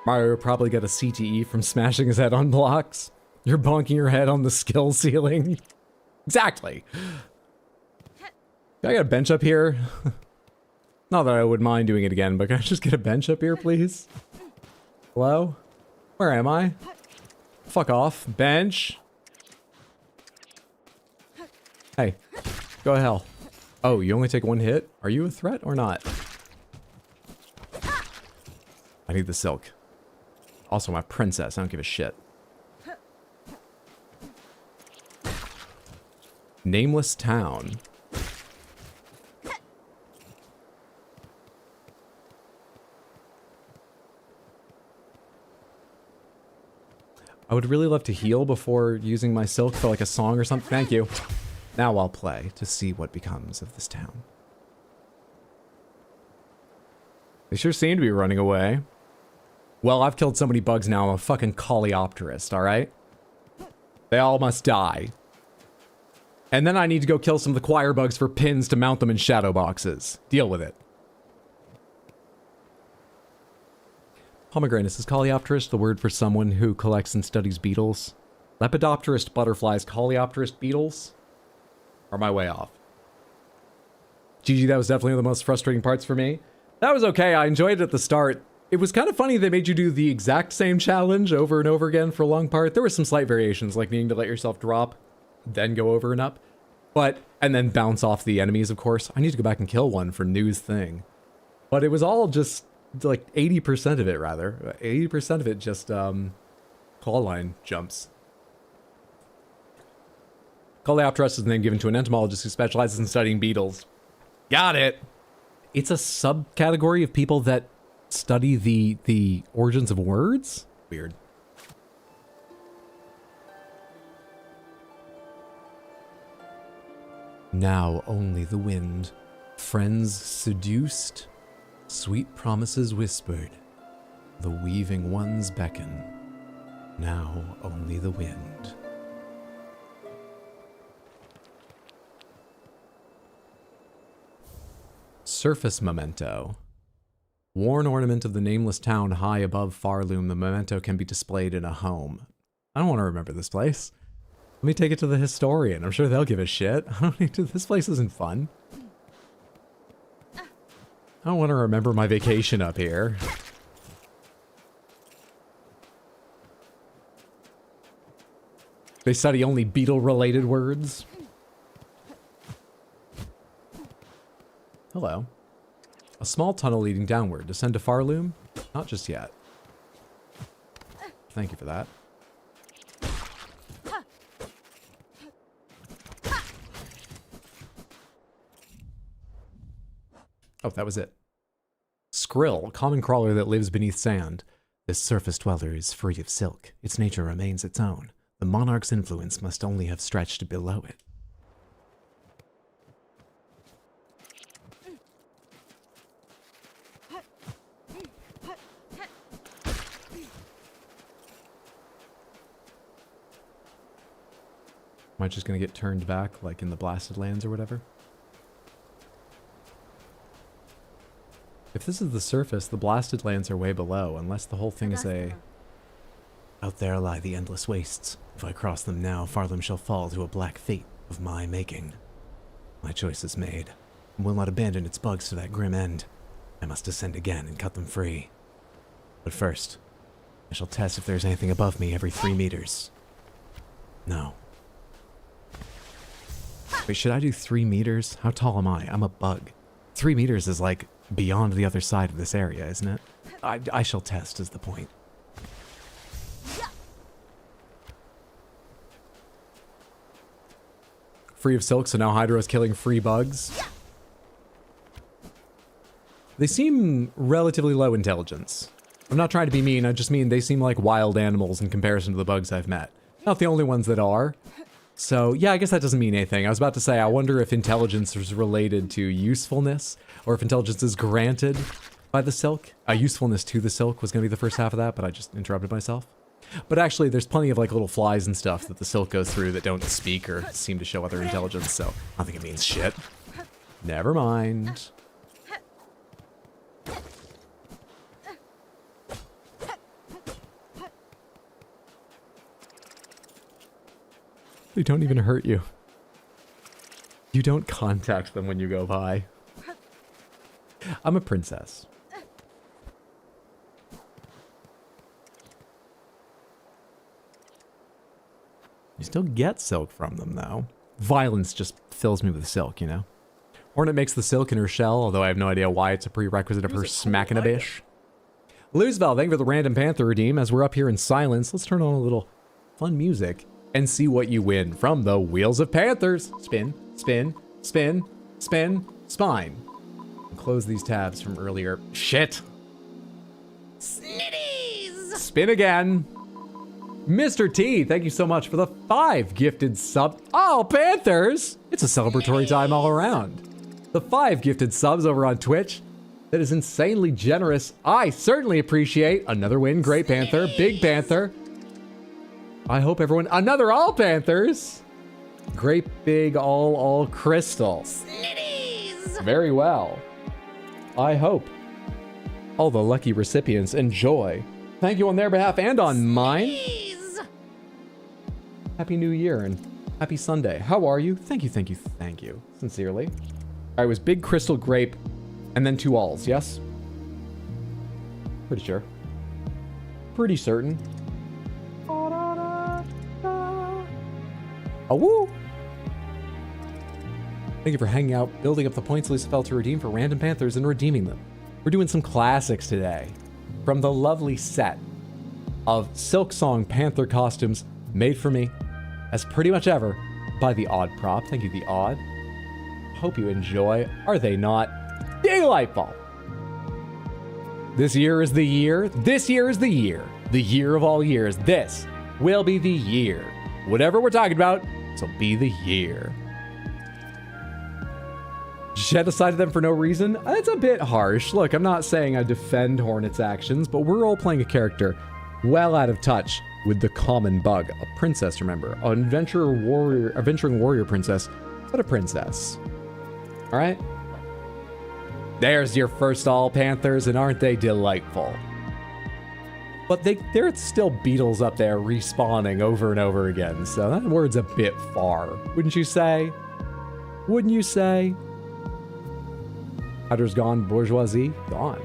Mario will probably get a CTE from smashing his head on blocks. You're bonking your head on the skill ceiling. Exactly. Can I get a bench up here? Not that I would mind doing it again, but can I just get a bench up here, please? Hello? Where am I? Fuck off. Bench. Hey, go to hell. Oh, you only take one hit? Are you a threat or not? I need the silk. Also, my princess. I don't give a shit. Nameless town. I would really love to heal before using my silk for like a song or something. Thank you. Now I'll play to see what becomes of this town. They sure seem to be running away. Well, I've killed so many bugs now, I'm a fucking coleopterist, alright? They all must die. And then I need to go kill some of the choir bugs for pins to mount them in shadow boxes. Deal with it. Pomegranate, is coleopterist the word for someone who collects and studies beetles? Lepidopterist butterflies, coleopterist beetles? Or am I way off? GG, that was definitely one of the most frustrating parts for me. That was okay, I enjoyed it at the start. It was kind of funny they made you do the exact same challenge over and over again for a long part. There were some slight variations, like needing to let yourself drop, then go over and up. And then bounce off the enemies, of course. I need to go back and kill one for New's thing. But it was all just, like, 80% of it, rather. 80% of it just, call line jumps. Coleopterist is the name given to an entomologist who specializes in studying beetles. Got it! It's a subcategory of people that study the origins of words? Weird. Now only the wind, friends seduced, sweet promises whispered, the weaving ones beckon. Now only the wind. Surface memento. Worn ornament of the nameless town high above Farloom, the memento can be displayed in a home. I don't want to remember this place. Let me take it to the historian. I'm sure they'll give a shit. I don't need to. This place isn't fun. I don't want to remember my vacation up here. They study only beetle-related words. Hello. A small tunnel leading downward. Descend to Farloom? Not just yet. Thank you for that. Oh, that was it. Skrill, common crawler that lives beneath sand. This surface dweller is free of silk. Its nature remains its own. The monarch's influence must only have stretched below it. Am I just gonna get turned back like in the Blasted Lands or whatever? If this is the surface, the Blasted Lands are way below, unless the whole thing is a... Out there lie the endless wastes. If I cross them now, Farloom shall fall to a black fate of my making. My choice is made, and will not abandon its bugs to that grim end. I must descend again and cut them free. But first, I shall test if there's anything above me every 3 meters. No. Wait, should I do 3 meters? How tall am I? I'm a bug. 3 meters is like beyond the other side of this area, isn't it? I shall test is the point. Free of silk, so now Hydro's killing free bugs. They seem relatively low intelligence. I'm not trying to be mean, I just mean they seem like wild animals in comparison to the bugs I've met. Not the only ones that are. So, yeah, I guess that doesn't mean anything. I was about to say, I wonder if intelligence is related to usefulness, or if intelligence is granted by the silk. Usefulness to the silk was going to be the first half of that, but I just interrupted myself. But actually, there's plenty of like little flies and stuff that the silk goes through that don't speak or seem to show other intelligence, so I don't think it means shit. Never mind. They don't even hurt you. You don't contact them when you go by. I'm a princess. You still get silk from them, though. Violence just fills me with silk, you know? Hornet makes the silk in her shell, although I have no idea why it's a prerequisite of her smacking a bish. Loosevel, thank you for the random Panther redeem. As we're up here in silence, let's turn on a little fun music and see what you win from the Wheels of Panthers. Spin, spin, spin, spin, spine. And close these tabs from earlier. Shit. Snitties! Spin again. Mr. T, thank you so much for the 5 gifted subs. Oh, Panthers! It's a celebratory time all around. The 5 gifted subs over on Twitch. That is insanely generous. I certainly appreciate another win. Great Panther. Big Panther. I hope everyone... Another All Panthers. Great big all crystal. Snitties! Very well. I hope all the lucky recipients enjoy. Thank you on their behalf and on mine. Snitties! Happy New Year and happy Sunday. How are you? Thank you, thank you, thank you. Sincerely. All right, it was big crystal grape and then 2 alls, yes? Pretty sure. Pretty certain. Oh, woo! Thank you for hanging out, building up the points Lisa felt to redeem for random Panthers and redeeming them. We're doing some classics today from the lovely set of Silksong Panther costumes made for me, as pretty much ever, by the Odd Prop. Thank you, the Odd. Hope you enjoy. Are they not? Delightful! This year is the year. This year is the year. The year of all years. This will be the year. Whatever we're talking about, this will be the year. Shed aside them for no reason? That's a bit harsh. Look, I'm not saying I defend Hornet's actions, but we're all playing a character well out of touch with the common bug. A princess, remember. An adventuring warrior princess, but a princess. All right? There's your first All Panthers, and aren't they delightful? But they're still beetles up there respawning over and over again, so that word's a bit far. Wouldn't you say? Wouldn't you say? Hunter's gone, bourgeoisie gone.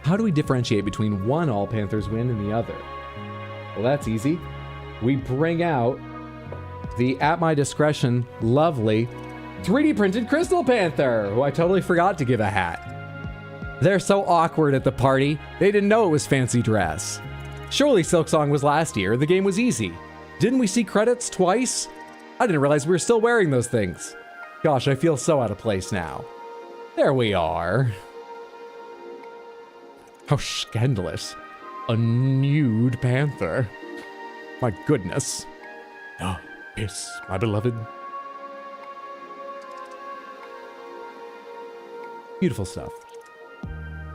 How do we differentiate between one All Panthers win and the other? Well, that's easy. We bring out the, at my discretion, lovely 3D printed Crystal Panther, who I totally forgot to give a hat. They're so awkward at the party, they didn't know it was fancy dress. Surely Silksong was last year, the game was easy. Didn't we see credits twice? I didn't realize we were still wearing those things. Gosh, I feel so out of place now. There we are. How scandalous. A nude panther. My goodness. Ah, yes, my beloved. Beautiful stuff.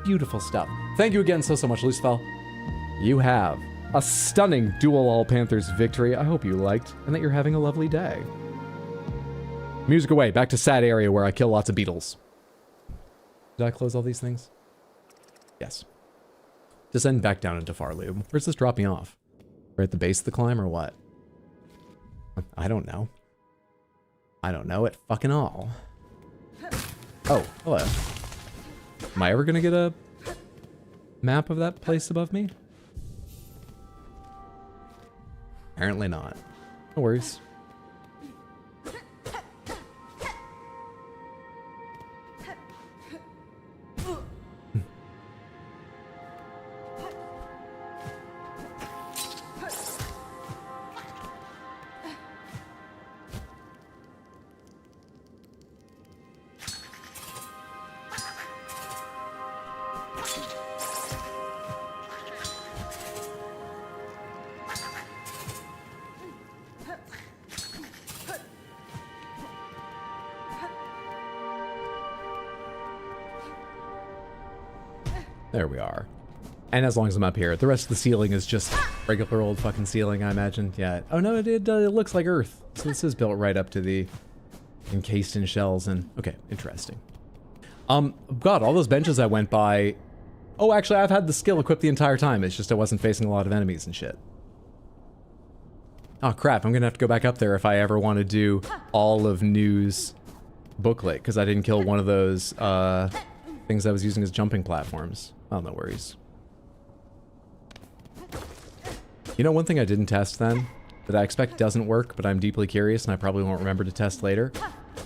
Beautiful stuff. Thank you again so much, Lucifel. You have a stunning dual All Panthers victory. I hope you liked and that you're having a lovely day. Music away, back to sad area where I kill lots of beetles. Did I close all these things? Yes. Descend back down into Farloom. Where's this drop me off? Right at the base of the climb or what? I don't know. I don't know it fucking all. Oh, hello. Am I ever gonna get a map of that place above me? Apparently not. No worries. There we are. And as long as I'm up here, the rest of the ceiling is just regular old fucking ceiling, I imagine. Yeah. Oh no, it looks like Earth. So this is built right up to the encased in shells and... Okay, interesting. God, all those benches I went by... Oh, actually, I've had the skill equipped the entire time. It's just I wasn't facing a lot of enemies and shit. Oh crap, I'm gonna have to go back up there if I ever want to do all of New's booklet, because I didn't kill one of those things I was using as jumping platforms. Oh, no worries. You know, one thing I didn't test then, that I expect doesn't work, but I'm deeply curious and I probably won't remember to test later.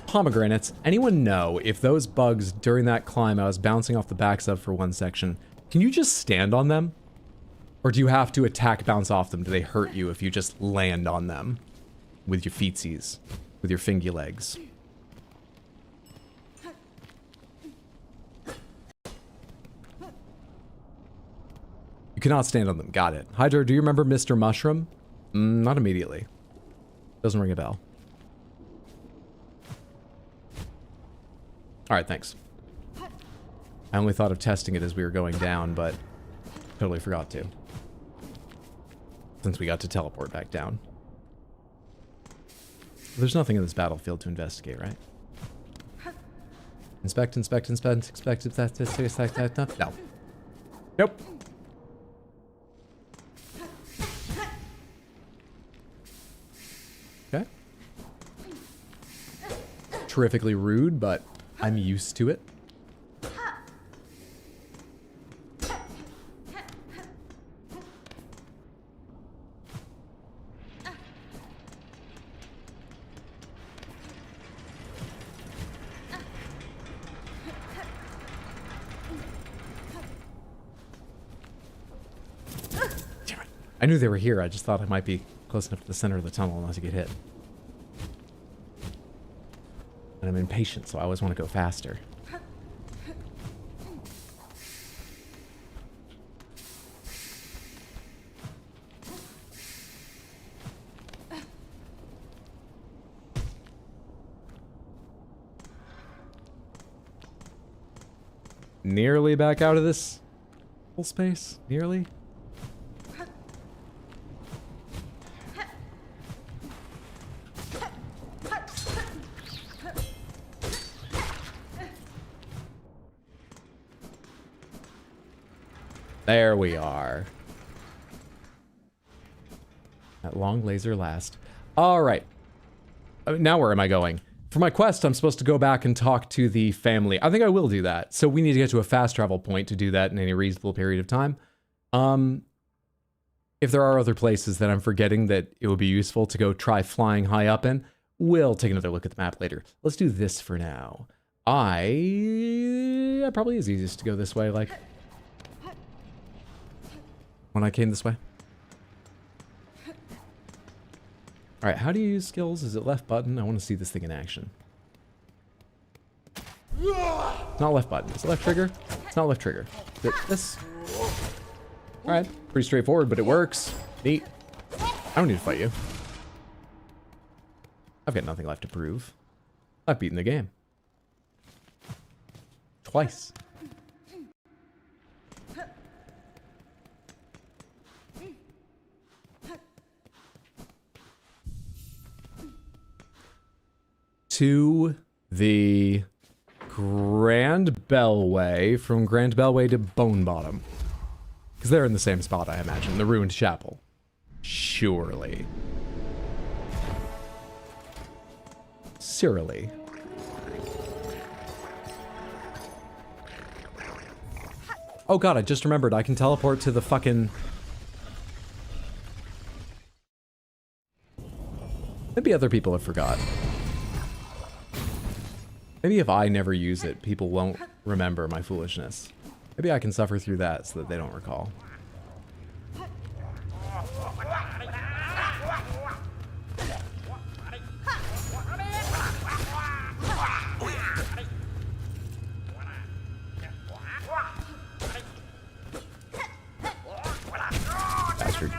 Pomegranates. Anyone know if those bugs during that climb I was bouncing off the backs of for one section, can you just stand on them? Or do you have to attack, bounce off them? Do they hurt you if you just land on them with your feetsies, with your fingy legs? You cannot stand on them. Got it. Hydra, do you remember Mr. Mushroom? Not immediately. Doesn't ring a bell. Alright, thanks. I only thought of testing it as we were going down, but totally forgot to. Since we got to teleport back down. There's nothing in this battlefield to investigate, right? Inspect, inspect, inspect, inspect, inspect, inspect, inspect, no. Nope. Okay. Terrifically rude, but I'm used to it. I knew they were here, I just thought I might be close enough to the center of the tunnel not to get hit. And I'm impatient, so I always want to go faster. Nearly back out of this whole space? Nearly? There we are. At long laser last. All right. Now where am I going? For my quest, I'm supposed to go back and talk to the family. I think I will do that. So we need to get to a fast travel point to do that in any reasonable period of time. If there are other places that I'm forgetting that it would be useful to go try flying high up in, we'll take another look at the map later. Let's do this for now. It probably is easiest to go this way, like when I came this way. All right, how do you use skills? Is it left button? I want to see this thing in action. Not left button. Is it left trigger? It's not left trigger. Is it this? All right, pretty straightforward, but it works. Neat. I don't need to fight you. I've got nothing left to prove. I've beaten the game. Twice. To the Grand Bellway, from Grand Bellway to Bone Bottom. Because they're in the same spot, I imagine. The ruined chapel. Surely. Surely. Oh god, I just remembered. I can teleport to the fucking... Maybe other people have forgot. Maybe if I never use it, people won't remember my foolishness. Maybe I can suffer through that so that they don't recall. Bastard.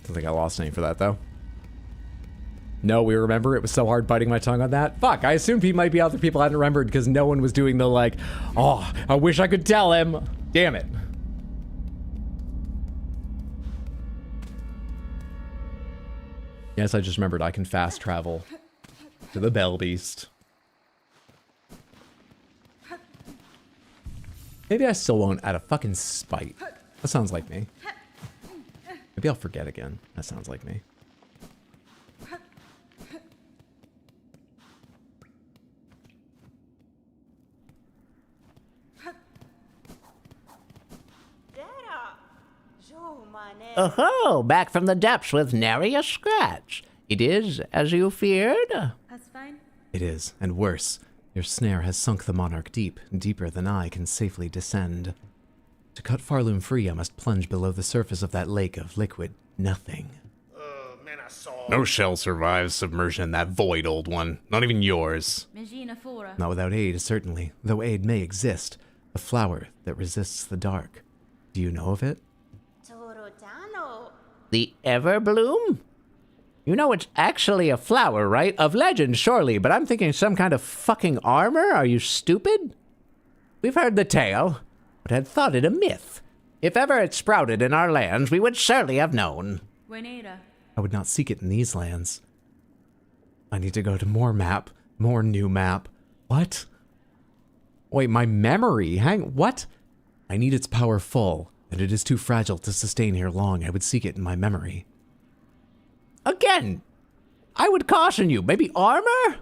Don't think I lost any for that, though. No, we remember. It was so hard biting my tongue on that. Fuck, I assumed he might be other people hadn't remembered because no one was doing the like, oh, I wish I could tell him. Damn it. Yes, I just remembered I can fast travel to the Bell Beast. Maybe I still won't out of fucking spite. That sounds like me. Maybe I'll forget again. That sounds like me. Oh, back from the depths with nary a scratch. It is as you feared. That's fine. It is, and worse. Your snare has sunk the monarch deep, deeper than I can safely descend. To cut Farloom free, I must plunge below the surface of that lake of liquid nothing. No shell survives submersion in that void, old one. Not even yours. Magina fora. Not without aid, certainly, though aid may exist. A flower that resists the dark. Do you know of it? The Everbloom? You know it's actually a flower, right? Of legend, surely, but I'm thinking some kind of fucking armor? Are you stupid? We've heard the tale, but had thought it a myth. If ever it sprouted in our lands, we would surely have known. Buenera. I would not seek it in these lands. I need to go to more map. More new map. What? Wait, my memory? What? I need its power full, and it is too fragile to sustain here long. I would seek it in my memory. Again, I would caution you, maybe armor?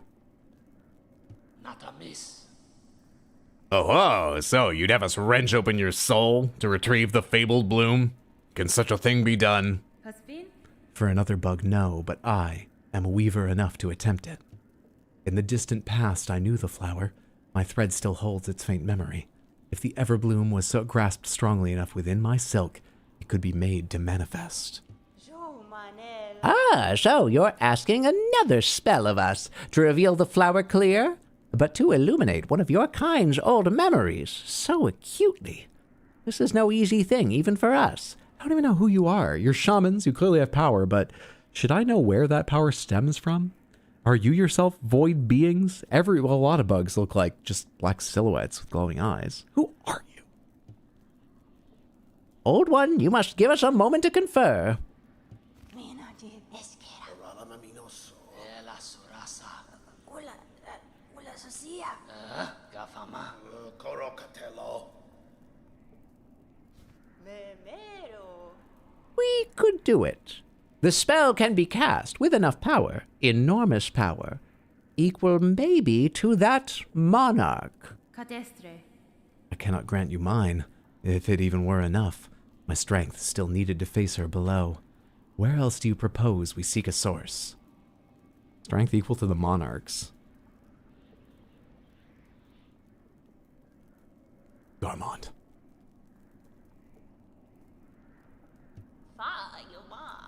Oh, so you'd have us wrench open your soul to retrieve the fabled bloom? Can such a thing be done? Pasfin? For another bug, no, but I am a weaver enough to attempt it. In the distant past, I knew the flower. My thread still holds its faint memory. If the Everbloom was so grasped strongly enough within my silk, it could be made to manifest. Ah, so you're asking another spell of us to reveal the flower clear, but to illuminate one of your kind's old memories so acutely. This is no easy thing, even for us. I don't even know who you are. You're shamans, you clearly have power, but should I know where that power stems from? Are you yourself void beings? A lot of bugs look like just black silhouettes with glowing eyes. Who are you? Old one, you must give us a moment to confer. We could do it. The spell can be cast with enough power, enormous power, equal maybe to that monarch. Catestre. I cannot grant you mine, if it even were enough. My strength still needed to face her below. Where else do you propose we seek a source? Strength equal to the monarch's. Garmont.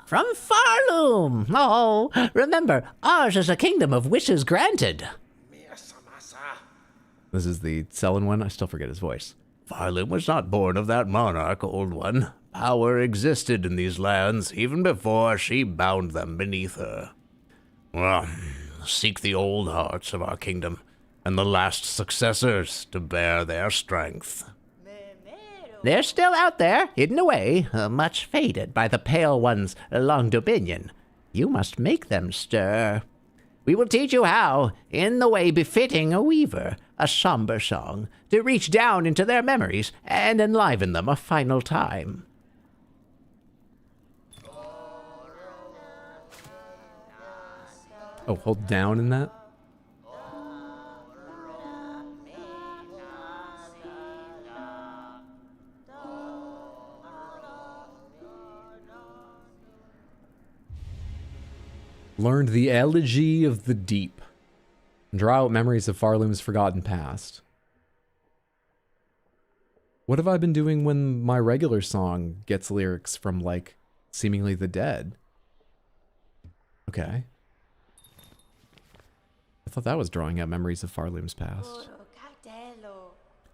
From Farloom! Oh, remember, ours is a kingdom of wishes granted. This is the Selin one? I still forget his voice. Farloom was not born of that monarch, old one. Power existed in these lands even before she bound them beneath her. Well, seek the old hearts of our kingdom, and the last successors to bear their strength. They're still out there, hidden away, much faded by the Pale One's long dominion. You must make them stir. We will teach you how, in the way befitting a weaver, a somber song, to reach down into their memories and enliven them a final time. Oh, hold down in that? Learned the elegy of the deep. Draw out memories of Farloom's forgotten past. What have I been doing when my regular song gets lyrics from, like, seemingly the dead? Okay. I thought that was drawing out memories of Farloom's past.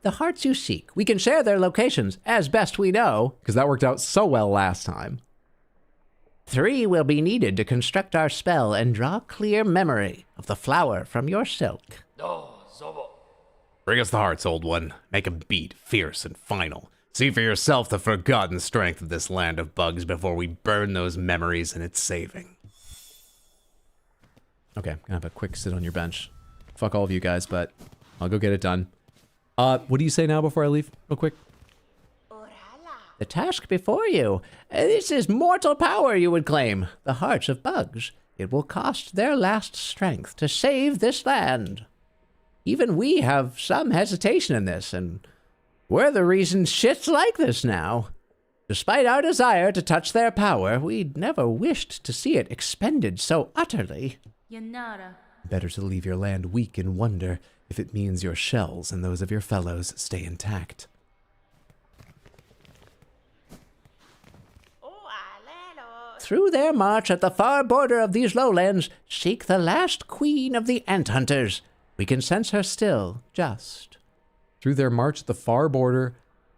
The hearts you seek, we can share their locations as best we know. Because that worked out so well last time. 3 will be needed to construct our spell and draw clear memory of the flower from your silk. Bring us the hearts, old one. Make 'em beat, fierce and final. See for yourself the forgotten strength of this land of bugs before we burn those memories in its saving. Okay, gonna have a quick sit on your bench. Fuck all of you guys, but I'll go get it done. What do you say now before I leave? Real quick. The task before you. This is mortal power, you would claim. The hearts of bugs. It will cost their last strength to save this land. Even we have some hesitation in this, and we're the reason shit's like this now. Despite our desire to touch their power, we never wished to see it expended so utterly. Yanara. Better to leave your land weak in wonder if it means your shells and those of your fellows stay intact. Through their march at the far border of these lowlands, seek the last queen of the ant hunters. We can sense her still, just. Through their march at the far border,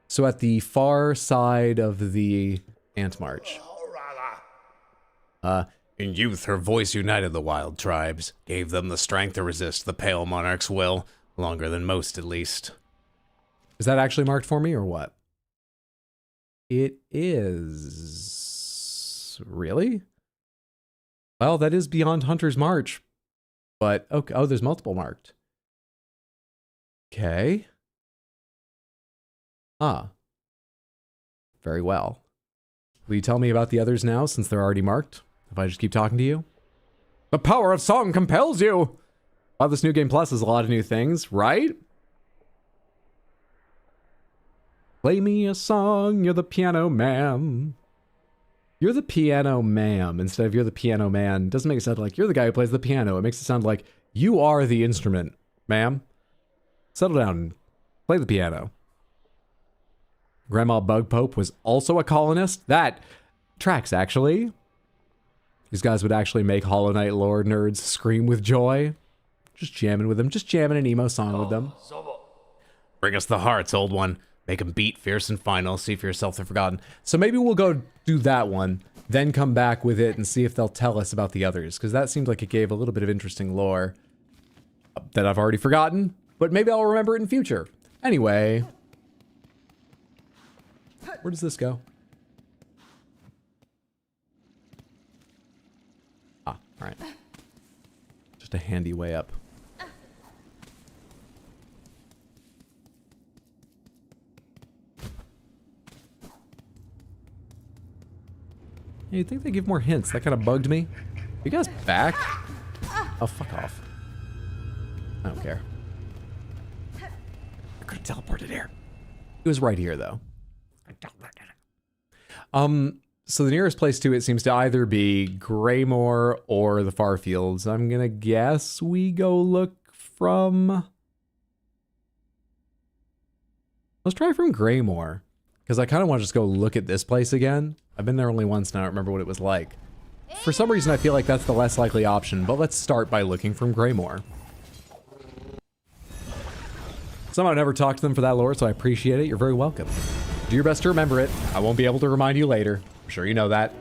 so at the far side of the ant march. In youth, her voice united the wild tribes, gave them the strength to resist the Pale Monarch's will, longer than most at least. Is that actually marked for me or what? It is. Really? Well, that is beyond Hunter's March. But, okay. Oh, there's multiple marked. Okay. Ah. Very well. Will you tell me about the others now, since they're already marked? If I just keep talking to you? The power of song compels you! Wow, this New Game Plus has a lot of new things, right? Play me a song, you're the piano man. You're the piano ma'am instead of you're the piano man. Doesn't make it sound like you're the guy who plays the piano. It makes it sound like you are the instrument, ma'am. Settle down and play the piano. Grandma Bug Pope was also a colonist. That tracks, actually. These guys would actually make Hollow Knight lore nerds scream with joy. Just jamming with them. Just jamming an emo song with them. Bring us the hearts, old one. Make 'em beat fierce and final. See for yourself they're forgotten. So maybe we'll go do that one, then come back with it and see if they'll tell us about the others, because that seems like it gave a little bit of interesting lore that I've already forgotten, but maybe I'll remember it in future. Anyway, where does this go? Ah, all right. Just a handy way up. You'd think they give more hints. That kind of bugged me. You guys back? Oh, fuck off. I don't care. I could have teleported here. It was right here, though. So the nearest place to it seems to either be Greymore or the Farfields. I'm gonna guess we go look from... Let's try from Greymore. Because I kind of want to just go look at this place again. I've been there only once and I don't remember what it was like. For some reason I feel like that's the less likely option, but let's start by looking from Greymore. Somehow I never talked to them for that lore, so I appreciate it. You're very welcome. Do your best to remember it. I won't be able to remind you later. I'm sure you know that.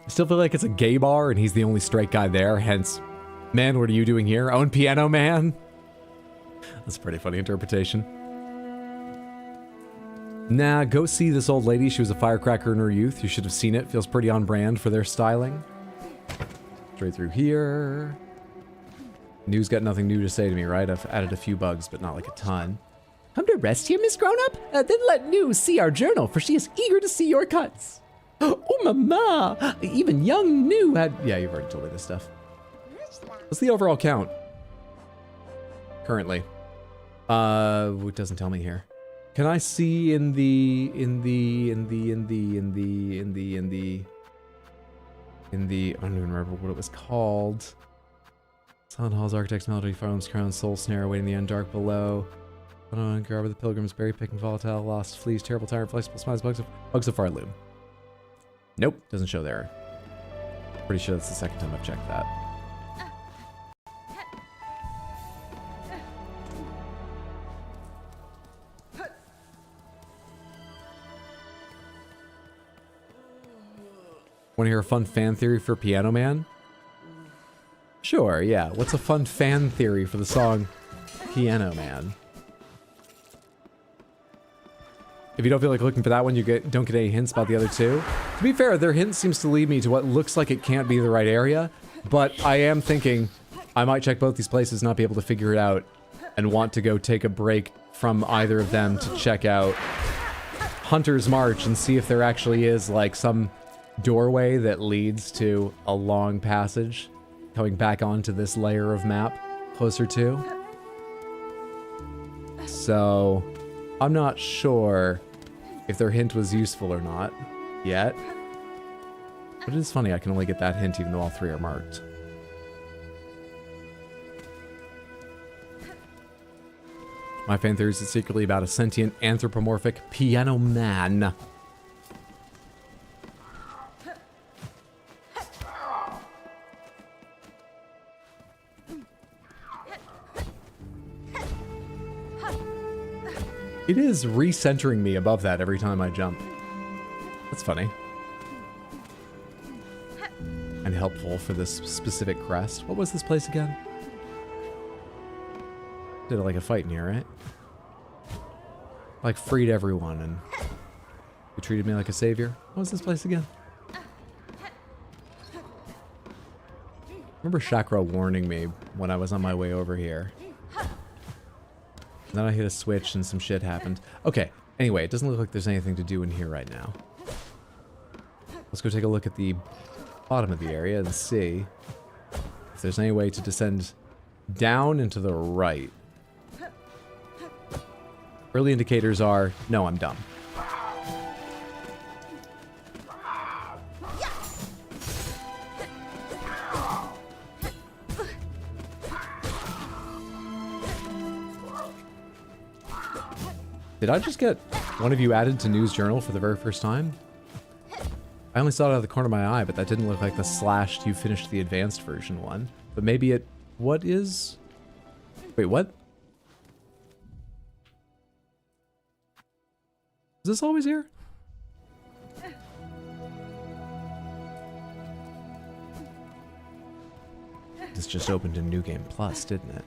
I still feel like it's a gay bar and he's the only straight guy there, hence, man, what are you doing here? Own piano, man? That's a pretty funny interpretation. Nah, go see this old lady. She was a firecracker in her youth. You should have seen it. Feels pretty on brand for their styling. Straight through here. New's got nothing new to say to me, right? I've added a few bugs, but not like a ton. Come to rest here, Miss Grown-Up? Then let New see our journal, for she is eager to see your cuts. Oh, mama! Even young New had... Yeah, you've already told me this stuff. What's the overall count? Currently. It doesn't tell me here. Can I see in the... I don't even remember what it was called. Silent Halls, Architect's Melody, Phone's Crown, Soul Snare, Awaiting the End, Dark Below. Garb of the Pilgrims, Berry Picking, Volatile, Lost Fleas, Terrible Tyrant, Flexible Smiles, Bugs of Farloom. Nope, doesn't show there. Pretty sure that's the second time I've checked that. Want to hear a fun fan theory for Piano Man? Sure, yeah. What's a fun fan theory for the song Piano Man? If you don't feel like looking for that one, you don't get any hints about the other two. To be fair, their hint seems to lead me to what looks like it can't be the right area, but I am thinking I might check both these places, not be able to figure it out, and want to go take a break from either of them to check out Hunter's March and see if there actually is like some doorway that leads to a long passage coming back onto this layer of map closer to. So I'm not sure if their hint was useful or not yet. But it is funny I can only get that hint even though all three are marked. My fan theory is it's secretly about a sentient anthropomorphic piano man. It is recentering me above that every time I jump. That's funny. And helpful for this specific crest. What was this place again? Did like a fight in here, right? Like freed everyone and you treated me like a savior. What was this place again? Remember Chakra warning me when I was on my way over here. And then I hit a switch and some shit happened. Okay, anyway, it doesn't look like there's anything to do in here right now. Let's go take a look at the bottom of the area and see if there's any way to descend down and to the right. Early indicators are, no, I'm dumb. Did I just get one of you added to News Journal for the very first time? I only saw it out of the corner of my eye, but that didn't look like the slashed you finished the advanced version one. But maybe it... What is... Wait, what? Is this always here? This just opened in New Game Plus, didn't it?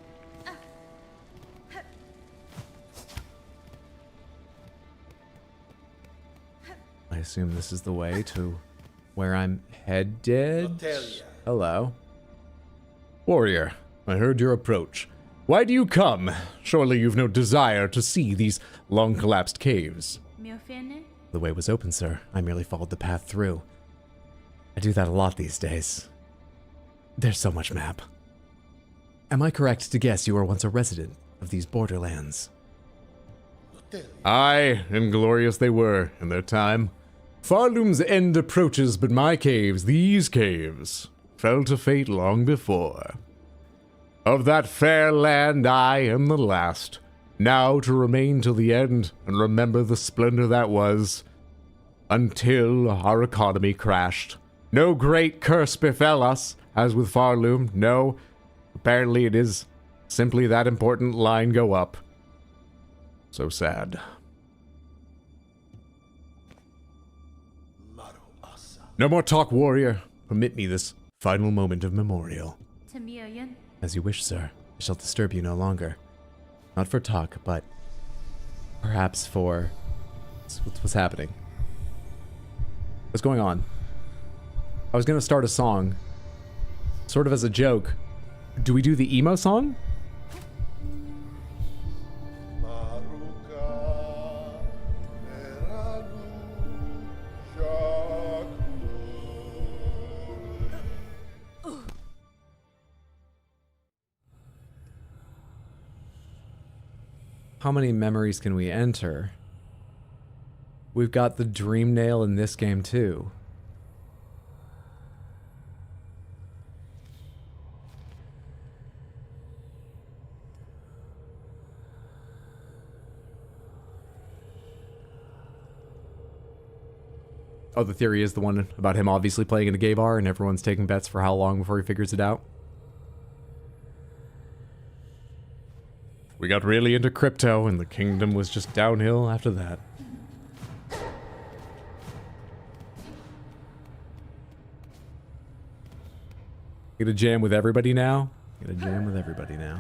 I assume this is the way to where I'm headed. Hello. Warrior, I heard your approach. Why do you come? Surely you've no desire to see these long-collapsed caves. The way was open, sir. I merely followed the path through. I do that a lot these days. There's so much map. Am I correct to guess you were once a resident of these borderlands? Aye, and glorious they were in their time. Farloom's end approaches, but my caves, these caves, fell to fate long before. Of that fair land I am the last, now to remain till the end and remember the splendor that was, until our economy crashed. No great curse befell us, as with Farloom, no. Apparently it is simply that important line go up. So sad. No more talk, warrior. Permit me this final moment of memorial. As you wish, sir. I shall disturb you no longer. Not for talk, but perhaps for... What's happening? What's going on? I was gonna start a song, sort of as a joke. Do we do the emo song? How many memories can we enter? We've got the dream nail in this game too. Oh, the theory is the one about him obviously playing in a gay bar and everyone's taking bets for how long before he figures it out. We got really into crypto, and the kingdom was just downhill after that. Get a jam with everybody now? Get a jam with everybody now.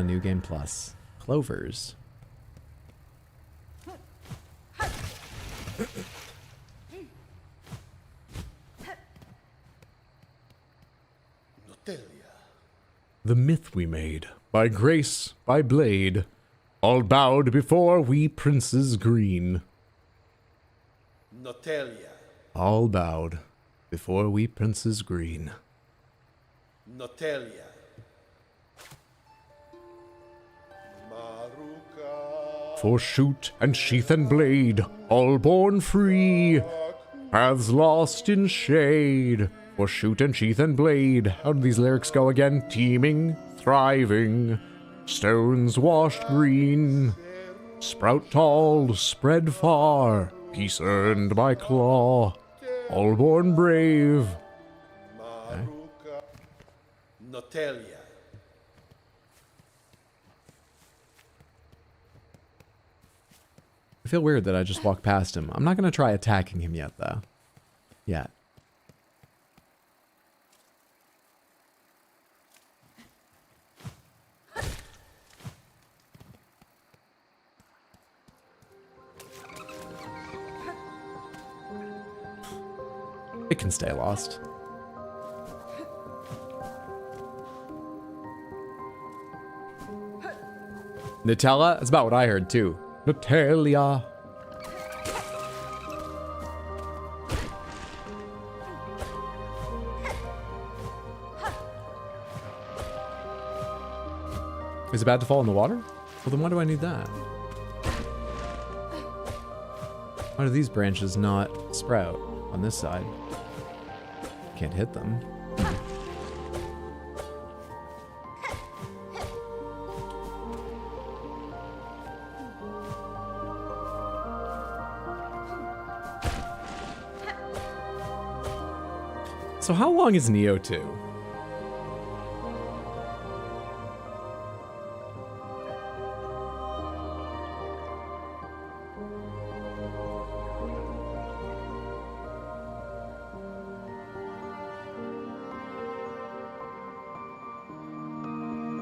New Game Plus. Clovers. The myth we made, by grace, by blade, all bowed before we princes green. Notelia. All bowed before we princes green. Notelia. Maruka. For shoot and sheath and blade, all born free, paths lost in shade. For shoot and sheath and blade, how do these lyrics go again? Teeming, thriving, stones washed green, sprout tall, spread far, peace earned by claw, all born brave. Maruka. Notelia. I feel weird that I just walked past him. I'm not going to try attacking him yet, though. Yet. It can stay lost. Nutella? That's about what I heard, too. Nutella. Is it bad to fall in the water? Well, then why do I need that? Why do these branches not sprout on this side? Can't hit them. So how long is Neo 2?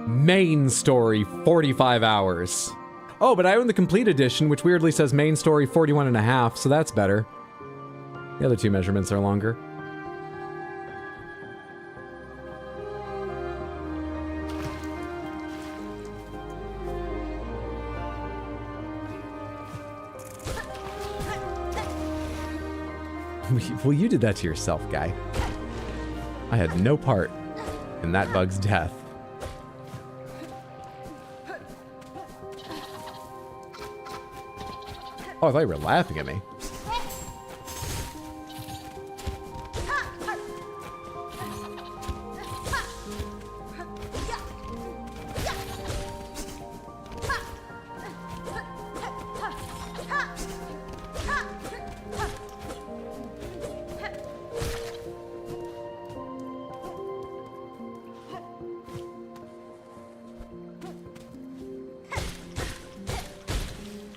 Main story, 45 hours. Oh, but I own the complete edition, which weirdly says main story 41 and a half, so that's better. The other two measurements are longer. Well, you did that to yourself, guy. I had no part in that bug's death. Oh, I thought you were laughing at me.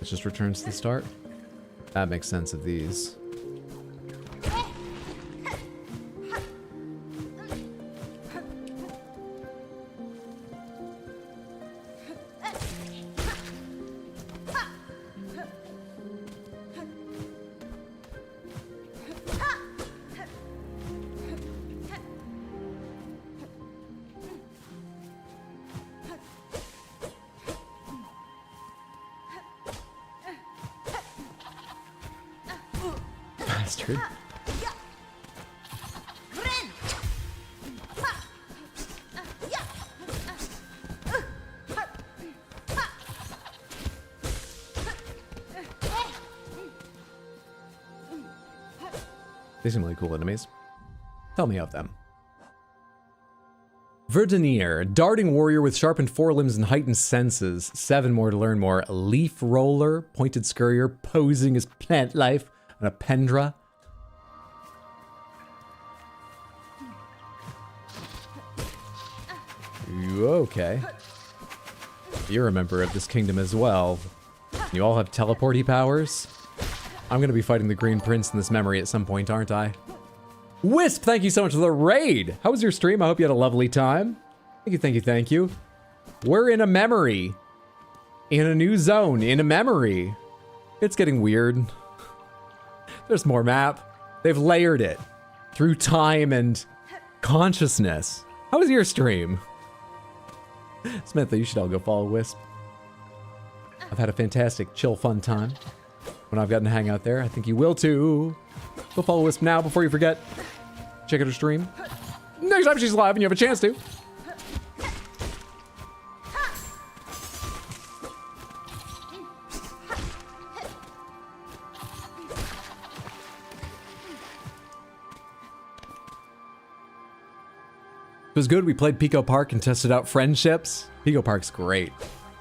It just returns to the start. That makes sense of these. Bastard. They seem really cool enemies. Tell me of them. Verdenier, darting warrior with sharpened forelimbs and heightened senses. 7 more to learn more. Leaf roller, pointed scurrier, posing as plant life, and a pendra. You okay? You're a member of this kingdom as well. You all have teleporty powers? I'm gonna be fighting the Green Prince in this memory at some point, aren't I? Wisp, thank you so much for the raid! How was your stream? I hope you had a lovely time. Thank you, thank you, thank you. We're in a memory. In a new zone, in a memory. It's getting weird. There's more map. They've layered it through time and consciousness. How was your stream? Samantha, you should all go follow Wisp. I've had a fantastic, chill, fun time when I've gotten to hang out there. I think you will too. Go follow Wisp now before you forget. Check out her stream. Next time she's live and you have a chance to. It was good. We played Pico Park and tested out friendships. Pico Park's great.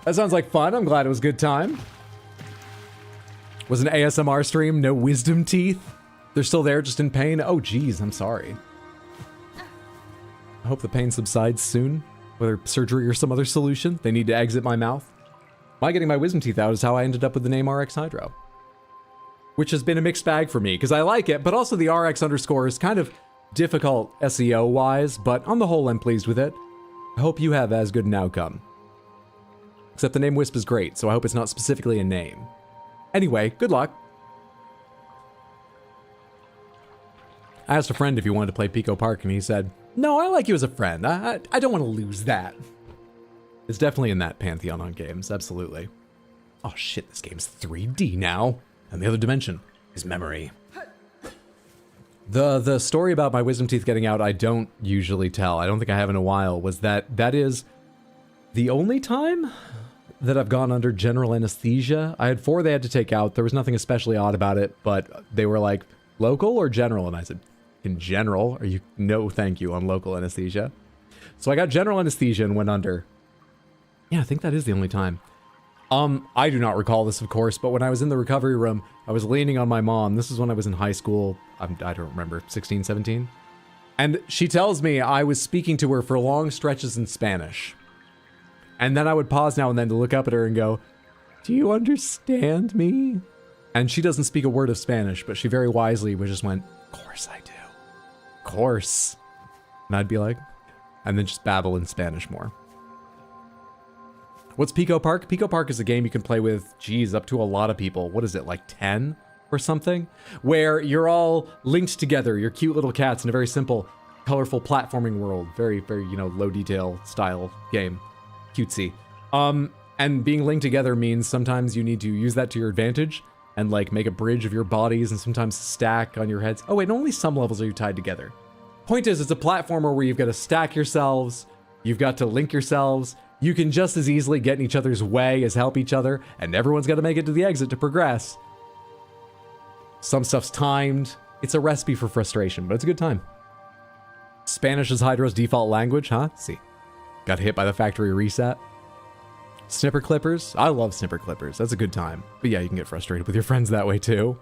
That sounds like fun. I'm glad it was a good time. Was an ASMR stream. No wisdom teeth. They're still there, just in pain. Oh, geez. I'm sorry. I hope the pain subsides soon. Whether surgery or some other solution. They need to exit my mouth. My getting my wisdom teeth out is how I ended up with the name RX Hydro. Which has been a mixed bag for me, because I like it, but also the RX underscore is kind of difficult SEO-wise, but on the whole, I'm pleased with it. I hope you have as good an outcome. Except the name Wisp is great, so I hope it's not specifically a name. Anyway, good luck. I asked a friend if he wanted to play Pico Park, and he said, no, I like you as a friend. I don't want to lose that. It's definitely in that pantheon on games, absolutely. Oh shit, this game's 3D now. And the other dimension is memory. The story about my wisdom teeth getting out, I don't usually tell. I don't think I have in a while. Was that is the only time that I've gone under general anesthesia. I had 4 they had to take out. There was nothing especially odd about it, but they were like, local or general? And I said, in general. Are you? No, thank you, on local anesthesia. So I got general anesthesia and went under. Yeah, I think that is the only time. I do not recall this, of course, but when I was in the recovery room, I was leaning on my mom. This is when I was in high school. I don't remember, 16, 17. And she tells me I was speaking to her for long stretches in Spanish. And then I would pause now and then to look up at her and go, do you understand me? And she doesn't speak a word of Spanish, but she very wisely just went, of course I do. Of course. And I'd be like, and then just babble in Spanish more. What's Pico Park? Pico Park is a game you can play with, geez, up to a lot of people. What is it, like 10 or something? Where you're all linked together, you're cute little cats in a very simple, colorful platforming world. Very, very, low detail style game. Cutesy. And being linked together means sometimes you need to use that to your advantage and like make a bridge of your bodies and sometimes stack on your heads. Oh wait, only some levels are you tied together. Point is, it's a platformer where you've got to stack yourselves, you've got to link yourselves. You can just as easily get in each other's way as help each other, and everyone's got to make it to the exit to progress. Some stuff's timed. It's a recipe for frustration, but it's a good time. Spanish is Hydro's default language, huh? See. Got hit by the factory reset. Snipper clippers. I love snipper clippers. That's a good time. But yeah, you can get frustrated with your friends that way too.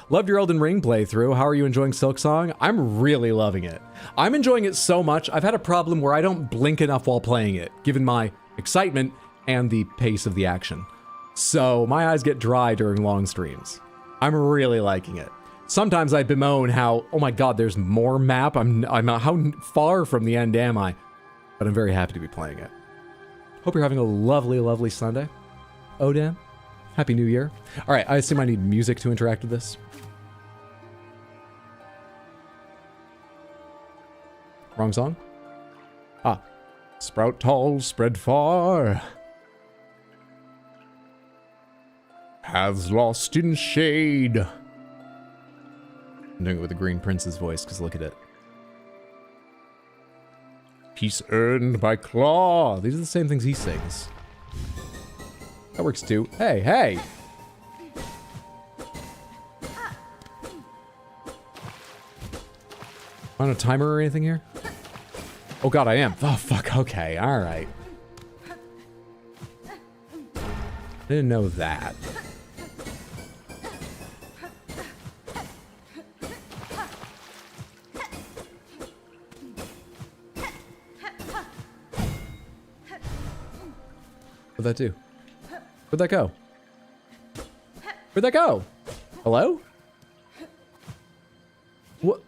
Loved your Elden Ring playthrough. How are you enjoying Silksong? I'm really loving it. I'm enjoying it so much, I've had a problem where I don't blink enough while playing it, given my excitement and the pace of the action. So my eyes get dry during long streams. I'm really liking it. Sometimes I bemoan how, oh my god, there's more map. I'm how far from the end am I? But I'm very happy to be playing it. Hope you're having a lovely, lovely Sunday. Odam, Happy New Year. All right, I assume I need music to interact with this. Wrong song? Ah. Sprout tall, spread far. Paths lost in shade. I'm doing it with the Green Prince's voice, because look at it. Peace earned by claw. These are the same things he sings. That works too. Hey, hey! On a timer or anything here? Oh god, I am. Oh fuck, okay, alright. Didn't know that. What'd that do? Where'd that go? Where'd that go? Hello? What?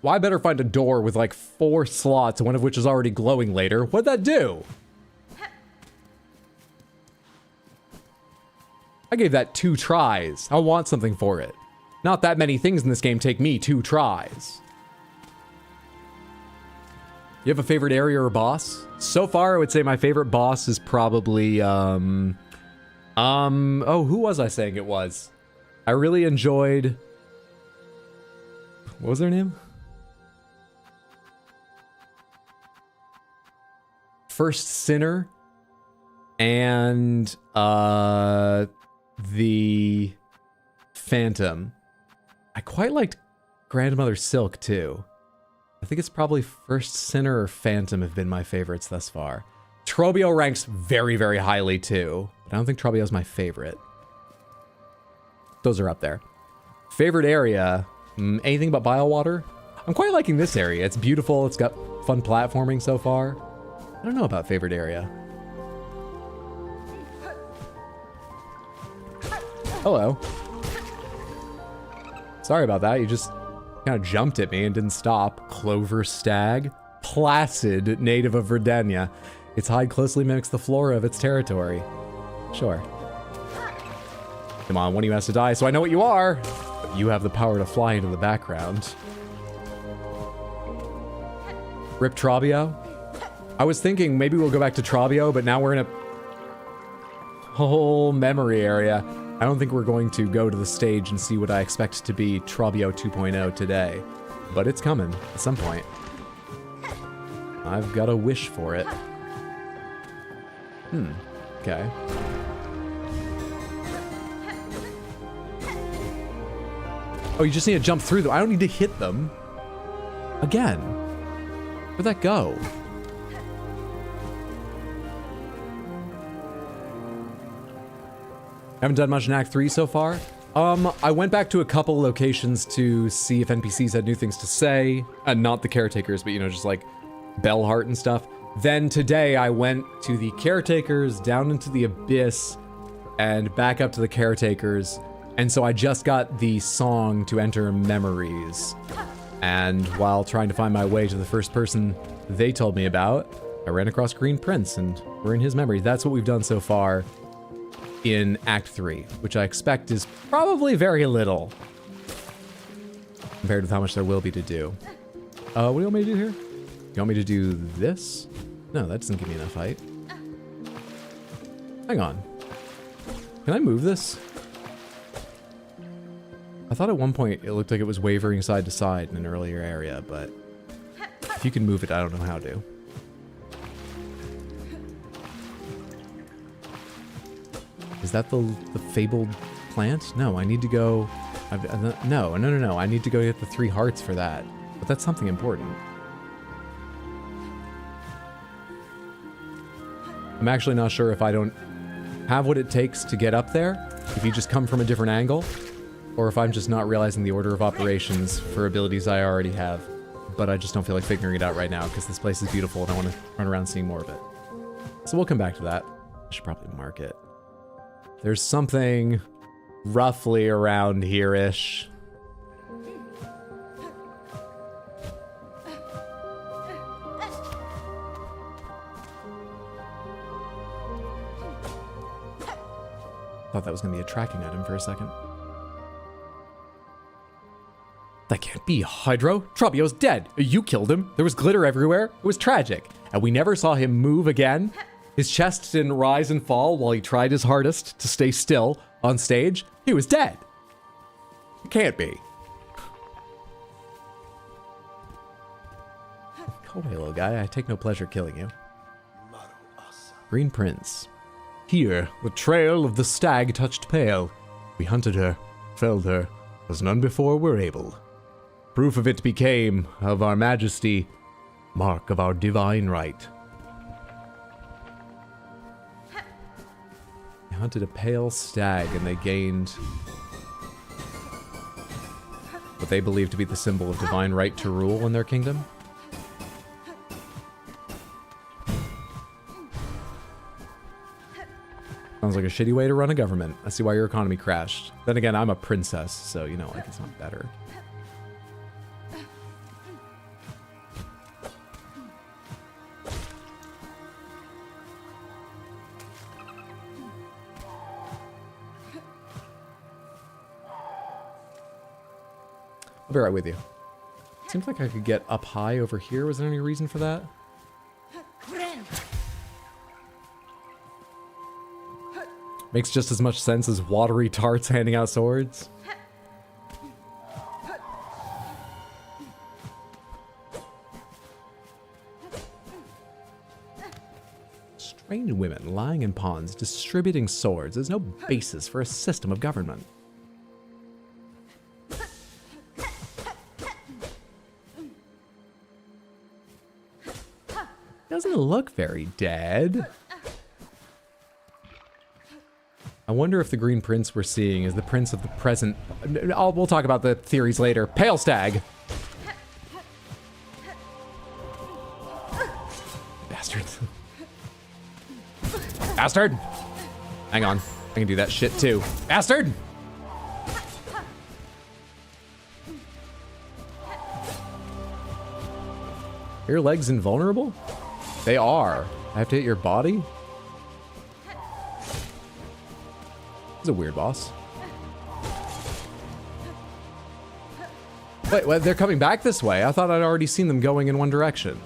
Well, I better find a door with like 4 slots, one of which is already glowing later. What'd that do? I gave that 2 tries. I want something for it. Not that many things in this game take me 2 tries. You have a favorite area or boss? So far, I would say my favorite boss is probably, oh, who was I saying it was? I really enjoyed, what was their name? First Sinner and, the Phantom. I quite liked Grandmother Silk, too. I think it's probably First Sinner or Phantom have been my favorites thus far. Trobio ranks very, very highly too, but I don't think Trobio's my favorite. Those are up there. Favorite area, anything but Bilewater? I'm quite liking this area. It's beautiful, it's got fun platforming so far. I don't know about favorite area. Hello. Sorry about that, you just kind of jumped at me and didn't stop. Clover Stag. Placid, native of Verdania. Its hide closely mimics the flora of its territory. Sure. Come on, one of you has to die, so I know what you are. But you have the power to fly into the background. Rip Trobio. I was thinking maybe we'll go back to Trobio, but now we're in a whole memory area. I don't think we're going to go to the stage and see what I expect to be Trobio 2.0 today, but it's coming at some point. I've got a wish for it. Okay. Oh, you just need to jump through them. I don't need to hit them. Again. Where'd that go? Haven't done much in Act 3 so far. I went back to a couple locations to see if NPCs had new things to say. Not the caretakers, but, you know, just like Bellheart and stuff. Then today I went to the caretakers, down into the abyss, and back up to the caretakers. And so I just got the song to enter memories. And while trying to find my way to the first person they told me about, I ran across Green Prince and we're in his memory. That's what we've done so far in Act 3, which I expect is probably very little compared with how much there will be to do. What do you want me to do here? You want me to do this? No, that doesn't give me enough height. Hang on. Can I move this? I thought at one point it looked like it was wavering side to side in an earlier area, but if you can move it, I don't know how to. Is that the fabled plant? No, I need to go... No. I need to go get the 3 hearts for that. But that's something important. I'm actually not sure if I don't have what it takes to get up there, if you just come from a different angle, or if I'm just not realizing the order of operations for abilities I already have. But I just don't feel like figuring it out right now, because this place is beautiful and I want to run around seeing more of it. So we'll come back to that. I should probably mark it. There's something roughly around here-ish. Thought that was going to be a tracking item for a second. That can't be, Hydro. Trobio's dead. You killed him. There was glitter everywhere. It was tragic. And we never saw him move again. His chest didn't rise and fall while he tried his hardest to stay still on stage. He was dead. It can't be. Go away, little guy. I take no pleasure killing you. Green Prince. Here, the trail of the stag touched pale. We hunted her, felled her, as none before were able. Proof of it became, of our majesty, mark of our divine right. They hunted a pale stag and they gained what they believed to be the symbol of divine right to rule in their kingdom. Sounds like a shitty way to run a government. I see why your economy crashed. Then again, I'm a princess, so, you know, like, it's not better. I'll be right with you. Seems like I could get up high over here. Was there any reason for that? Makes just as much sense as watery tarts handing out swords. Strange women lying in ponds distributing swords. There's no basis for a system of government. Doesn't look very dead. I wonder if the Green Prince we're seeing is the prince of the present. We'll talk about the theories later. Pale Stag. Bastard. Bastard! Hang on. I can do that shit too. Bastard! Are your legs invulnerable? They are. I have to hit your body? This is a weird boss. Wait, they're coming back this way. I thought I'd already seen them going in one direction.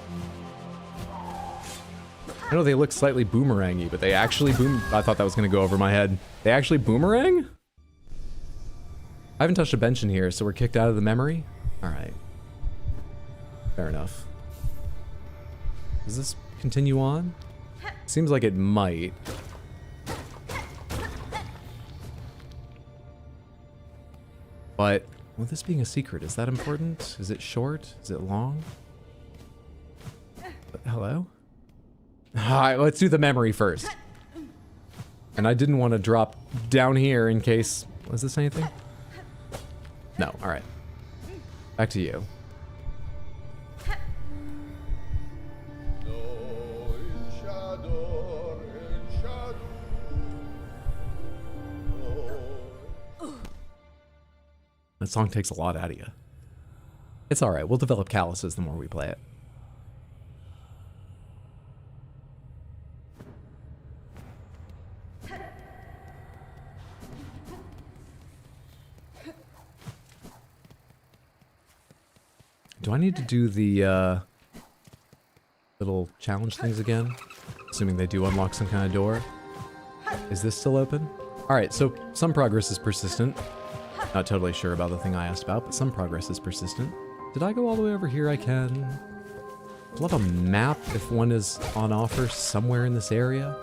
I know they look slightly boomerangy, but they actually I thought that was going to go over my head. They actually boomerang? I haven't touched a bench in here, so we're kicked out of the memory? Alright. Fair enough. Does this continue on? Seems like it might. But, with this being a secret, is that important? Is it short? Is it long? Hello? Alright, let's do the memory first. And I didn't want to drop down here in case... Was this anything? No, alright. Back to you. That song takes a lot out of you. It's alright, we'll develop calluses the more we play it. Do I need to do the little challenge things again? Assuming they do unlock some kind of door. Is this still open? Alright, so some progress is persistent. Not totally sure about the thing I asked about, but some progress is persistent. Did I go all the way over here? I can. I'd love a map if one is on offer somewhere in this area.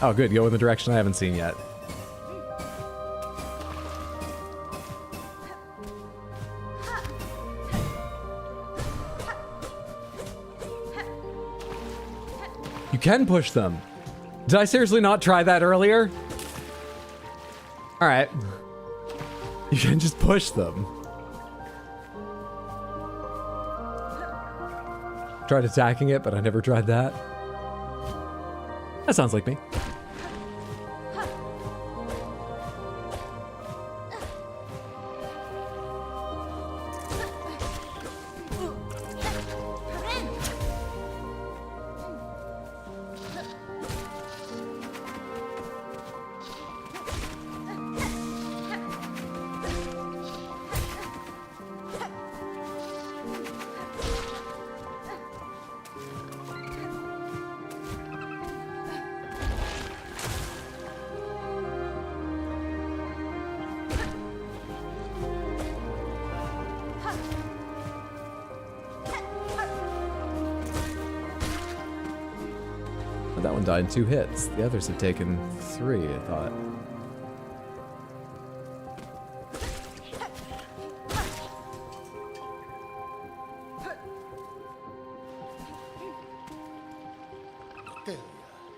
Oh good, go in the direction I haven't seen yet. You can push them. Did I seriously not try that earlier? Alright. You can just push them. Tried attacking it, but I never tried that. That sounds like me. That one died in 2 hits. The others have taken 3, I thought.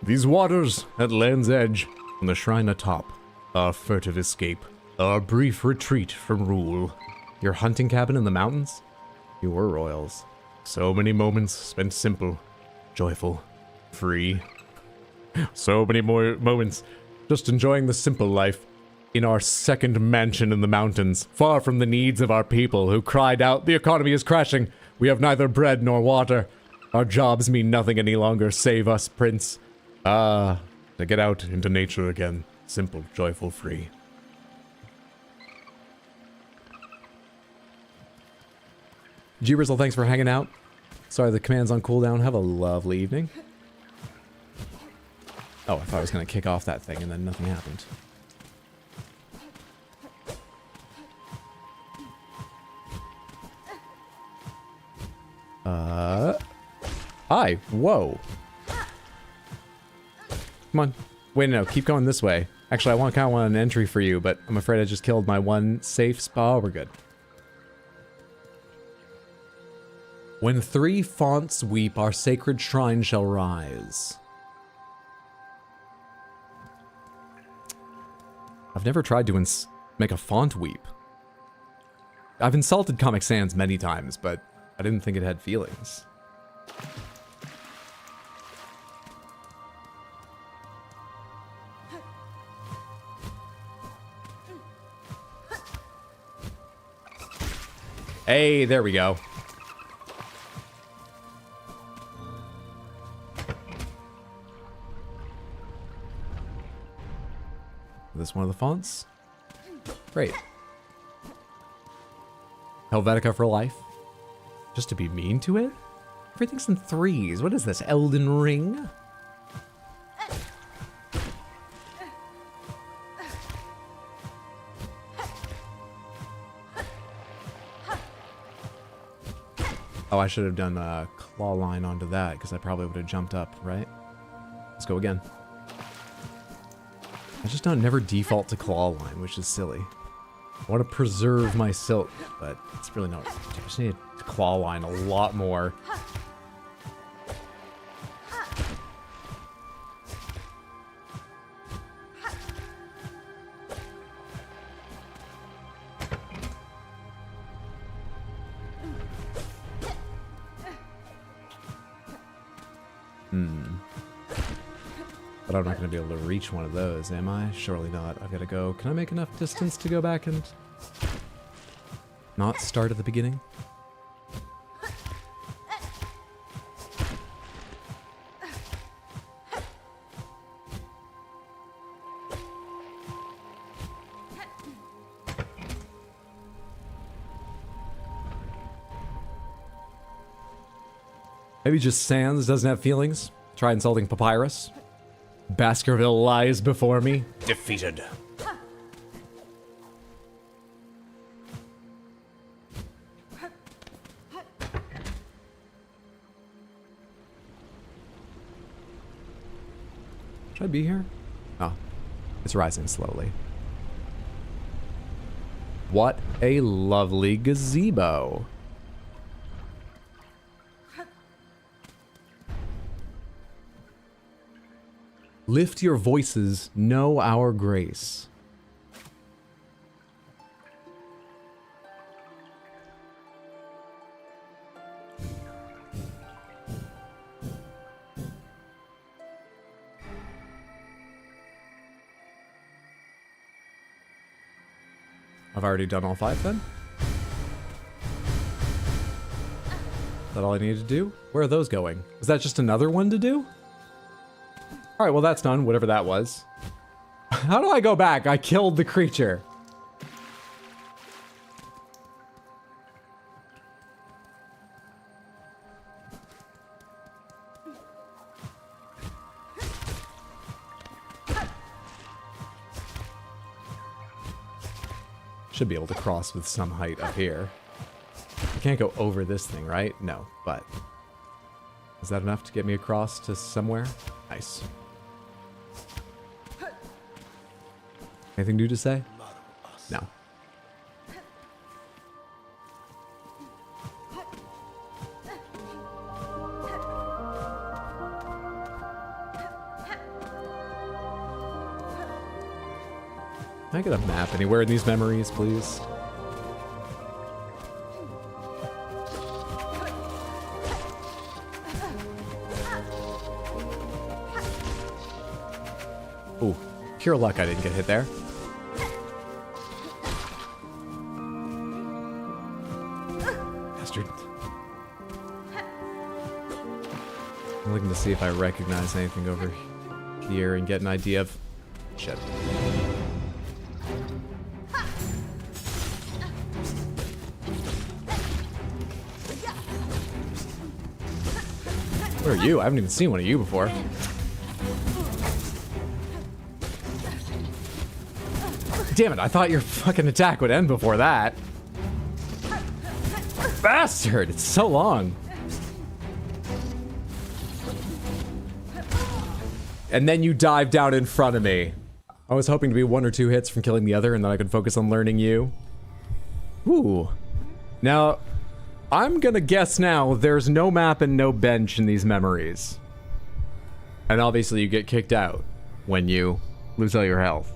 These waters at land's edge, and the shrine atop, our furtive escape, our brief retreat from rule. Your hunting cabin in the mountains? You were royals. So many moments spent simple, joyful, free. So many more moments just enjoying the simple life in our second mansion in the mountains, far from the needs of our people who cried out, "The economy is crashing. We have neither bread nor water. Our jobs mean nothing any longer. Save us, Prince." To get out into nature again. Simple, joyful, free. G-Rizzle, thanks for hanging out. Sorry, the command's on cooldown. Have a lovely evening. Oh, I thought I was going to kick off that thing and then nothing happened. Hi. Whoa. Come on. Wait, no. Keep going this way. Actually, I kind of want an entry for you, but I'm afraid I just killed my one safe spot. Oh, we're good. When 3 fonts weep, our sacred shrine shall rise. I've never tried to make a font weep. I've insulted Comic Sans many times, but I didn't think it had feelings. Hey, there we go. This one of the fonts? Great. Helvetica for life. Just to be mean to it? Everything's in 3s. What is this, Elden Ring? Oh, I should have done a claw line onto that, because I probably would have jumped up, right? Let's go again. I just don't never default to claw line, which is silly. I want to preserve my silk, but it's really not. I just need to claw line a lot more. But I'm not going to be able to reach one of those, am I? Surely not. I've got to go. Can I make enough distance to go back and not start at the beginning? Maybe just Sans doesn't have feelings. Try insulting Papyrus. Baskerville lies before me. Defeated. Should I be here? Oh, it's rising slowly. What a lovely gazebo. Lift your voices, know our grace. I've already done all 5 then? Is that all I need to do? Where are those going? Is that just another one to do? Alright, well that's done, whatever that was. How do I go back? I killed the creature. Should be able to cross with some height up here. I can't go over this thing, right? No, but... is that enough to get me across to somewhere? Nice. Anything new to say? No. Can I get a map anywhere in these memories, please? Ooh, pure luck I didn't get hit there. Bastard. I'm looking to see if I recognize anything over here and get an idea of Shit. Where are you? I haven't even seen one of you before. Damn it, I thought your fucking attack would end before that. Bastard, it's so long. And then you dive down in front of me. I was hoping to be 1 or 2 hits from killing the other and then I could focus on learning you. Ooh. Now, I'm gonna guess now there's no map and no bench in these memories. And obviously you get kicked out when you lose all your health.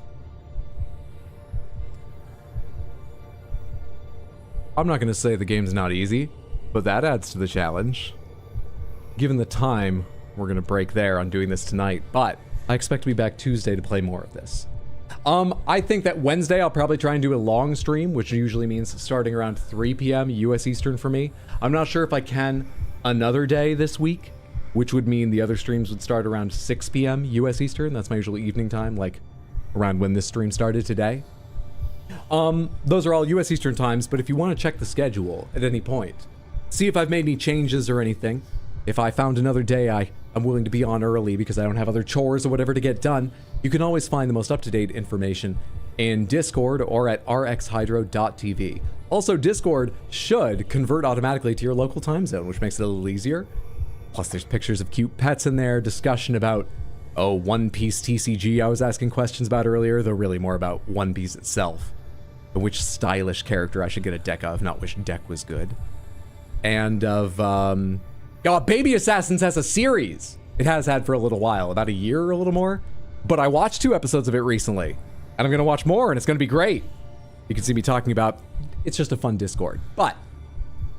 I'm not gonna say the game's not easy, but that adds to the challenge. Given the time, we're gonna break there on doing this tonight, but I expect to be back Tuesday to play more of this. I think that Wednesday I'll probably try and do a long stream, which usually means starting around 3 p.m. US Eastern for me. I'm not sure if I can another day this week, which would mean the other streams would start around 6 p.m. US Eastern. That's my usual evening time, like around when this stream started today. Those are all US Eastern times, but if you want to check the schedule at any point, see if I've made any changes or anything, if I found another day I'm willing to be on early because I don't have other chores or whatever to get done, you can always find the most up-to-date information in Discord or at rxhydro.tv. Also, Discord should convert automatically to your local time zone, which makes it a little easier. Plus, there's pictures of cute pets in there, discussion about, One Piece TCG I was asking questions about earlier, though really more about One Piece itself. And which stylish character I should get a deck of, not which deck was good. And of, Baby Assassins has a series. It has had for a little while, about a year or a little more. But I watched 2 episodes of it recently. And I'm going to watch more, and it's going to be great. You can see me talking about, it's just a fun Discord. But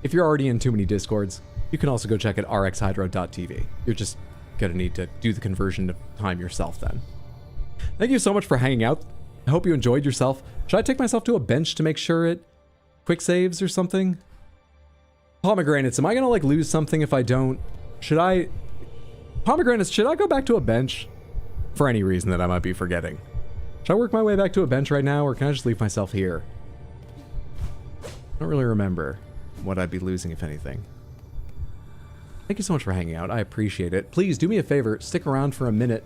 if you're already in too many Discords, you can also go check at rxhydro.tv. You're just going to need to do the conversion of time yourself then. Thank you so much for hanging out. I hope you enjoyed yourself. Should I take myself to a bench to make sure it quick saves or something? Pomegranates, am I gonna like lose something if I don't? Pomegranates, should I go back to a bench? For any reason that I might be forgetting. Should I work my way back to a bench right now, or can I just leave myself here? I don't really remember what I'd be losing, if anything. Thank you so much for hanging out. I appreciate it. Please do me a favor, stick around for a minute,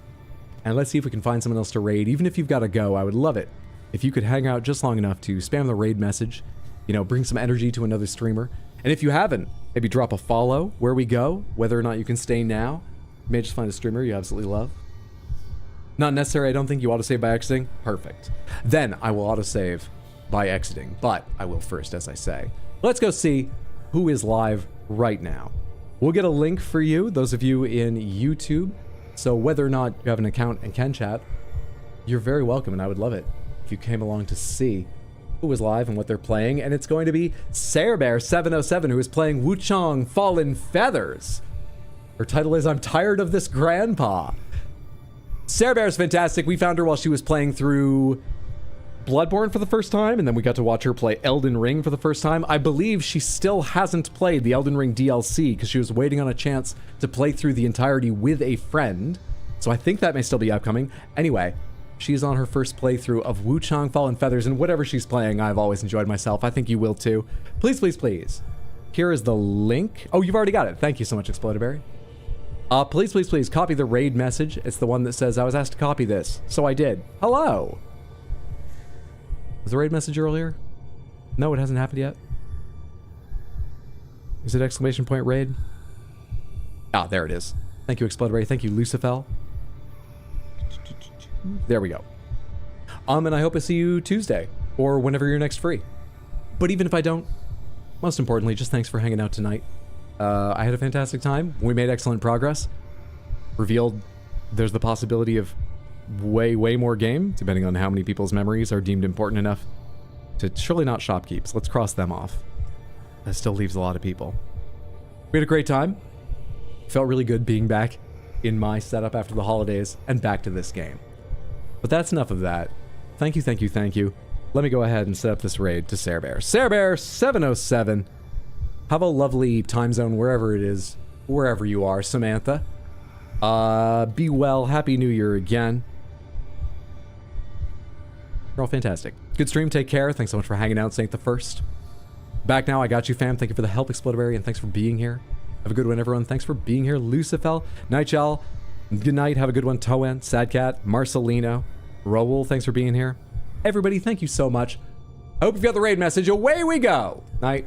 and let's see if we can find someone else to raid. Even if you've got to go, I would love it if you could hang out just long enough to spam the raid message, bring some energy to another streamer. And if you haven't, maybe drop a follow where we go, whether or not you can stay now. You may just find a streamer you absolutely love. Not necessary, I don't think you autosave by exiting. Perfect. Then I will autosave by exiting, but I will first, as I say. Let's go see who is live right now. We'll get a link for you, those of you in YouTube. So whether or not you have an account and can chat, you're very welcome, and I would love it if you came along to see who is live and what they're playing. And it's going to be SareBear707, who is playing Wuchang Fallen Feathers. Her title is I'm Tired of This Grandpa. SareBear is fantastic. We found her while she was playing through Bloodborne for the first time, and then we got to watch her play Elden Ring for the first time. I believe she still hasn't played the Elden Ring DLC because she was waiting on a chance to play through the entirety with a friend. So I think that may still be upcoming. Anyway, she's on her first playthrough of Wuchang Fallen Feathers, and whatever she's playing, I've always enjoyed myself. I think you will too. Please, please, please. Here is the link. Oh, you've already got it. Thank you so much, Explodaberry. Please, please, please copy the raid message. It's the one that says I was asked to copy this, so I did. Hello. Was the raid message earlier? No, it hasn't happened yet. Is it exclamation point raid? Ah, there it is. Thank you, Explodaberry. Thank you, Lucifel. There we go. And I hope I see you Tuesday or whenever you're next free. But even if I don't, most importantly, just thanks for hanging out tonight. I had a fantastic time. We made excellent progress. Revealed there's the possibility of way, way more game, depending on how many people's memories are deemed important enough to surely not shopkeeps. Let's cross them off. That still leaves a lot of people. We had a great time. Felt really good being back in my setup after the holidays and back to this game. But that's enough of that. Thank you, thank you, thank you. Let me go ahead and set up this raid to SareBear. SareBear707. Have a lovely time zone wherever it is, wherever you are, Samantha. Be well. Happy New Year again. They're all fantastic. Good stream. Take care. Thanks so much for hanging out, Saint the First. Back now. I got you, fam. Thank you for the help, Explodberry, and thanks for being here. Have a good one, everyone. Thanks for being here. Lucifel, Nightjal, good night. Have a good one. Toen, Sadcat, Marcelino, Raul, thanks for being here. Everybody, thank you so much. Hope you've got the raid message. Away we go. Night.